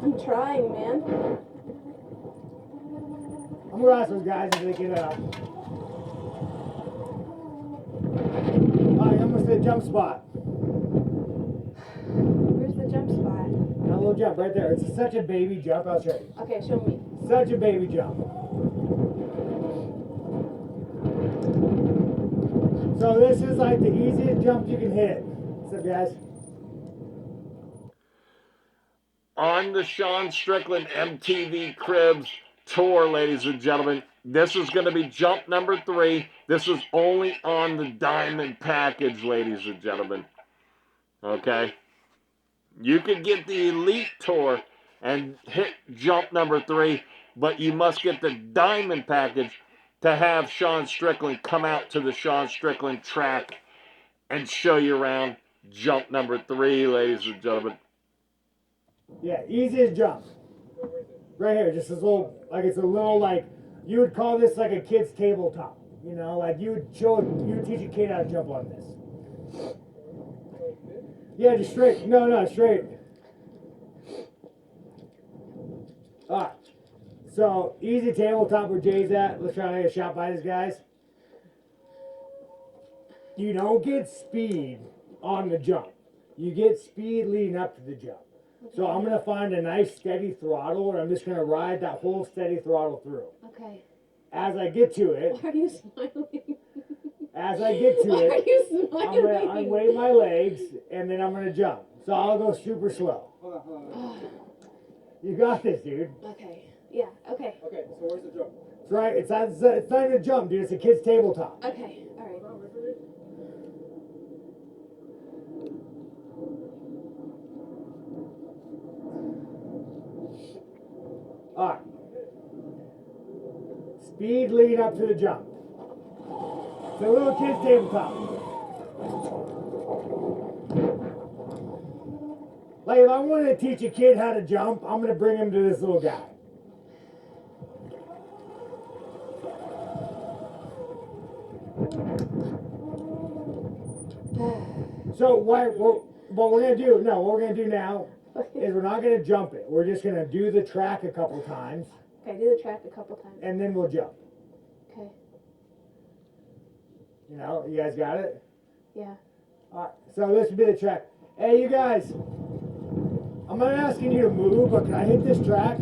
I'm trying, man. I'm gonna ask those guys if they can, Alright, I'm gonna say jump spot. Where's the jump spot? That little jump right there. It's such a baby jump. I'll show you. Okay, show me. Such a baby jump. So this is like the easiest jump you can hit. What's up, guys? On the Sean Strickland MTV Cribs tour, ladies and gentlemen, this is going to be jump number 3. This is only on the diamond package, ladies and gentlemen. Okay? You could get the elite tour and hit jump number 3. but you must get the diamond package to have Sean Strickland come out to the Sean Strickland track and show you around jump number 3, ladies and gentlemen. Yeah, easiest jump. Right here, just this little, like it's a little like, you would call this like a kid's tabletop. You know, like you would teach a kid how to jump on this. Yeah, just straight. No, straight. Alright. So, easy tabletop where Jay's at. Let's try to get a shot by these guys. You don't get speed on the jump. You get speed leading up to the jump. So I'm going to find a nice steady throttle, and I'm just going to ride that whole steady throttle through. Okay. As I get to it... Why are you smiling? As I get to Why it... are you smiling? I'm weighing my legs, and then I'm going to jump. So I'll go super slow. Hold on. You got this, dude. Okay. Yeah, okay. Okay, so where's the jump? It's right. It's not even a jump, dude. It's a kid's tabletop. Okay, alright. Alright. Speed leading up to the jump. It's a little kid's tabletop. Like, if I wanted to teach a kid how to jump, I'm going to bring him to this little guy. So what we're going to do, what we're going to do now is we're not going to jump it. We're just going to do the track a couple times. Okay, do the track a couple times. And then we'll jump. Okay. You know, you guys got it? Yeah. Alright, so this would be the track. Hey, you guys, I'm not asking you to move, but can I hit this track?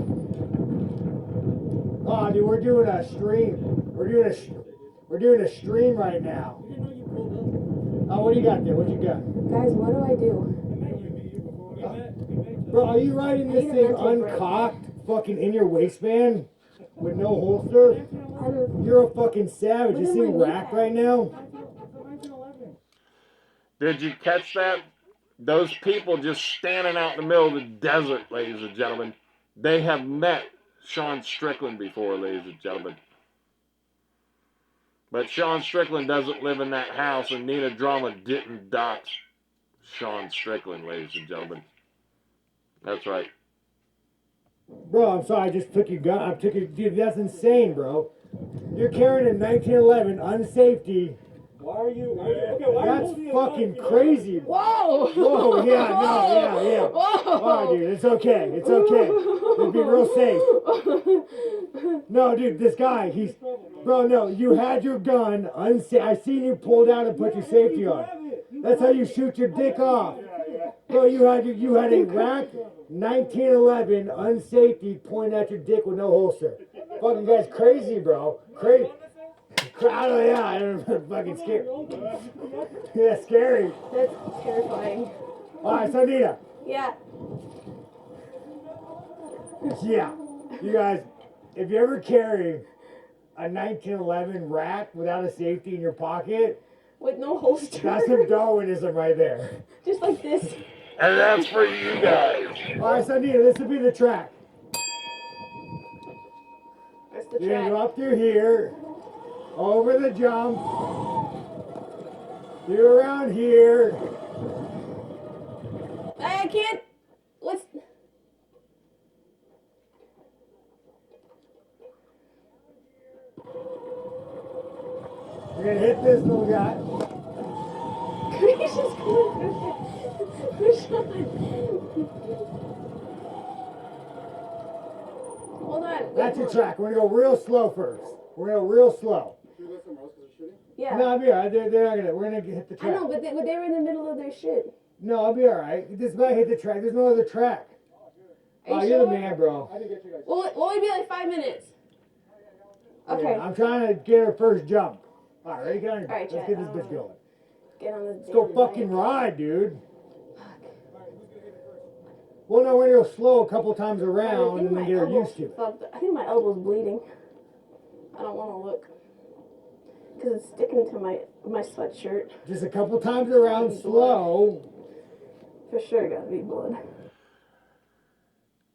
Oh, dude, we're doing a stream. We're doing a stream right now. Oh, what do you got there? What you got? Guys, what do I do? Bro, are you riding this thing uncocked, fucking in your waistband, with no holster? You're a fucking savage. You see rack right now? Did you catch that? Those people just standing out in the middle of the desert, ladies and gentlemen. They have met Sean Strickland before, ladies and gentlemen. But Sean Strickland doesn't live in that house, and Nina Drama didn't dox Sean Strickland, ladies and gentlemen. That's right. Bro, I'm sorry, I just took your gun. Dude, that's insane, bro. You're carrying a 1911 unsafety. Why are you That's fucking crazy. Whoa! Whoa, yeah. Whoa! Oh, dude, it's okay. It's okay. It'll be real safe. No, dude, this guy, Bro, no, you had your gun unsafe. I seen you pulled out and put your safety on. That's how you shoot your dick off. Bro, you had a rack 1911 unsafety pointing at your dick with no holster. Fucking guy's crazy, bro. Crazy. I'm fucking scared. Yeah, scary. That's terrifying. Alright, so Nina. Yeah. Yeah. You guys, if you ever carry a 1911 rack without a safety in your pocket, With no holster. that's some Darwinism right there. Just like this. And that's for you guys. Alright, so Nina, this will be the track. That's the You're gonna track. go up through here, over the jump, through around here. I can't. What's. You're gonna hit this little guy. He's just going Hold on. That's your track. We're gonna go real slow first. We're gonna go real slow. Should we go somewhere else because they're shooting? Yeah. No, I'll be alright. They're not gonna. We're gonna hit the I track. know, but they were in the middle of their shit. No, I'll be alright. This might hit the track. There's no other track. Are you You're the sure? man, bro. I didn't get you guys. Well, it will only be like 5 minutes. Okay. Yeah, I'm trying to get her first jump. Alright, ready? Get on your Alright, Let's Chad, get this bitch going. Get on this. Let's go fucking ride, dude. Well, no, we're gonna go slow a couple times around and then get her used to it. I think my elbow's bleeding. I don't want to look. Because it's sticking to my sweatshirt. Just a couple times around slow. For sure gotta be blood.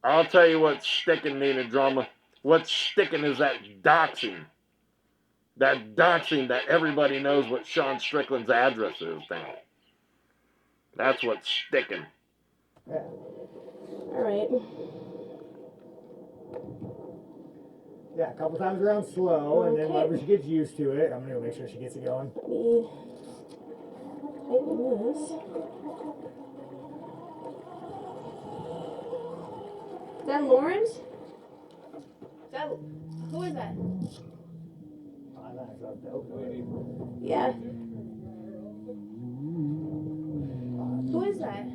I'll tell you what's sticking, Nina Drama. What's sticking is that doxing. That doxing that everybody knows what Sean Strickland's address is now. That's what's sticking. Yeah. All right. Yeah, a couple times around slow, and then Okay. whenever she gets used to it, I'm gonna go make sure she gets it going. Let me tighten this. Is that Lawrence? Is that, who is that? Oh, nice, that's dope. Yeah. Who is that?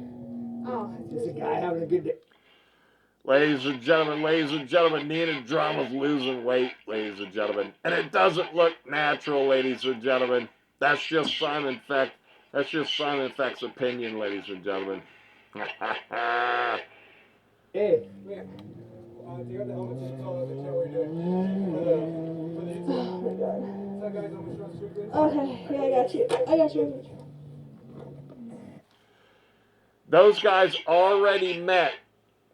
Oh, Just a guy having a good day. Ladies and gentlemen, Nina Drama's losing weight, ladies and gentlemen. And it doesn't look natural, ladies and gentlemen. That's just Simon Feck. That's just Simon Feck's opinion, ladies and gentlemen. Hey. Do you have the helmet to tell the chat what you're doing? For the interview? oh my god. Is that guy's on Sean Strickland? Okay, yeah, I got you. I got you. Those guys already met.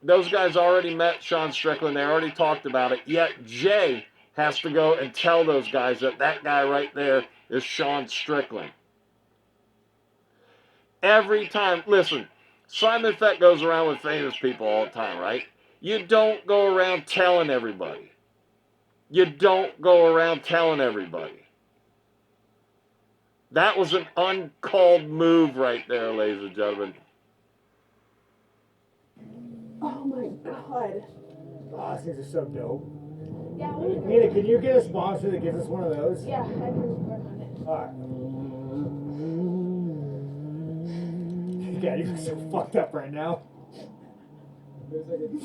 Those guys already met Sean Strickland. They already talked about it. Yet Jay has to go and tell those guys that that guy right there is Sean Strickland. Every time, listen, Simon Feck goes around with famous people all the time, right? You don't go around telling everybody. You don't go around telling everybody. That was an uncalled move right there, ladies and gentlemen. Oh my god. Oh, these things are so dope. Yeah, we need Nina, can you get a sponsor that gives us one of those? Yeah, I can work on it. Alright. Yeah, you're so fucked up right now. Wait a second.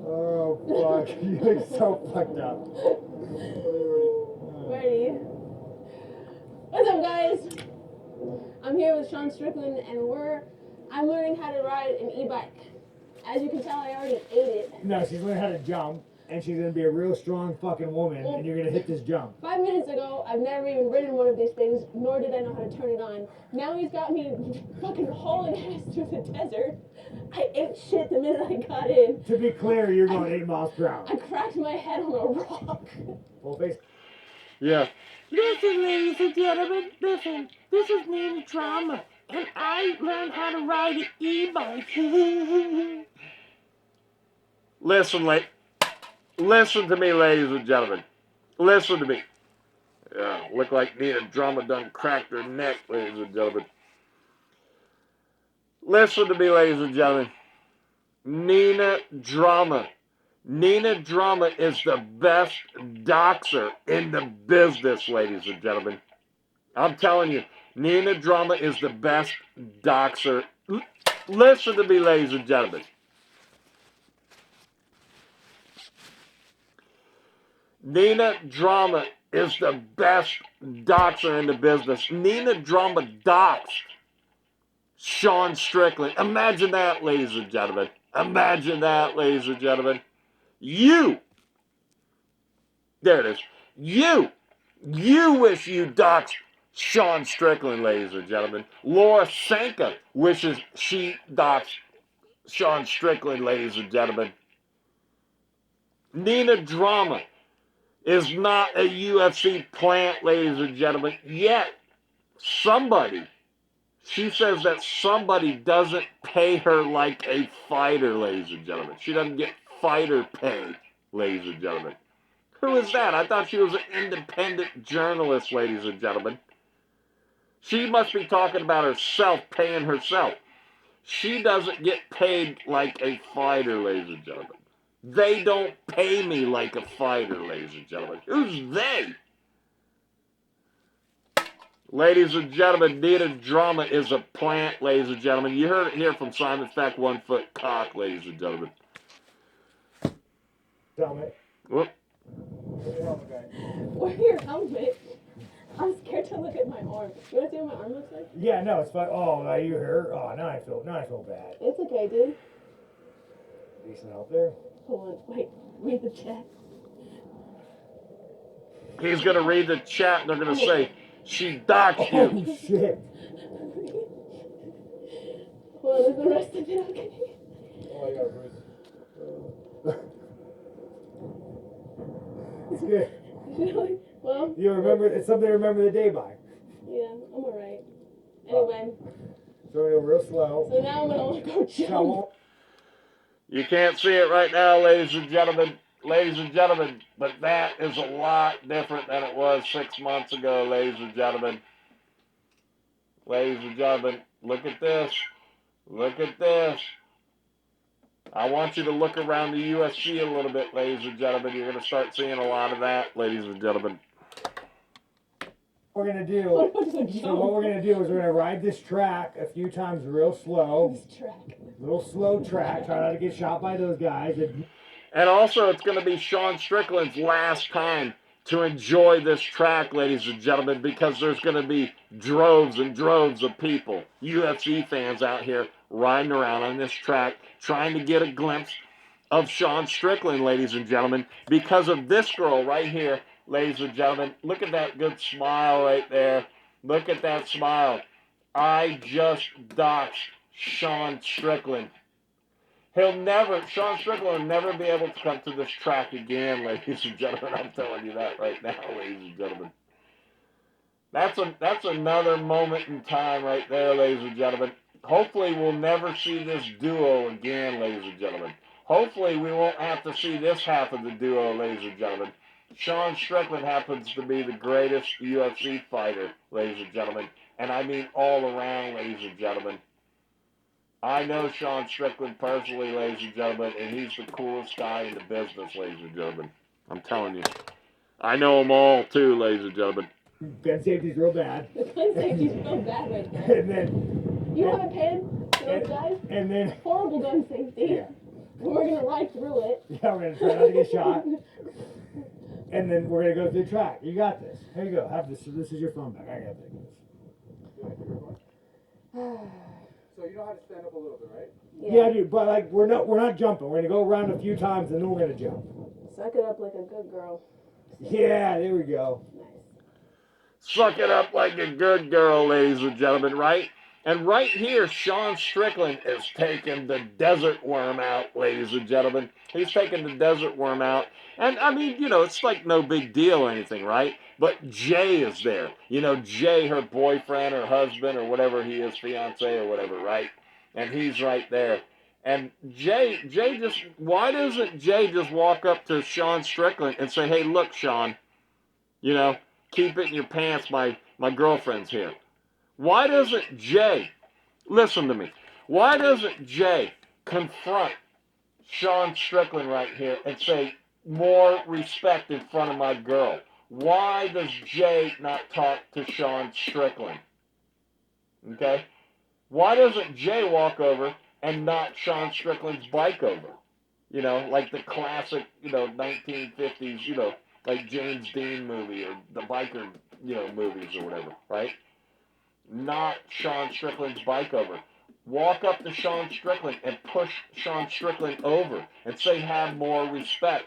Oh, fuck. You look so fucked up. Ready? What's up, guys? I'm here with Sean Strickland, and I'm learning how to ride an e-bike. As you can tell, I already ate it. No, she's learning how to jump, and she's gonna be a real strong fucking woman, and you're gonna hit this jump. 5 minutes ago, I've never even ridden one of these things, nor did I know how to turn it on. Now he's got me fucking hauling ass through the desert. I ate shit the minute I got in. To be clear, you're going 8 miles per hour. I cracked my head on a rock. Full face. Yeah. Listen, ladies and gentlemen, listen. This is Nina Drama, and I learned how to ride an e-bike. Listen to me, ladies and gentlemen. Listen to me. Yeah, look like Nina Drama done cracked her neck, ladies and gentlemen. Listen to me, ladies and gentlemen. Nina Drama. Nina Drama is the best doxer in the business, ladies and gentlemen. I'm telling you, Nina Drama is the best doxer. Listen to me, ladies and gentlemen. Nina Drama is the best doxer in the business. Nina Drama doxed Sean Strickland. Imagine that, ladies and gentlemen. Imagine that, ladies and gentlemen. There it is. You wish you doxed Sean Strickland, ladies and gentlemen. Laura Sanka wishes she doxed Sean Strickland, ladies and gentlemen. Nina Drama is not a UFC plant, ladies and gentlemen. Yet, she says that somebody doesn't pay her like a fighter, ladies and gentlemen. She doesn't get fighter pay, ladies and gentlemen. Who is that? I thought she was an independent journalist, ladies and gentlemen. She must be talking about herself, paying herself. She doesn't get paid like a fighter, ladies and gentlemen. They don't pay me like a fighter, ladies and gentlemen. Who's they? Ladies and gentlemen, Nina Drama is a plant, ladies and gentlemen. You heard it here from Simon Feck, 1 foot cock, ladies and gentlemen. Helmet. Whoop. Wear your helmet. I'm scared to look at my arm. You want to see what my arm looks like? Yeah, no, it's fine. Oh, now you hurt. Oh, now I feel bad. It's okay, dude. Decent help there. Hold on. Wait. Read the chat. He's going to read the chat and they're going to say, she doxed you. Oh, shit. Well, is the rest of it okay? Oh, I got a bruise. good. Really? Well, You remember, it's something to remember the day by. yeah, I'm alright. Anyway, So we're real slow. so now I'm gonna go jump. So, You can't see it right now, ladies and gentlemen. Ladies and gentlemen, but that is a lot different than it was 6 months ago, ladies and gentlemen. Ladies and gentlemen, look at this. Look at this. I want you to look around the UFC a little bit, ladies and gentlemen. You're going to start seeing a lot of that, ladies and gentlemen. we're gonna do. So what we're gonna do is we're gonna ride this track a few times real slow. This track. Little slow track. Try not to get shot by those guys. And also, it's going to be Sean Strickland's last time to enjoy this track, ladies and gentlemen, because there's going to be droves and droves of people, UFC fans out here riding around on this track, trying to get a glimpse of Sean Strickland, ladies and gentlemen, because of this girl right here, ladies and gentlemen. Look at that good smile right there. Look at that smile. I just doxed Sean Strickland. Sean Strickland will never be able to come to this track again, ladies and gentlemen. I'm telling you that right now, ladies and gentlemen. That's another moment in time right there, ladies and gentlemen. Hopefully we'll never see this duo again, ladies and gentlemen. Hopefully we won't have to see this half of the duo, ladies and gentlemen. Sean Strickland happens to be the greatest UFC fighter, ladies and gentlemen. And I mean all around, ladies and gentlemen. I know Sean Strickland personally, ladies and gentlemen, and he's the coolest guy in the business, ladies and gentlemen. I'm telling you. I know them all, too, ladies and gentlemen. Gun safety's real bad. The gun safety's real bad right there. And then. You want a pin for those guys? And then. Horrible gun safety. Yeah. We're gonna ride through it. Yeah, we're gonna try not to get shot. And then we're gonna go through the track. You got this. Here you go. Have this. This is your phone back. I gotta take this. So you know how to stand up a little bit, right? Yeah, dude. But like, we're not jumping. We're gonna go around a few times and then we're gonna jump. Suck it up like a good girl. Yeah, there we go. Nice. Suck it up like a good girl, ladies and gentlemen, right? And right here, Sean Strickland is taking the desert worm out, ladies and gentlemen. He's taking the desert worm out. And, I mean, you know, it's like no big deal or anything, right? But Jay is there. You know, Jay, her boyfriend or husband or whatever he is, fiance or whatever, right? And he's right there. And Jay just, why doesn't Jay just walk up to Sean Strickland and say, hey, look, Sean, you know, keep it in your pants, my girlfriend's here. Why doesn't Jay, listen to me, why doesn't Jay confront Sean Strickland right here and say, more respect in front of my girl? Why does Jay not talk to Sean Strickland? Okay? Why doesn't Jay walk over and knock Sean Strickland's bike over? You know, like the classic, you know, 1950s, you know, like James Dean movie or the biker, you know, movies or whatever, right? Knock Sean Strickland's bike over. Walk up to Sean Strickland and push Sean Strickland over and say have more respect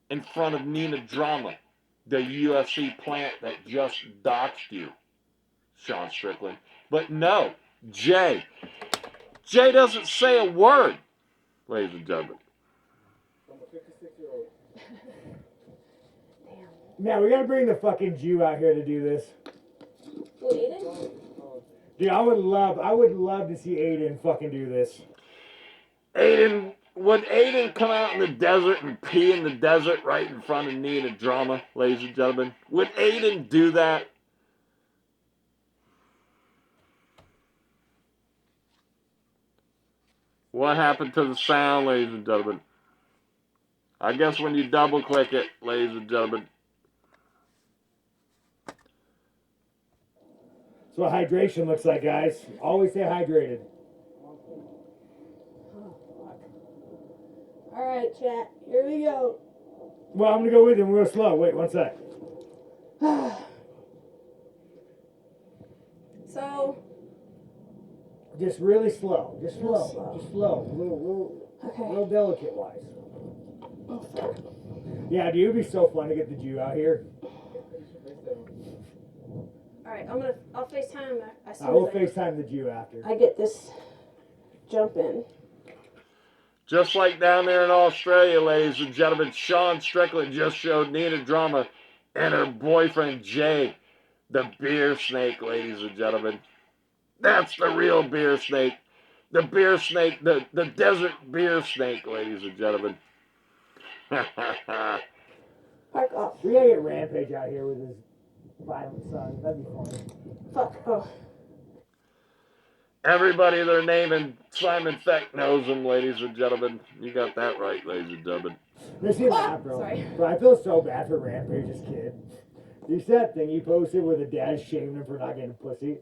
in front of Nina Drama, the UFC plant that just doxed you, Sean Strickland. But no, Jay doesn't say a word, ladies and gentlemen. I'm a 56-year-old. Man, we gotta bring the fucking Jew out here to do this. Who, Adin? Dude, I would love to see Adin fucking do this. Would Adin come out in the desert and pee in the desert right in front of Nina Drama, ladies and gentlemen? Would Adin do that? What happened to the sound, ladies and gentlemen? I guess when you double click it, ladies and gentlemen. That's what hydration looks like, guys. Always stay hydrated. Alright, chat. Here we go. Well, I'm gonna go with him real slow. Wait, one sec. So, Just really slow. Just Real slow. slow. Just slow. okay. Real delicate wise. Oh, fuck. Yeah, dude, it'd be so fun to get the Jew out here. Alright, I'll FaceTime as I soon will as FaceTime the Jew after. I get this jump in. Just like down there in Australia, ladies and gentlemen, Sean Strickland just showed Nina Drama and her boyfriend Jay the beer snake, ladies and gentlemen. That's the real beer snake. The beer snake, the desert beer snake, ladies and gentlemen. Park off. We gotta get Rampage out here with his violent son. That'd be funny. Fuck off. Everybody they're naming Simon Feck knows him, ladies and gentlemen. You got that right, ladies and gentlemen. Let's see that, bro. Sorry. Bro, I feel so bad for Rampage's kid. Did you see that thing he posted where the dad shaming him for not getting pussy?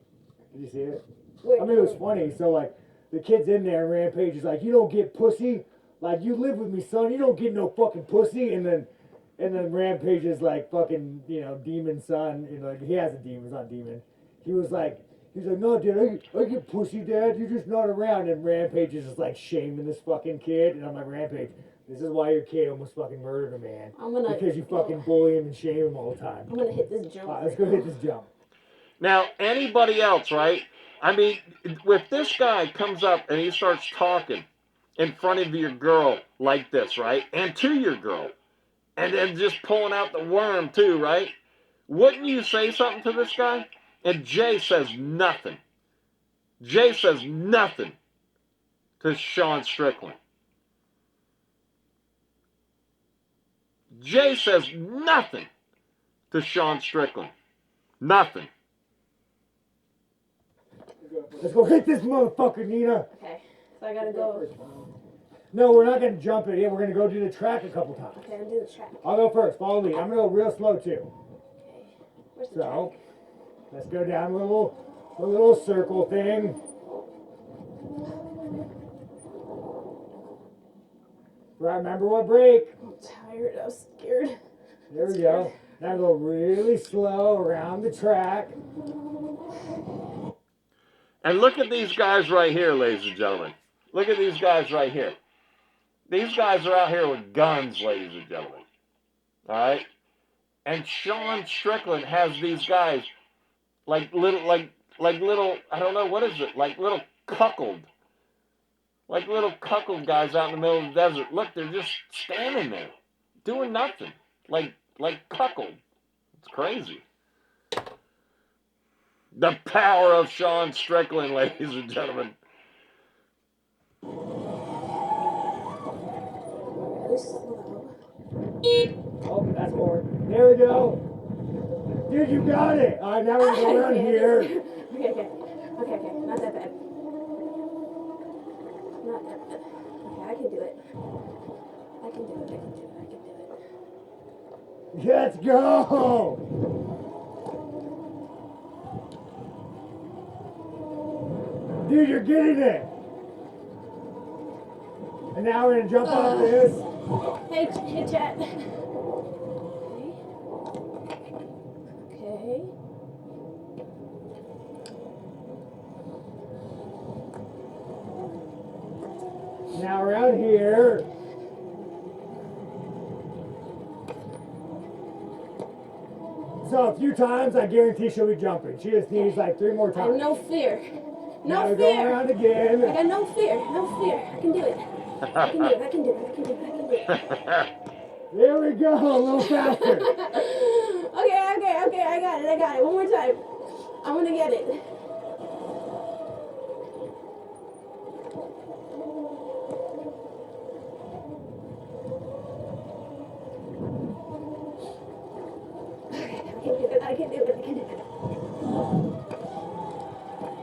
Did you see it? Wait, I mean, it was funny. So, like, the kid's in there and Rampage is like, you don't get pussy? Like, you live with me, son. You don't get no fucking pussy. And then Rampage is like fucking, you know, demon son. You know, like, he has a demon. He's not demon. He's like, no, dude, I get pussy, dad. You're just not around. And Rampage is just like shaming this fucking kid. And I'm like, Rampage, this is why your kid almost fucking murdered a man. Because you fucking bully him and shame him all the time. I'm gonna hit this jump. All right, let's go hit this jump. Now, anybody else, right? I mean, if this guy comes up and he starts talking in front of your girl like this, right? And to your girl. And then just pulling out the worm too, right? Wouldn't you say something to this guy? And Jay says nothing. Jay says nothing to Sean Strickland. Jay says nothing to Sean Strickland. Nothing. Let's go hit this motherfucker, Nina. Okay, so I gotta go. No, we're not gonna jump it. Yeah, we're gonna go do the track a couple times. Okay, I'm doing the track. I'll go first. Follow me. I'm gonna go real slow too. Okay, where's the So, track? let's go down a little circle thing. Remember what break? I'm tired. I was scared. There we go. Now go really slow around the track. And look at these guys right here, ladies and gentlemen. Look at these guys right here. These guys are out here with guns, ladies and gentlemen. All right? And Sean Strickland has these guys like little, I don't know, what is it? Like little cuckold guys out in the middle of the desert. Look, they're just standing there, doing nothing. Like cuckold. It's crazy. The power of Sean Strickland, ladies and gentlemen. Really slow. Oh, that's more. There we go. Dude, you got it. All right, now we're going to go around here. Okay. Not that bad. Not that bad. Okay, I can do it. Let's go. Dude, you're getting it. And now we're going to jump off this. Hey, chat. Okay. Now around here. So a few times, I guarantee she'll be jumping. She just needs like 3 more I times. have no fear. Now No we go fear. around again. I got no fear. I can do it. I can do it. There we go, a little faster. Okay, I got it. One more time. I'm gonna get it. I can do it.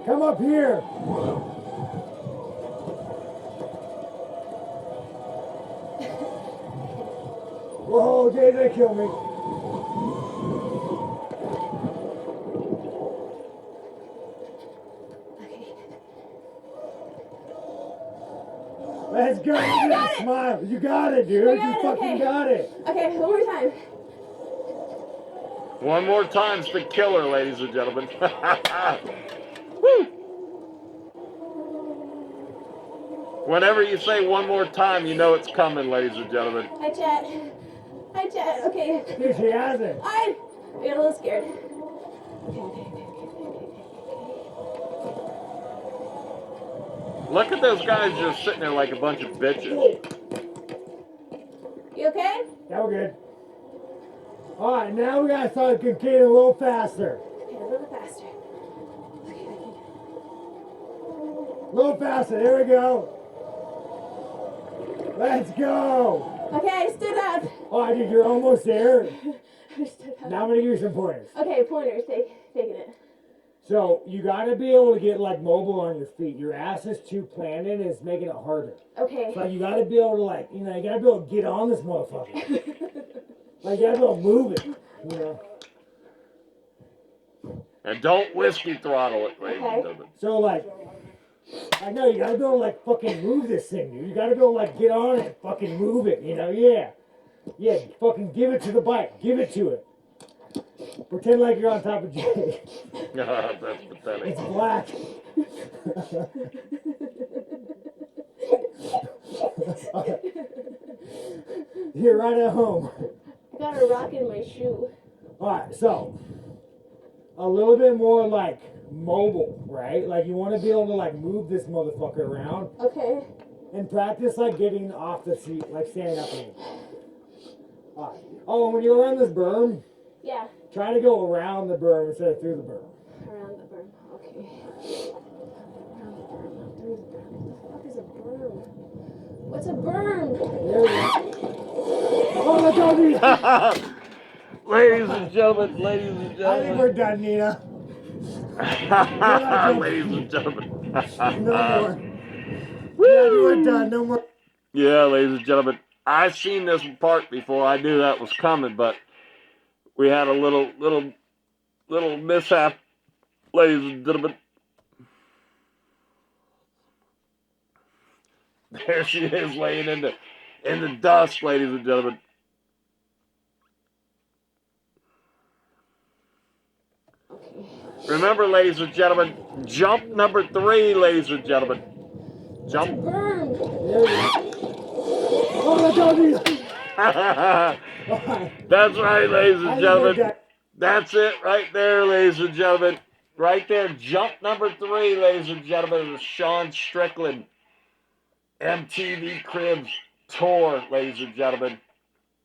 Come up here. Whoa, Jay, they kill me. Let's go. I got it. Smile. You got it, dude. You fucking got it. Okay, one more time. One more time's the killer, ladies and gentlemen. Woo! Whenever you say one more time, you know it's coming, ladies and gentlemen. Hi, chat. Okay. Dude, she has it. I got a little scared. Okay. Look at those guys just sitting there like a bunch of bitches. You okay? Yeah, we're good. All right, now we gotta start kicking a little faster. Okay, a little faster. Okay, A little faster. There we go. Let's go. okay, I stood up. All right, dude, you're almost there. I stood up. Now I'm gonna give you some pointers. Okay, pointers, taking it. So you gotta be able to get like mobile on your feet. Your ass is too planted, it's making it harder. Okay. So you gotta be able to like, you gotta be able to get on this motherfucker. Like you gotta be able to move it, you know. And don't whiskey throttle it, ladies and Okay. gentlemen. So like, I know you gotta be able to like fucking move this thing, dude. You gotta be able to like get on it and fucking move it, you know, yeah. Yeah, fucking give it to the bike. Give it to it. Pretend like you're on top of Jay. That's pathetic. It's black. You're right at home. I got a rock in my shoe. Alright, so a little bit more like mobile, right? Like you want to be able to like move this motherfucker around Okay. and practice like getting off the seat, like standing up again. Alright. Oh, and when you go around this berm, Yeah. try to go around the berm instead of through the berm. Around the berm. Okay. Around the berm, not through the berm. What the fuck is a berm? What's a berm? There we go. Oh, let's go, Nina. Ladies and gentlemen, ladies and I think gentlemen. we're done, Nina. Ladies and gentlemen. No more. Yeah, we're done. No more. Yeah, ladies and gentlemen. I've seen this part before. I knew that was coming, but we had a little mishap, ladies and gentlemen. There she is, laying in the dust, ladies and gentlemen. Okay. Remember, ladies and gentlemen, jump number 3, ladies and gentlemen. It's a Jump. berm. There we go. Oh, let's go, Nina. Alright. That's right, ladies I and think we're gentlemen. done. That's it right there, ladies and gentlemen. Right there, jump number 3, ladies and gentlemen, is Sean Strickland. MTV Cribs tour, ladies and gentlemen.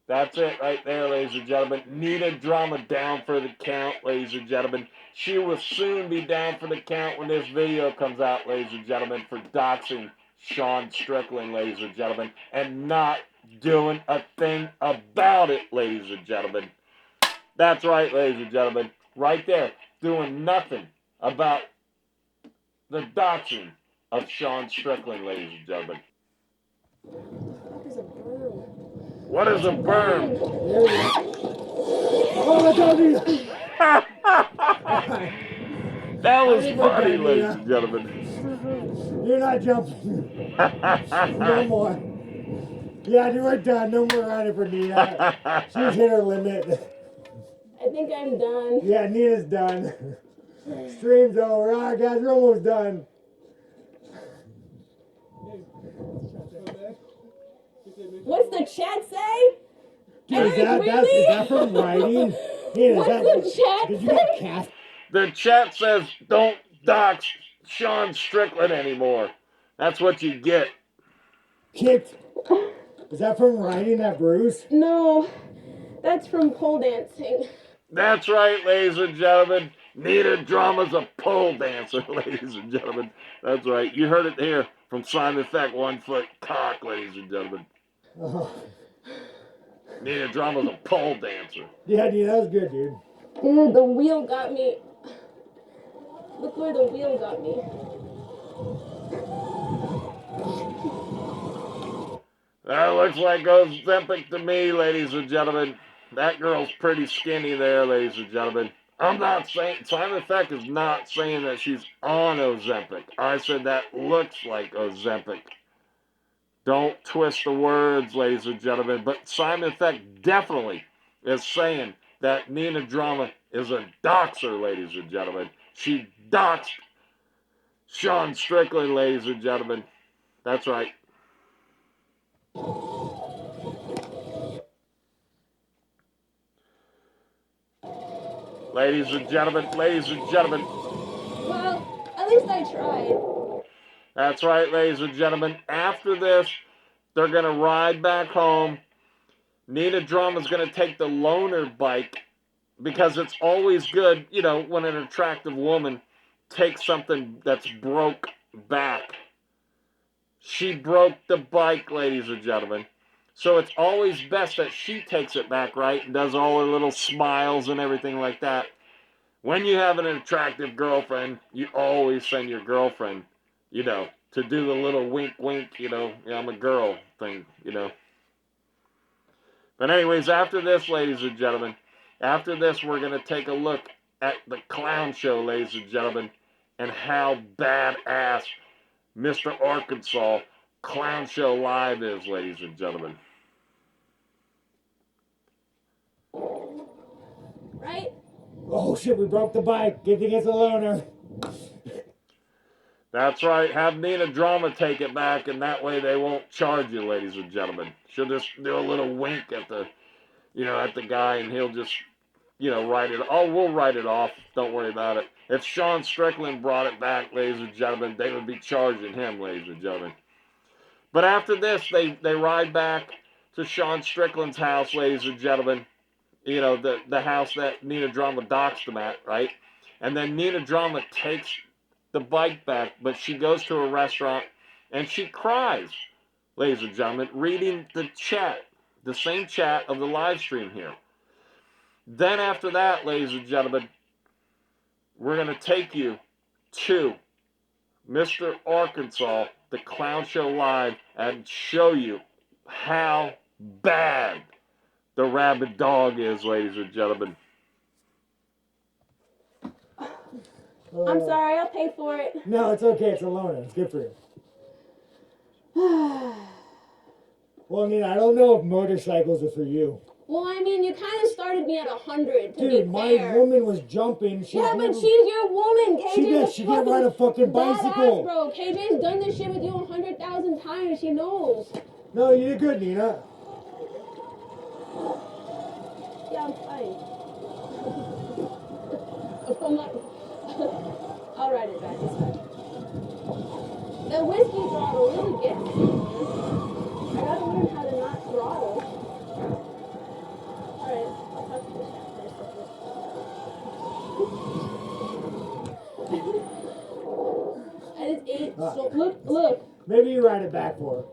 That's it right there, ladies and gentlemen. Nina Drama down for the count, ladies and gentlemen. She will soon be down for the count when this video comes out, ladies and gentlemen, for doxing Sean Strickland, ladies and gentlemen, and not doing a thing about it, ladies and gentlemen. That's right, ladies and gentlemen. Right there, doing nothing about the doxing of Sean Strickland, ladies and gentlemen. What is a berm? What is a berm? There we go. Oh, let's go, Nina. Alright. That was I think we're funny, done, ladies Nina. and gentlemen. You're not jumping. No more. Yeah, dude, we're done. No more riding for Nina. She's hit her limit. I think I'm done. Yeah, Nina's done. Stream's over. All right, guys, we're almost done. What's the chat say? Dude, is that, really? is that from writing? Nina, What's the chat did you say? get cast? The chat says, don't dox Sean Strickland anymore. That's what you get. Kicked? Is that from writing that Bruce? No, that's from pole dancing. That's right, ladies and gentlemen. Nina Drama's a pole dancer, ladies and gentlemen. That's right. You heard it here from Simon Feck, 1 foot cock, ladies and gentlemen. Oh. Nina Drama's a pole dancer. Yeah, dude, that was good, dude. Dude, the wheel got me. Look where the wheel got me. That looks like Ozempic to me, ladies and gentlemen. That girl's pretty skinny there, ladies and gentlemen. I'm not saying, Simon Feck is not saying that she's on Ozempic. I said that looks like Ozempic. Don't twist the words, ladies and gentlemen. But Simon Feck definitely is saying that Nina Drama is a doxer, ladies and gentlemen. She doxed Sean Strickland, ladies and gentlemen. That's right. Ladies and gentlemen, ladies and gentlemen. Well, at least I tried. That's right, ladies and gentlemen. After this, they're going to ride back home. Nina Drama's going to take the loaner bike because it's always good, you know, when an attractive woman takes something that's broke back. She broke the bike, ladies and gentlemen. So it's always best that she takes it back, right? And does all her little smiles and everything like that. When you have an attractive girlfriend, you always send your girlfriend, you know, to do the little wink, wink, you know, yeah, I'm a girl thing, you know. But anyways, after this, ladies and gentlemen, after this, we're going to take a look at the clown show, ladies and gentlemen, and how badass Mr. Arkansas Clown Show Live is, ladies and gentlemen. Right? Oh shit, we broke the bike. Good thing it's a loaner. That's right. Have Nina Drama take it back, and that way they won't charge you, ladies and gentlemen. She'll just do a little wink at the, you know, at the guy, and he'll just, you know, write it. Oh, we'll write it off. Don't worry about it. If Sean Strickland brought it back, ladies and gentlemen, they would be charging him, ladies and gentlemen. But after this, they ride back to Sean Strickland's house, ladies and gentlemen. You know, the house that Nina Drama doxed him at, right? And then Nina Drama takes the bike back, but she goes to a restaurant and she cries, ladies and gentlemen, reading the chat, the same chat of the live stream here. Then after that, ladies and gentlemen, we're going to take you to Mr. Arkansas, the Clown Show Live, and show you how bad the rabid dog is, ladies and gentlemen. I'm sorry, I'll pay for it. No, it's okay. It's a loaner. It's good for you. Well, Nina, I don't know if motorcycles are for you. Well, I mean, you kind of started me at 100, to Dude, be my fair. woman was jumping. Yeah, but she's your woman, KJ. She did. She can ride a fucking bicycle. Badass, bro. KJ's done this shit with you 100,000 times. She knows. No, you did good, Nina. Yeah, I'm fine. I'm not... I'll ride it back. It's fine. The whiskey throttle really gets me, man. I gotta learn how to not throttle. Alright, I'll talk to the chat for a second. I just ate so... Look. Maybe you ride it back for her.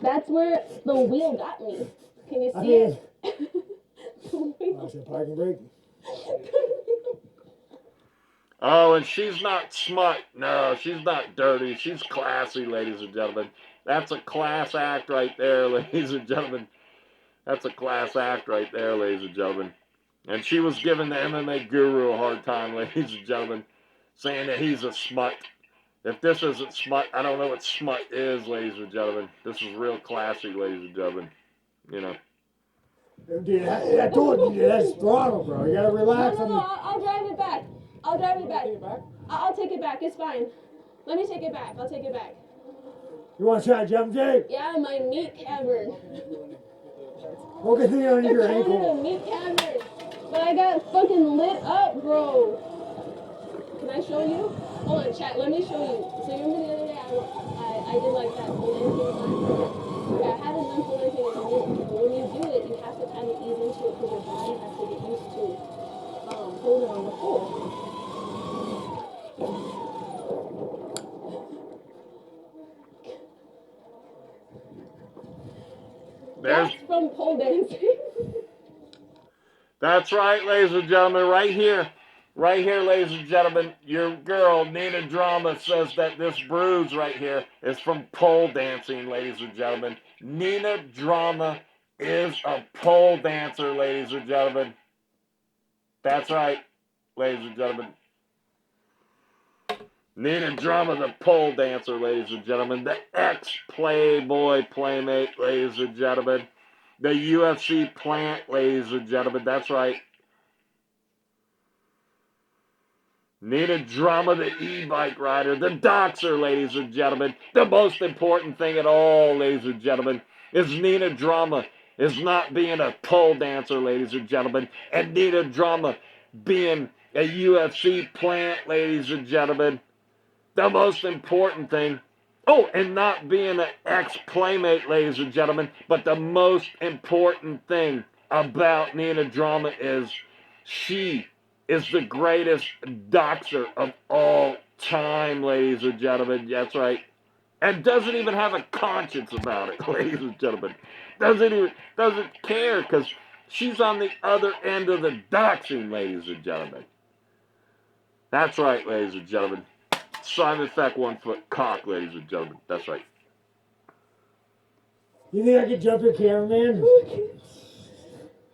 That's where the wheel got me. Can you see it? I said parking brake. Oh, and she's not smut. No, she's not dirty. She's classy, ladies and gentlemen. That's a class act right there, ladies and gentlemen. That's a class act right there, ladies and gentlemen. And she was giving the MMA Guru a hard time, ladies and gentlemen, saying that he's a smut. If this isn't smut, I don't know what smut is, ladies and gentlemen. This is real classy, ladies and gentlemen. You know. Dude, I told you, that's throttle, bro. You gotta relax. No, I'll drive it back. I'll drive it back. I'll take it back. It's fine. Let me take it back. I'll take it back. You want to try jump, Jay? Yeah, my meat cavern. Okay, thing on your It's only ankle. the meat cavern. But I got fucking lit up, bro. Can I show you? Hold on, chat. Let me show you. So you remember the other day I did like that pull-in thing? Yeah, I haven't done pull-in thing in a minute. But when you do it, you have to kind of ease into it because your body has to get used to holding on the pole. There's... That's from pole dancing. That's right, ladies and gentlemen, right here, ladies and gentlemen, your girl, Nina Drama, says that this bruise right here is from pole dancing, ladies and gentlemen. Nina Drama is a pole dancer, ladies and gentlemen. That's right, ladies and gentlemen. Nina Drama, the pole dancer, ladies and gentlemen. The ex-Playboy Playmate, ladies and gentlemen. The UFC plant, ladies and gentlemen. That's right. Nina Drama, the e-bike rider. The Doxxer, ladies and gentlemen. The most important thing at all, ladies and gentlemen, is Nina Drama is not being a pole dancer, ladies and gentlemen. And Nina Drama being a UFC plant, ladies and gentlemen. The most important thing Oh, and not being an ex-playmate, ladies and gentlemen, but the most important thing about Nina Drama is she is the greatest doxer of all time, ladies and gentlemen. That's right. And doesn't even have a conscience about it, ladies and gentlemen. Doesn't care, because she's on the other end of the doxing, ladies and gentlemen. That's right, ladies and gentlemen. Simon Feck, 1 foot cock, ladies and gentlemen. That's right. You think I could jump your cameraman?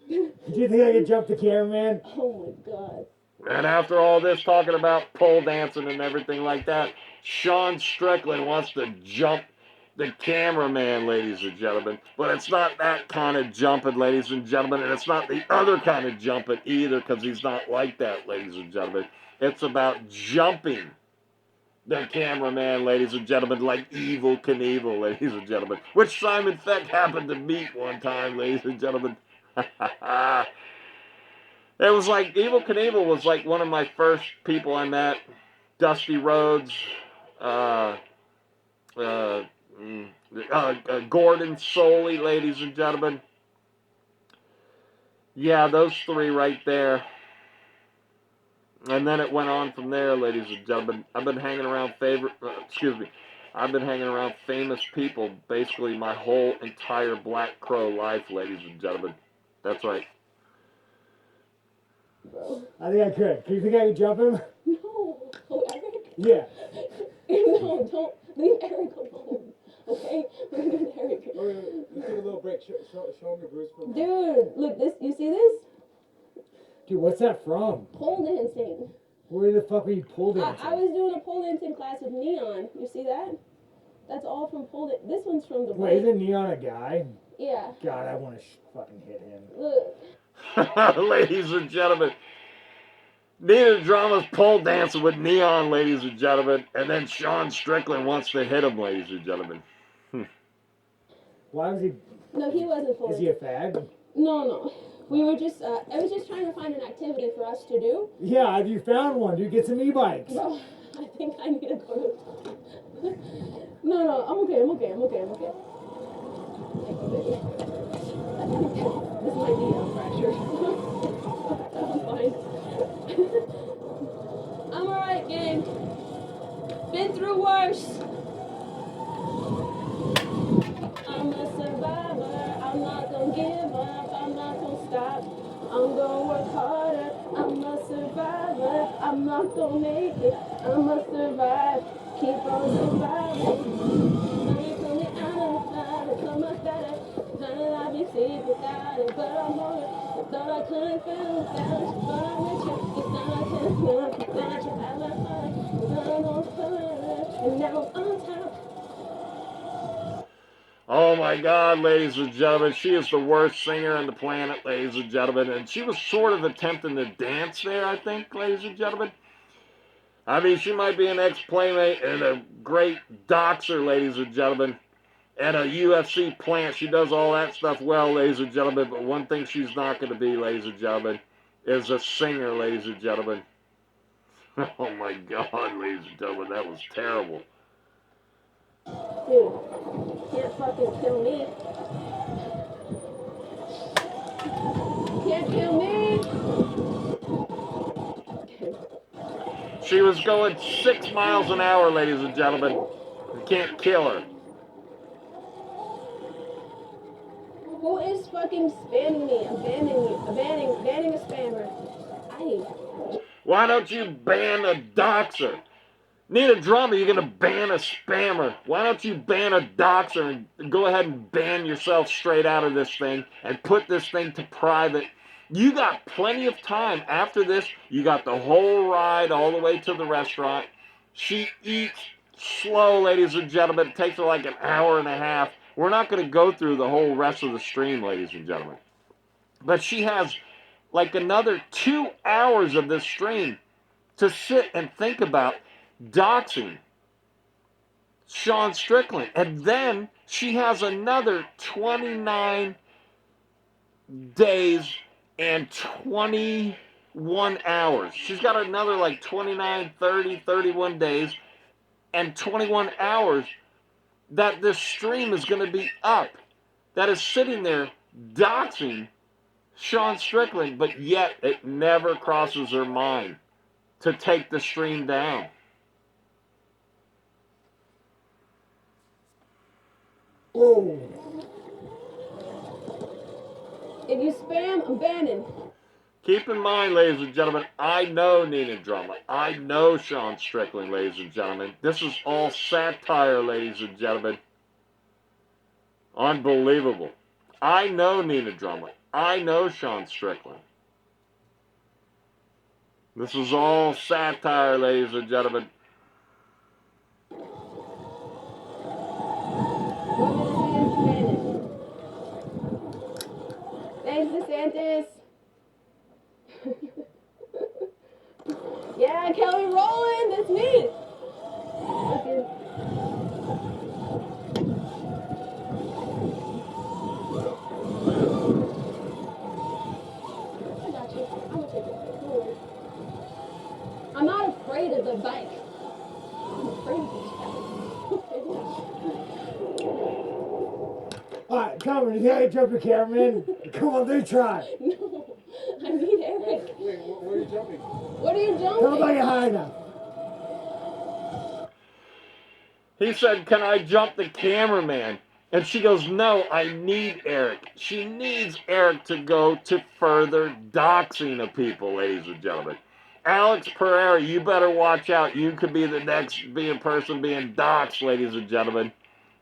Do you think I could jump the cameraman? Oh my god. And after all this talking about pole dancing and everything like that, Sean Strickland wants to jump the cameraman, ladies and gentlemen. But it's not that kind of jumping, ladies and gentlemen. And it's not the other kind of jumping either, because he's not like that, ladies and gentlemen. It's about jumping the cameraman, ladies and gentlemen, like Evel Knievel, ladies and gentlemen. Which Simon Feck happened to meet one time, ladies and gentlemen. It was like, Evel Knievel was like one of my first people I met. Dusty Rhodes, Gordon Soley, ladies and gentlemen. Yeah, those three right there. And then it went on from there, ladies and gentlemen. I've been hanging around I've been hanging around famous people basically my whole entire Black Crow life, ladies and gentlemen. That's right. Bro. I think I could. Do you think I could jump him? No. Oh, Eric? Yeah. No, don't. Leave Eric alone. Okay? Leave Eric. Let's take a little break. Show him your bruise for a moment. Dude, look, this. You see this? Dude, what's that from? Pole dancing. Where the fuck were you pole dancing? I was doing a pole dancing class with Neon. You see that? That's all from pole dancing. This one's from the Wait, isn't Neon a guy? Yeah. God, I want to fucking hit him. Look. Ladies and gentlemen, Nina Drama's pole dancing with Neon, ladies and gentlemen, and then Sean Strickland wants to hit him, ladies and gentlemen. Why was he? No, he wasn't pole Is he a fag? No. We were just, I was just trying to find an activity for us to do. Yeah, have you found one? Dude, get some e-bikes. Bro, I think I need to go to... No, I'm okay. Thank you, baby. I think this might be fractured. I'm fine. I'm alright, gang. Been through worse. I'm a survivor. I'm not gonna give up. I'm not gonna stop. I'm gonna work harder. I'm a survivor. I'm not gonna make it. I'm a survivor. Keep on surviving. I'm coming out of the fire. It's so much better. I'd be safe without it, but I'm on it. Thought I couldn't feel without it, but I'm with you. It's not I can't feel without you. I love her. And now I'm on top. Oh my God, ladies and gentlemen, she is the worst singer on the planet, ladies and gentlemen, and she was sort of attempting to dance there, I think, ladies and gentlemen. I mean, she might be an ex-playmate and a great doxer, ladies and gentlemen, and a UFC plant. She does all that stuff well, ladies and gentlemen, but one thing she's not going to be, ladies and gentlemen, is a singer, ladies and gentlemen. Oh my God, ladies and gentlemen, that was terrible. Dude, can't fucking kill me. Can't kill me. She was going 6 miles an hour, ladies and gentlemen. You can't kill her. Who is fucking spamming me? I'm banning a spammer. Why don't you ban a doxer? Nina Drama, you're going to ban a spammer. Why don't you ban a doxer and go ahead and ban yourself straight out of this thing and put this thing to private? You got plenty of time. After this, you got the whole ride all the way to the restaurant. She eats slow, ladies and gentlemen. It takes her like an hour and a half. We're not going to go through the whole rest of the stream, ladies and gentlemen. But she has like another 2 hours of this stream to sit and think about doxing Sean Strickland. And then she has another 29 days and 21 hours. She's got another like 29, 30, 31 days and 21 hours that this stream is going to be up, that is sitting there doxing Sean Strickland, but yet it never crosses their mind to take the stream down. Oh. If you spam, I'm banning. Keep in mind, ladies and gentlemen, I know Nina Drama. I know Sean Strickland, ladies and gentlemen. This is all satire, ladies and gentlemen. Unbelievable. I know Nina Drama. I know Sean Strickland. This is all satire, ladies and gentlemen. Thanks, DeSantis. Yeah, Kelly Rowland, that's me. Okay. I got you. I'm gonna take it. Don't worry. I'm not afraid of the bike. I'm afraid of the Alright, come on, you gotta jump your cameraman. Come on, they try. No, I need Eric. Wait, where are you jumping? What are you jumping? Come on, get high enough. He said, can I jump the cameraman? And she goes, no, I need Eric. She needs Eric to go to further doxing of people, ladies and gentlemen. Alex Pereira, you better watch out. You could be the next person being doxed, ladies and gentlemen.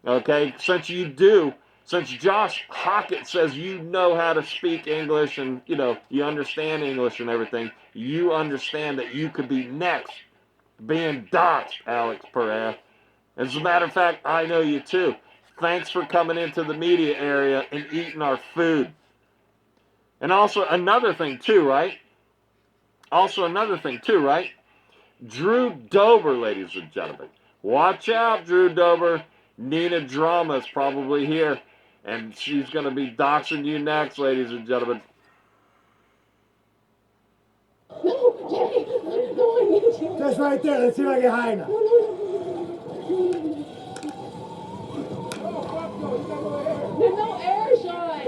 Okay? Since you do, since Josh Hockett says you know how to speak English and, you know, you understand English and everything, you understand that you could be next being doxed, Alex Pereira. As a matter of fact, I know you too. Thanks for coming into the media area and eating our food. And also another thing too, right? Drew Dober, ladies and gentlemen. Watch out, Drew Dober. Nina Drama is probably here. And she's going to be doxing you next, ladies and gentlemen. No, Jay. No, I need you. Just right there. Let's see if I get high enough. There's no air, Sean.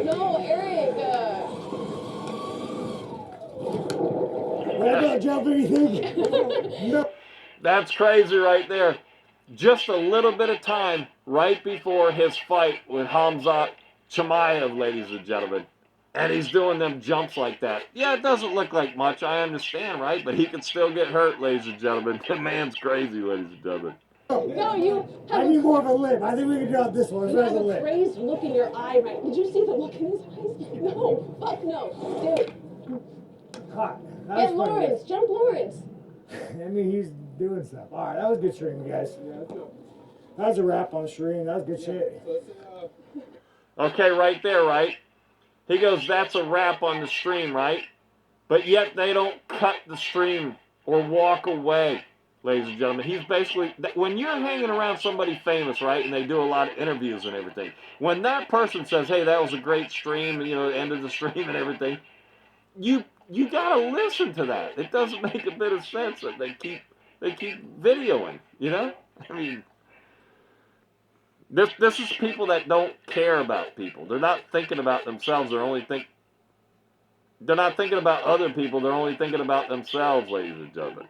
No, Eric. Right there, jump anything. No. That's crazy right there. Just a little bit of time right before his fight with Khamzat Chimaev, ladies and gentlemen. And he's doing them jumps like that. Yeah, it doesn't look like much, I understand, right? But he can still get hurt, ladies and gentlemen. The man's crazy, ladies and gentlemen. No, you I have need more of a lip. I think we can drop this one. you Let's have have a a lip. crazed look in your eye right. Did you see the look in his eyes? No, fuck no. Dude, Hot. That get was funny, Lawrence. Jump Lawrence. guys. I mean, he's doing stuff. All right, that was good streaming, guys. That was a wrap on the stream. That was good shit. Okay, right there, right? He goes, that's a wrap on the stream, right? But yet they don't cut the stream or walk away, ladies and gentlemen. He's basically, when you're hanging around somebody famous, right, and they do a lot of interviews and everything, when that person says, hey, that was a great stream, and, you know, end of the stream and everything, you got to listen to that. It doesn't make a bit of sense that they keep videoing, you know? I mean, this is people that don't care about people. They're not thinking about themselves. They're not thinking about other people. They're only thinking about themselves, ladies and gentlemen.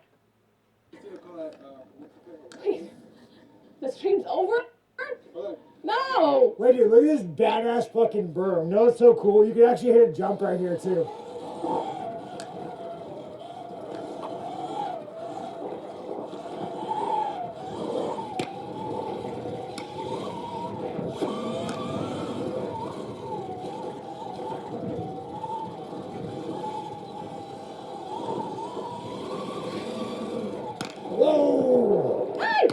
Wait, the stream's over? No. Wait, dude, look at this badass fucking berm. No, it's so cool. You can actually hit a jump right here, too. Whoa! Hey!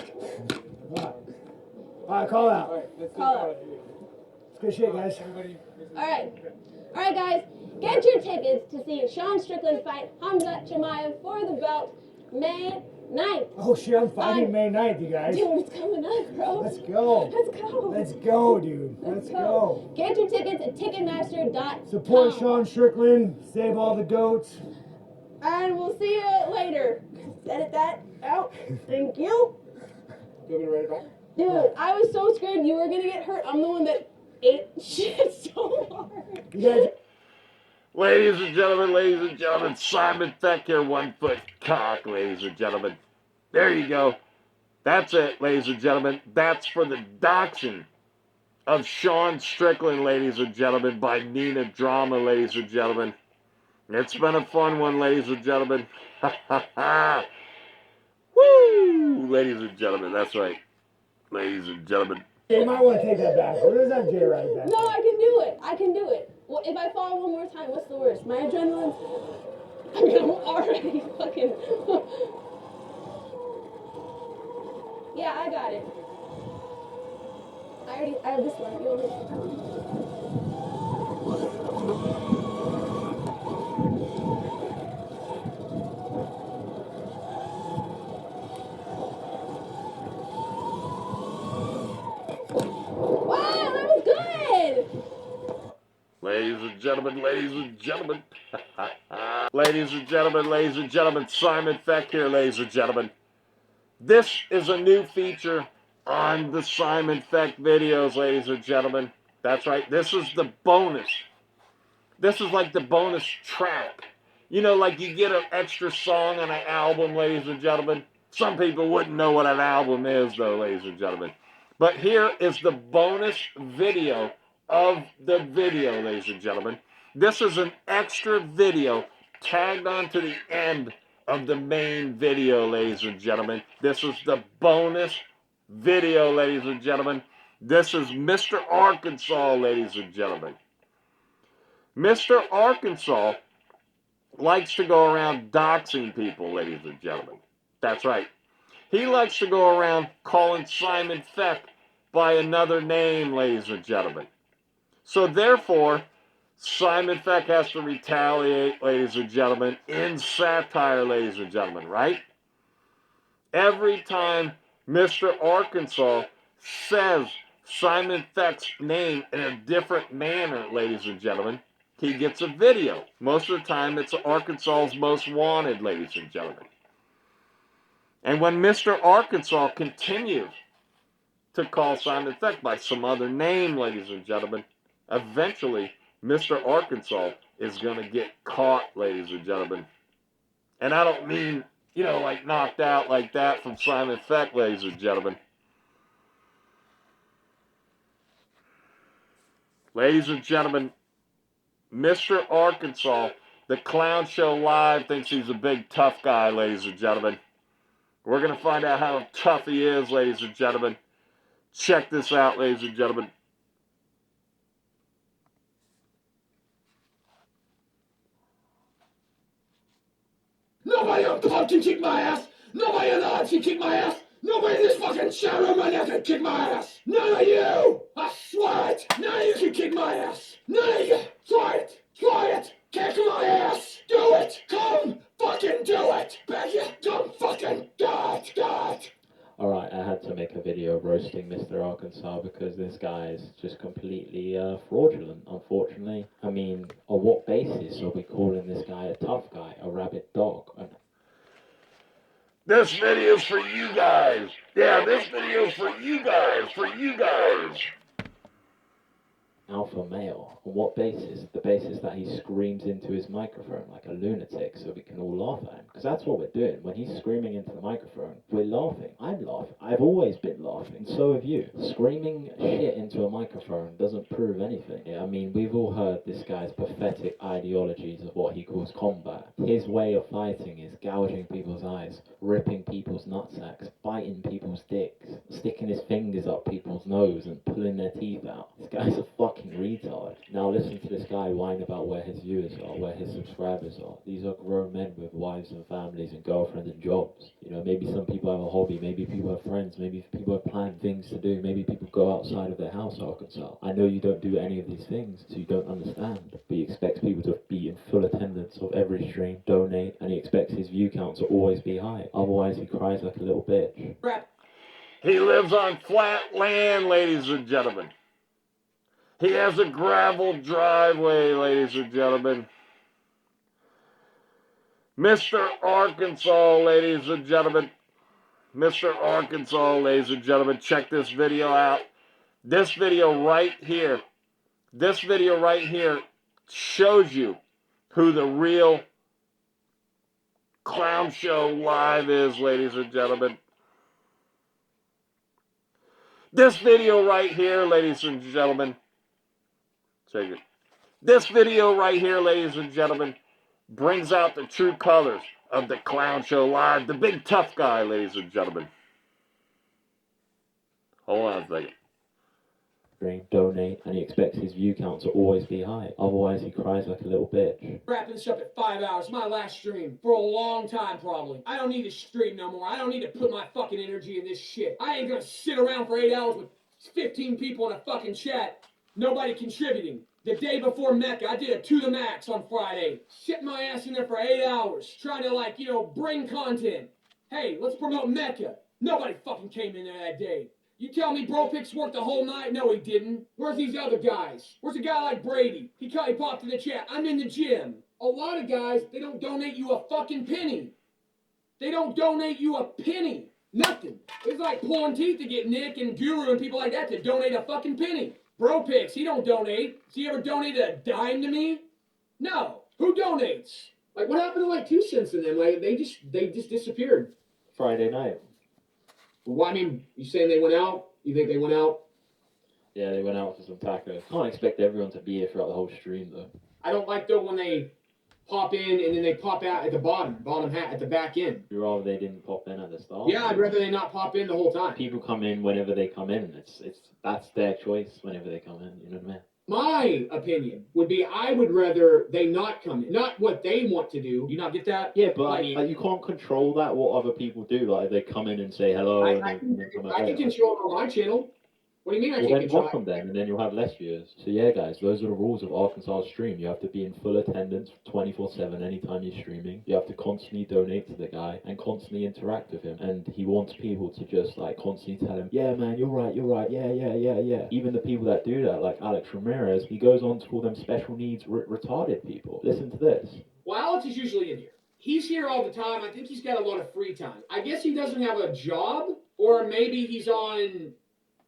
All right, call out. Call out. It's good shit, guys. All right, guys. Get your tickets to see Sean Strickland fight Khamzat Chimaev for the belt May 9th. Oh shit, I'm fighting May 9th, you guys. Dude, it's coming up, bro. Let's go. Let's go. Let's go, dude. Let's go. Get your tickets at Ticketmaster.com. Support Sean Strickland. Save all the goats. And we'll see you later. Edit that out. Thank you. Do you want me to write it back? Dude, I was so scared you were gonna get hurt. I'm the one that ate shit so hard. You guys, Ladies and gentlemen, Simon Feck here, 1 foot cock, ladies and gentlemen. There you go. That's it, ladies and gentlemen. That's for the doxing of Sean Strickland, ladies and gentlemen, by Nina Drama, ladies and gentlemen. It's been a fun one, ladies and gentlemen. Ha ha ha. Woo! Ladies and gentlemen, that's right. Ladies and gentlemen. you might want to take that back. Where does that J right back? No, I can do it. I can do it. Well, if I fall one more time, what's the worst? My adrenaline's... I mean, I'm already fucking... Yeah, I got it. I have this one. You want Wow, that was good! Ladies and gentlemen, ladies and gentlemen. Ladies and gentlemen, Simon Feck here, ladies and gentlemen. This is a new feature on the Simon Feck videos, ladies and gentlemen. That's right, this is the bonus. This is like the bonus track. You know, like you get an extra song on an album, ladies and gentlemen. Some people wouldn't know what an album is, though, ladies and gentlemen. But here is the bonus video of the video, ladies and gentlemen. This is an extra video tagged onto the end of the main video, ladies and gentlemen. This is the bonus video, ladies and gentlemen. This is Mr. Arkansas, ladies and gentlemen. Mr. Arkansas likes to go around doxing people, ladies and gentlemen. That's right. He likes to go around calling Simon Feck by another name, ladies and gentlemen. So therefore, Simon Feck has to retaliate, ladies and gentlemen, in satire, ladies and gentlemen, right? Every time Mr. Arkansas says Simon Feck's name in a different manner, ladies and gentlemen, he gets a video. Most of the time, it's Arkansas's Most Wanted, ladies and gentlemen. And when Mr. Arkansas continues to call Simon Feck by some other name, ladies and gentlemen, eventually Mr. Arkansas is going to get caught, ladies and gentlemen. And I don't mean, you know, like knocked out like that from Simon Feck, ladies and gentlemen. Ladies and gentlemen, Mr. Arkansas, the Clown Show Live, thinks he's a big tough guy, ladies and gentlemen. We're going to find out how tough he is, ladies and gentlemen. Check this out, ladies and gentlemen. Nobody on club can kick my ass. Nobody on the odds can kick my ass. Nobody in this fucking chat room right now can kick my ass. None of you. I swear it. None of you can kick my ass. None of you. Try it. Try it. Kick my ass. Do it. Come fucking do it. Beg you. Come fucking do it. Do it. Alright, I had to make a video roasting Mr. Arkansas because this guy is just completely fraudulent, unfortunately. I mean, on what basis are we calling this guy a tough guy, a rabid dog? This video's for you guys. Yeah, this video's for you guys. For you guys. Alpha male. On what basis? The basis that he screams into his microphone like a lunatic so we can all laugh at him. Because that's what we're doing. When he's screaming into the microphone, we're laughing. I'm laughing. I've always been laughing. And so have you. Screaming shit into a microphone doesn't prove anything. I mean, we've all heard this guy's pathetic ideologies of what he calls combat. His way of fighting is gouging people's eyes, ripping people's nutsacks, biting people's dicks, sticking his fingers up people's nose and pulling their teeth out. This guy's a fucking retard. Now listen to this guy whine about where his viewers are, where his subscribers are. These are grown men with wives and families and girlfriends and jobs. You know, maybe some people have a hobby, maybe people have friends, maybe people have planned things to do, maybe people go outside of their house, Arkansas. I know you don't do any of these things, so you don't understand, but he expects people to be in full attendance of every stream, donate, and he expects his view count to always be high. Otherwise he cries like a little bitch. He lives on flat land, ladies and gentlemen. He has a gravel driveway, ladies and gentlemen. Mr. Arkansas, ladies and gentlemen. Mr. Arkansas, ladies and gentlemen. Check this video out. This video right here. This video right here shows you who the real clown show live is, ladies and gentlemen. This video right here, ladies and gentlemen. Check it. This video right here, ladies and gentlemen, brings out the true colors of the clown show live. The big tough guy, ladies and gentlemen. Hold on a second. Donate, and he expects his view count to always be high. Otherwise, he cries like a little bitch. Wrapping this up at 5 hours. My last stream. For a long time, probably. I don't need to stream no more. I don't need to put my fucking energy in this shit. I ain't gonna sit around for 8 hours with 15 people in a fucking chat. Nobody contributing. The day before Mecca, I did a to the max on Friday. Sitting my ass in there for 8 hours. Trying to, bring content. Hey, let's promote Mecca. Nobody fucking came in there that day. You tell me Bro Pix worked the whole night? No, he didn't. Where's these other guys? Where's a guy like Brady? He popped in the chat. I'm in the gym. A lot of guys, they don't donate you a fucking penny. They don't donate you a penny. Nothing. It's like pulling teeth to get Nick and Guru and people like that to donate a fucking penny. Bro Pix, he don't donate. Has he ever donated a dime to me? No. Who donates? Like, what happened to 2 cents to them? Like, they just disappeared. Friday night. Well, I mean, you saying they went out? You think they went out? Yeah, they went out for some tacos. Can't expect everyone to be here throughout the whole stream, though. I don't like, though, when they pop in and then they pop out at the bottom hat, at the back end. You'd rather they didn't pop in at the start? Yeah, I'd rather they not pop in the whole time. People come in whenever they come in. That's their choice whenever they come in, you know what I mean? My opinion would be I would rather they not come in. Not what they want to do. You not get that? Yeah, but you can't control that, what other people do. Like, they come in and say hello. I can control it on my channel. What do you mean I can't then control block them then, and then you'll have less viewers. So yeah, guys, those are the rules of Arkansas stream. You have to be in full attendance 24/7 anytime you're streaming. You have to constantly donate to the guy and constantly interact with him. And he wants people to just constantly tell him, yeah, man, you're right, yeah. Even the people that do that, like Alex Ramirez, he goes on to call them special needs retarded people. Listen to this. Well, Alex is usually in here. He's here all the time. I think he's got a lot of free time. I guess he doesn't have a job, or maybe he's on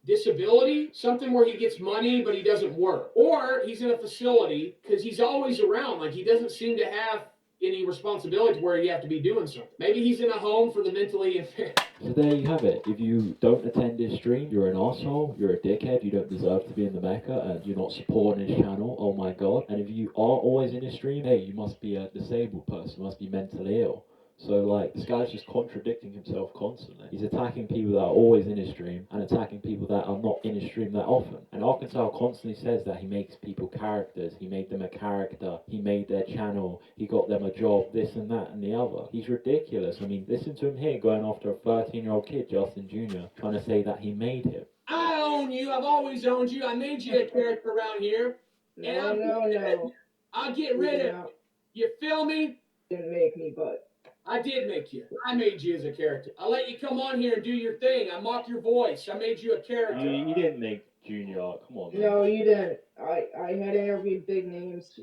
disability, something where he gets money but he doesn't work, or he's in a facility because he's always around. Like, he doesn't seem to have any responsibility where you have to be doing something. Maybe he's in a home for the mentally impaired. So there you have it. If you don't attend this stream, you're an asshole, you're a dickhead, you don't deserve to be in the Mecca, and you're not supporting his channel, oh my god. And if you are always in his stream, hey, you must be a disabled person, you must be mentally ill. So, this guy's just contradicting himself constantly. He's attacking people that are always in his stream and attacking people that are not in his stream that often. And Arkansas constantly says that he makes people characters. He made them a character. He made their channel. He got them a job, this and that and the other. He's ridiculous. I mean, listen to him here going after a 13-year-old kid, Justin Jr., trying to say that he made him. I own you. I've always owned you. I made you a character around here. No. I'll get rid of you. You feel me? Didn't make me, but I did make you. I made you as a character. I let you come on here and do your thing. I mocked your voice. I made you a character. You didn't make Junior. Come on, man. no, you didn't. I had interviewed big names,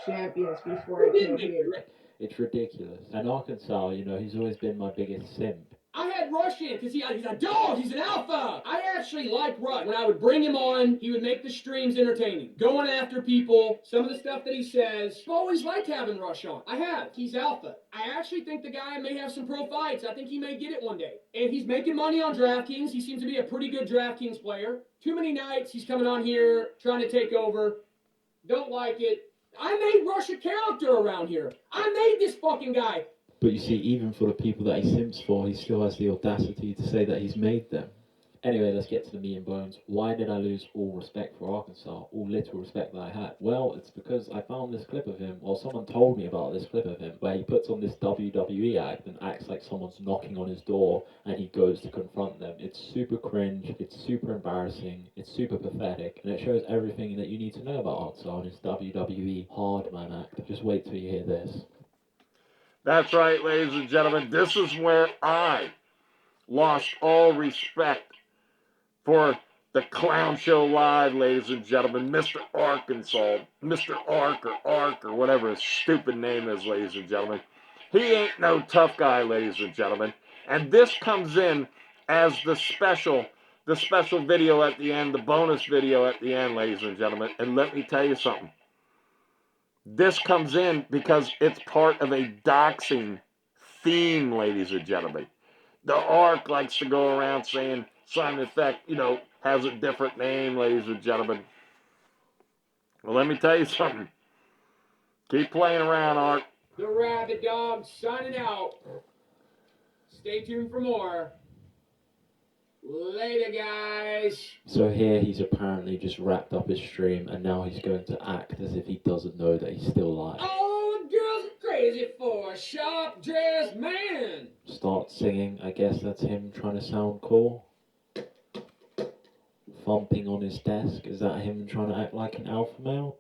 champions before I came here. It's ridiculous. And Arkansas, he's always been my biggest simp. I had Rush in because he's a dog. He's an alpha. I actually like Rush. When I would bring him on, he would make the streams entertaining. Going after people, some of the stuff that he says. I've always liked having Rush on. I have. He's alpha. I actually think the guy may have some pro fights. I think he may get it one day. And he's making money on DraftKings. He seems to be a pretty good DraftKings player. Too many nights he's coming on here trying to take over. Don't like it. I made Rush a character around here. I made this fucking guy. But you see, even for the people that he simps for, he still has the audacity to say that he's made them. Anyway, let's get to the meat and bones. Why did I lose all respect for Arkansas? All little respect that I had? Well, it's because I found this clip of him, or someone told me about this clip of him, where he puts on this WWE act and acts like someone's knocking on his door, and he goes to confront them. It's super cringe, it's super embarrassing, it's super pathetic, and it shows everything that you need to know about Arkansas and his WWE hard man act. Just wait till you hear this. That's right, ladies and gentlemen. This is where I lost all respect for the clown show live, ladies and gentlemen. Mr. Arkansas, Mr. Arker, whatever his stupid name is, ladies and gentlemen. He ain't no tough guy, ladies and gentlemen. And this comes in as the special video at the end, the bonus video at the end, ladies and gentlemen. And let me tell you something. This comes in because it's part of a doxing theme, ladies and gentlemen. The ARC likes to go around saying Simon Feck, you know, has a different name, ladies and gentlemen. Well, let me tell you something. Keep playing around, ARC. The Rabid Dog signing out. Stay tuned for more. Later, guys. So here he's apparently just wrapped up his stream and now he's going to act as if he doesn't know that he's still live. All the girls are crazy for a sharp-dressed man. Start singing, I guess that's him trying to sound cool. Thumping on his desk, is that him trying to act like an alpha male?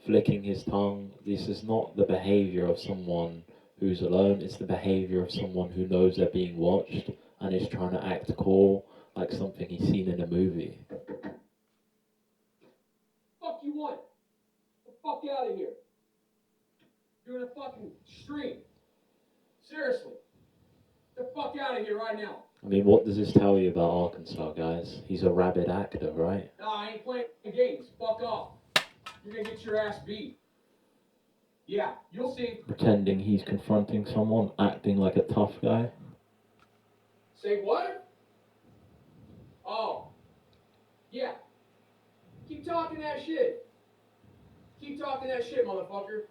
Flicking his tongue, this is not the behavior of someone who's alone, it's the behavior of someone who knows they're being watched and is trying to act cool, like something he's seen in a movie. Fuck you want? Get the fuck out of here. Doing a fucking stream. Seriously. Get the fuck out of here right now. I mean, what does this tell you about Arkansas, guys? He's a rabid actor, right? Nah, I ain't playing games. Fuck off. You're gonna get your ass beat. Yeah, you'll see. Pretending he's confronting someone, acting like a tough guy. Say what? Oh. Yeah. Keep talking that shit. Keep talking that shit, motherfucker.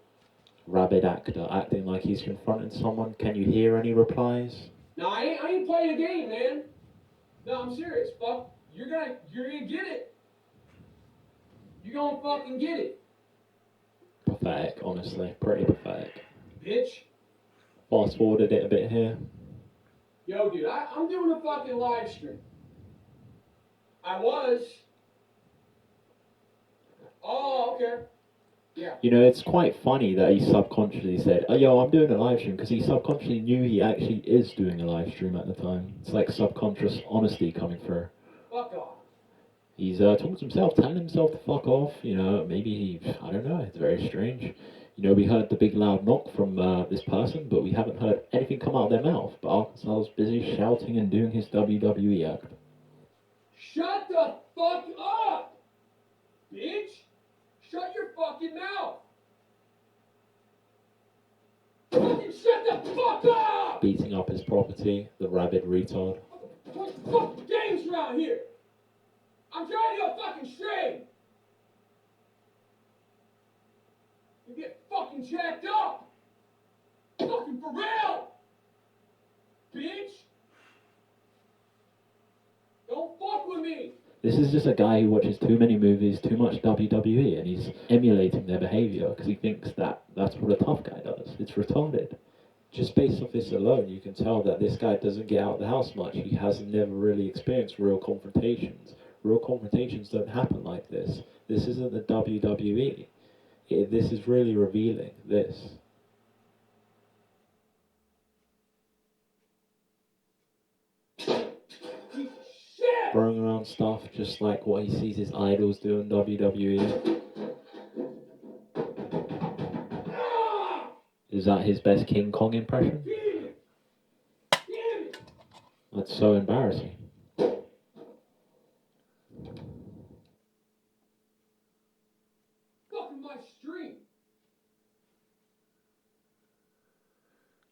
Rabid actor, acting like he's confronting someone. Can you hear any replies? No, I ain't playing a game, man. No, I'm serious. Fuck. You're gonna get it. You're gonna fucking get it. Pathetic, honestly. Pretty pathetic. Bitch. Fast forwarded it a bit here. Yo, dude, I'm doing a fucking live stream. I was. Oh, okay. Yeah. You know, it's quite funny that he subconsciously said, oh, yo, I'm doing a live stream, because he subconsciously knew he actually is doing a live stream at the time. It's like subconscious honesty coming through. Fuck off. He's talking to himself, telling himself to fuck off, you know, maybe he, I don't know, it's very strange. You know, we heard the big loud knock from this person, but we haven't heard anything come out of their mouth. But Arkansas is busy shouting and doing his WWE act. Shut the fuck up, bitch! Shut your fucking mouth! Fucking shut the fuck up! Beating up his property, the rabid retard. What fucking games around here? I'm trying to go fucking straight! You get fucking jacked up! Fucking for real! Bitch! Don't fuck with me! This is just a guy who watches too many movies, too much WWE, and he's emulating their behavior because he thinks that that's what a tough guy does. It's retarded. Just based off this alone, you can tell that this guy doesn't get out of the house much. He has never really experienced real confrontations. Real confrontations don't happen like this. This isn't the WWE. This is really revealing, this. Throwing around stuff just like what he sees his idols do in WWE. Is that his best King Kong impression? That's so embarrassing. Fucking my stream.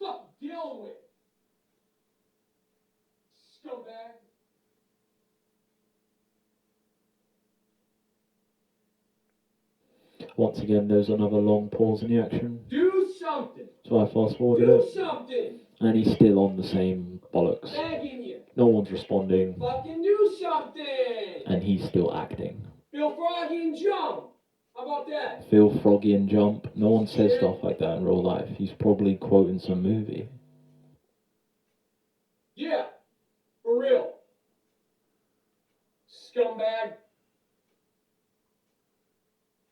Fuck dealing with. Scumbag. Once again, there's another long pause in the action. Do something. So I fast forwarded Do it. something. And he's still on the same bollocks. Begging you. No one's responding. Fucking do something. And he's still acting. Feel froggy and jump. How about that? Feel froggy and jump. No one says stuff like that in real life. He's probably quoting some movie. Yeah. For real. Scumbag.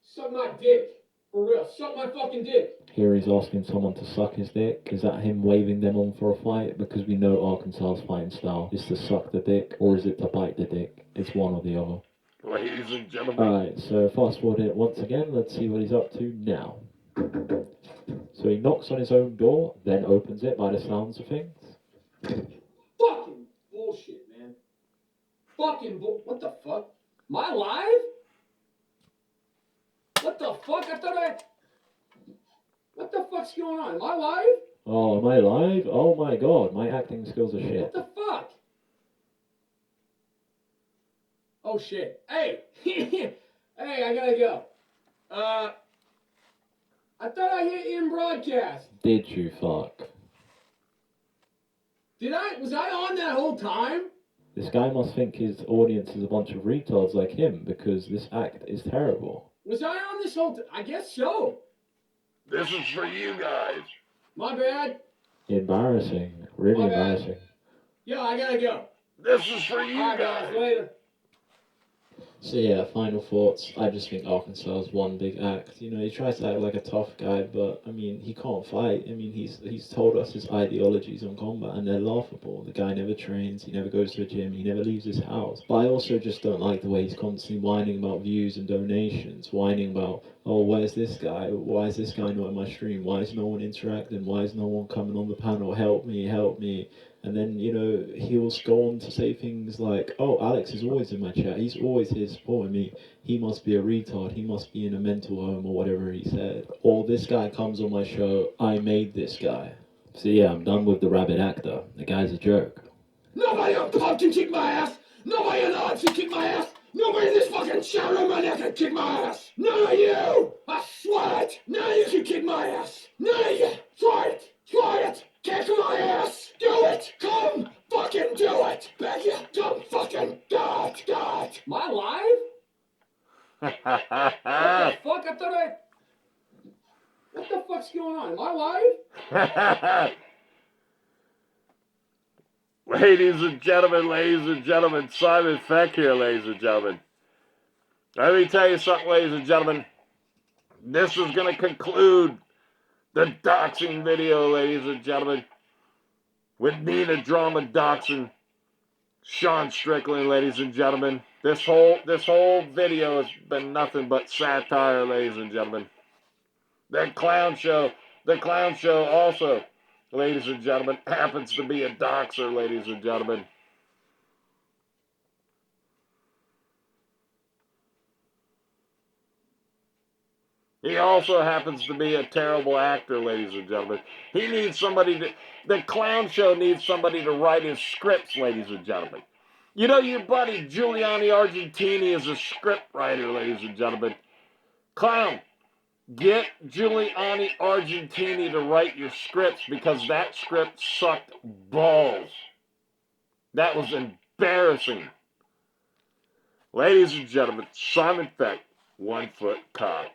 Suck my dick. For real. Suck my fucking dick. Here he's asking someone to suck his dick. Is that him waving them on for a fight? Because we know Arkansas's fighting style is to suck the dick, or is it to bite the dick? It's one or the other. ladies and gentlemen. Alright, so fast forward it once again. Let's see what he's up to now. So he knocks on his own door, then opens it by the sounds of things. Fucking bullshit, man. Fucking what the fuck? Am I live? What the fuck? What the fuck's going on? Am I live? Oh, am I live? Oh my god, my acting skills are shit. What the fuck? Oh shit. Hey! Hey, I gotta go. I thought I hit in broadcast. Did you fuck? Was I on that whole time? This guy must think his audience is a bunch of retards like him because this act is terrible. Was I on this whole I guess so. This is for you guys. My bad. Embarrassing. Really My bad. embarrassing. Yo, I gotta go. This is for you Alright, guys. later. So yeah, final thoughts. I just think Arkansas is one big act. You know, he tries to act like a tough guy, but I mean, he can't fight. I mean, he's told us his ideologies on combat, and they're laughable. The guy never trains, he never goes to a gym, he never leaves his house. But I also just don't like the way he's constantly whining about views and donations, whining about, oh, where's this guy? Why is this guy not in my stream? Why is no one interacting? Why is no one coming on the panel? Help me, help me. And then, you know, he'll go on to say things like, oh, Alex is always in my chat. He's always here supporting me. He must be a retard. He must be in a mental home or whatever he said. Or this guy comes on my show. I made this guy. So yeah, I'm done with the rabbit actor. The guy's a jerk. Nobody on pub can kick my ass. Nobody on the odds can kick my ass. Nobody in this fucking chat room right now can kick my ass. None of you. I swear it. None of you can kick my ass. None of you. Try it. Try it. Kick my ass. Do it. Come fucking do it. Beg you. Come fucking God. Am I live? What the fuck? What the fuck's going on? Am I live? Ladies and gentlemen, Simon Feck here, ladies and gentlemen. Let me tell you something, ladies and gentlemen. This is going to conclude the doxing video, ladies and gentlemen, with Nina Drama doxing Sean Strickland, ladies and gentlemen. This whole video has been nothing but satire, ladies and gentlemen. The clown show also, ladies and gentlemen, happens to be a doxer, ladies and gentlemen. He also happens to be a terrible actor, ladies and gentlemen. He needs somebody the clown show needs somebody to write his scripts, ladies and gentlemen. You know, your buddy Giuliani Argentini is a script writer, ladies and gentlemen. Clown, get Giuliani Argentini to write your scripts because that script sucked balls. That was embarrassing. Ladies and gentlemen, Simon Feck, 1 foot cock.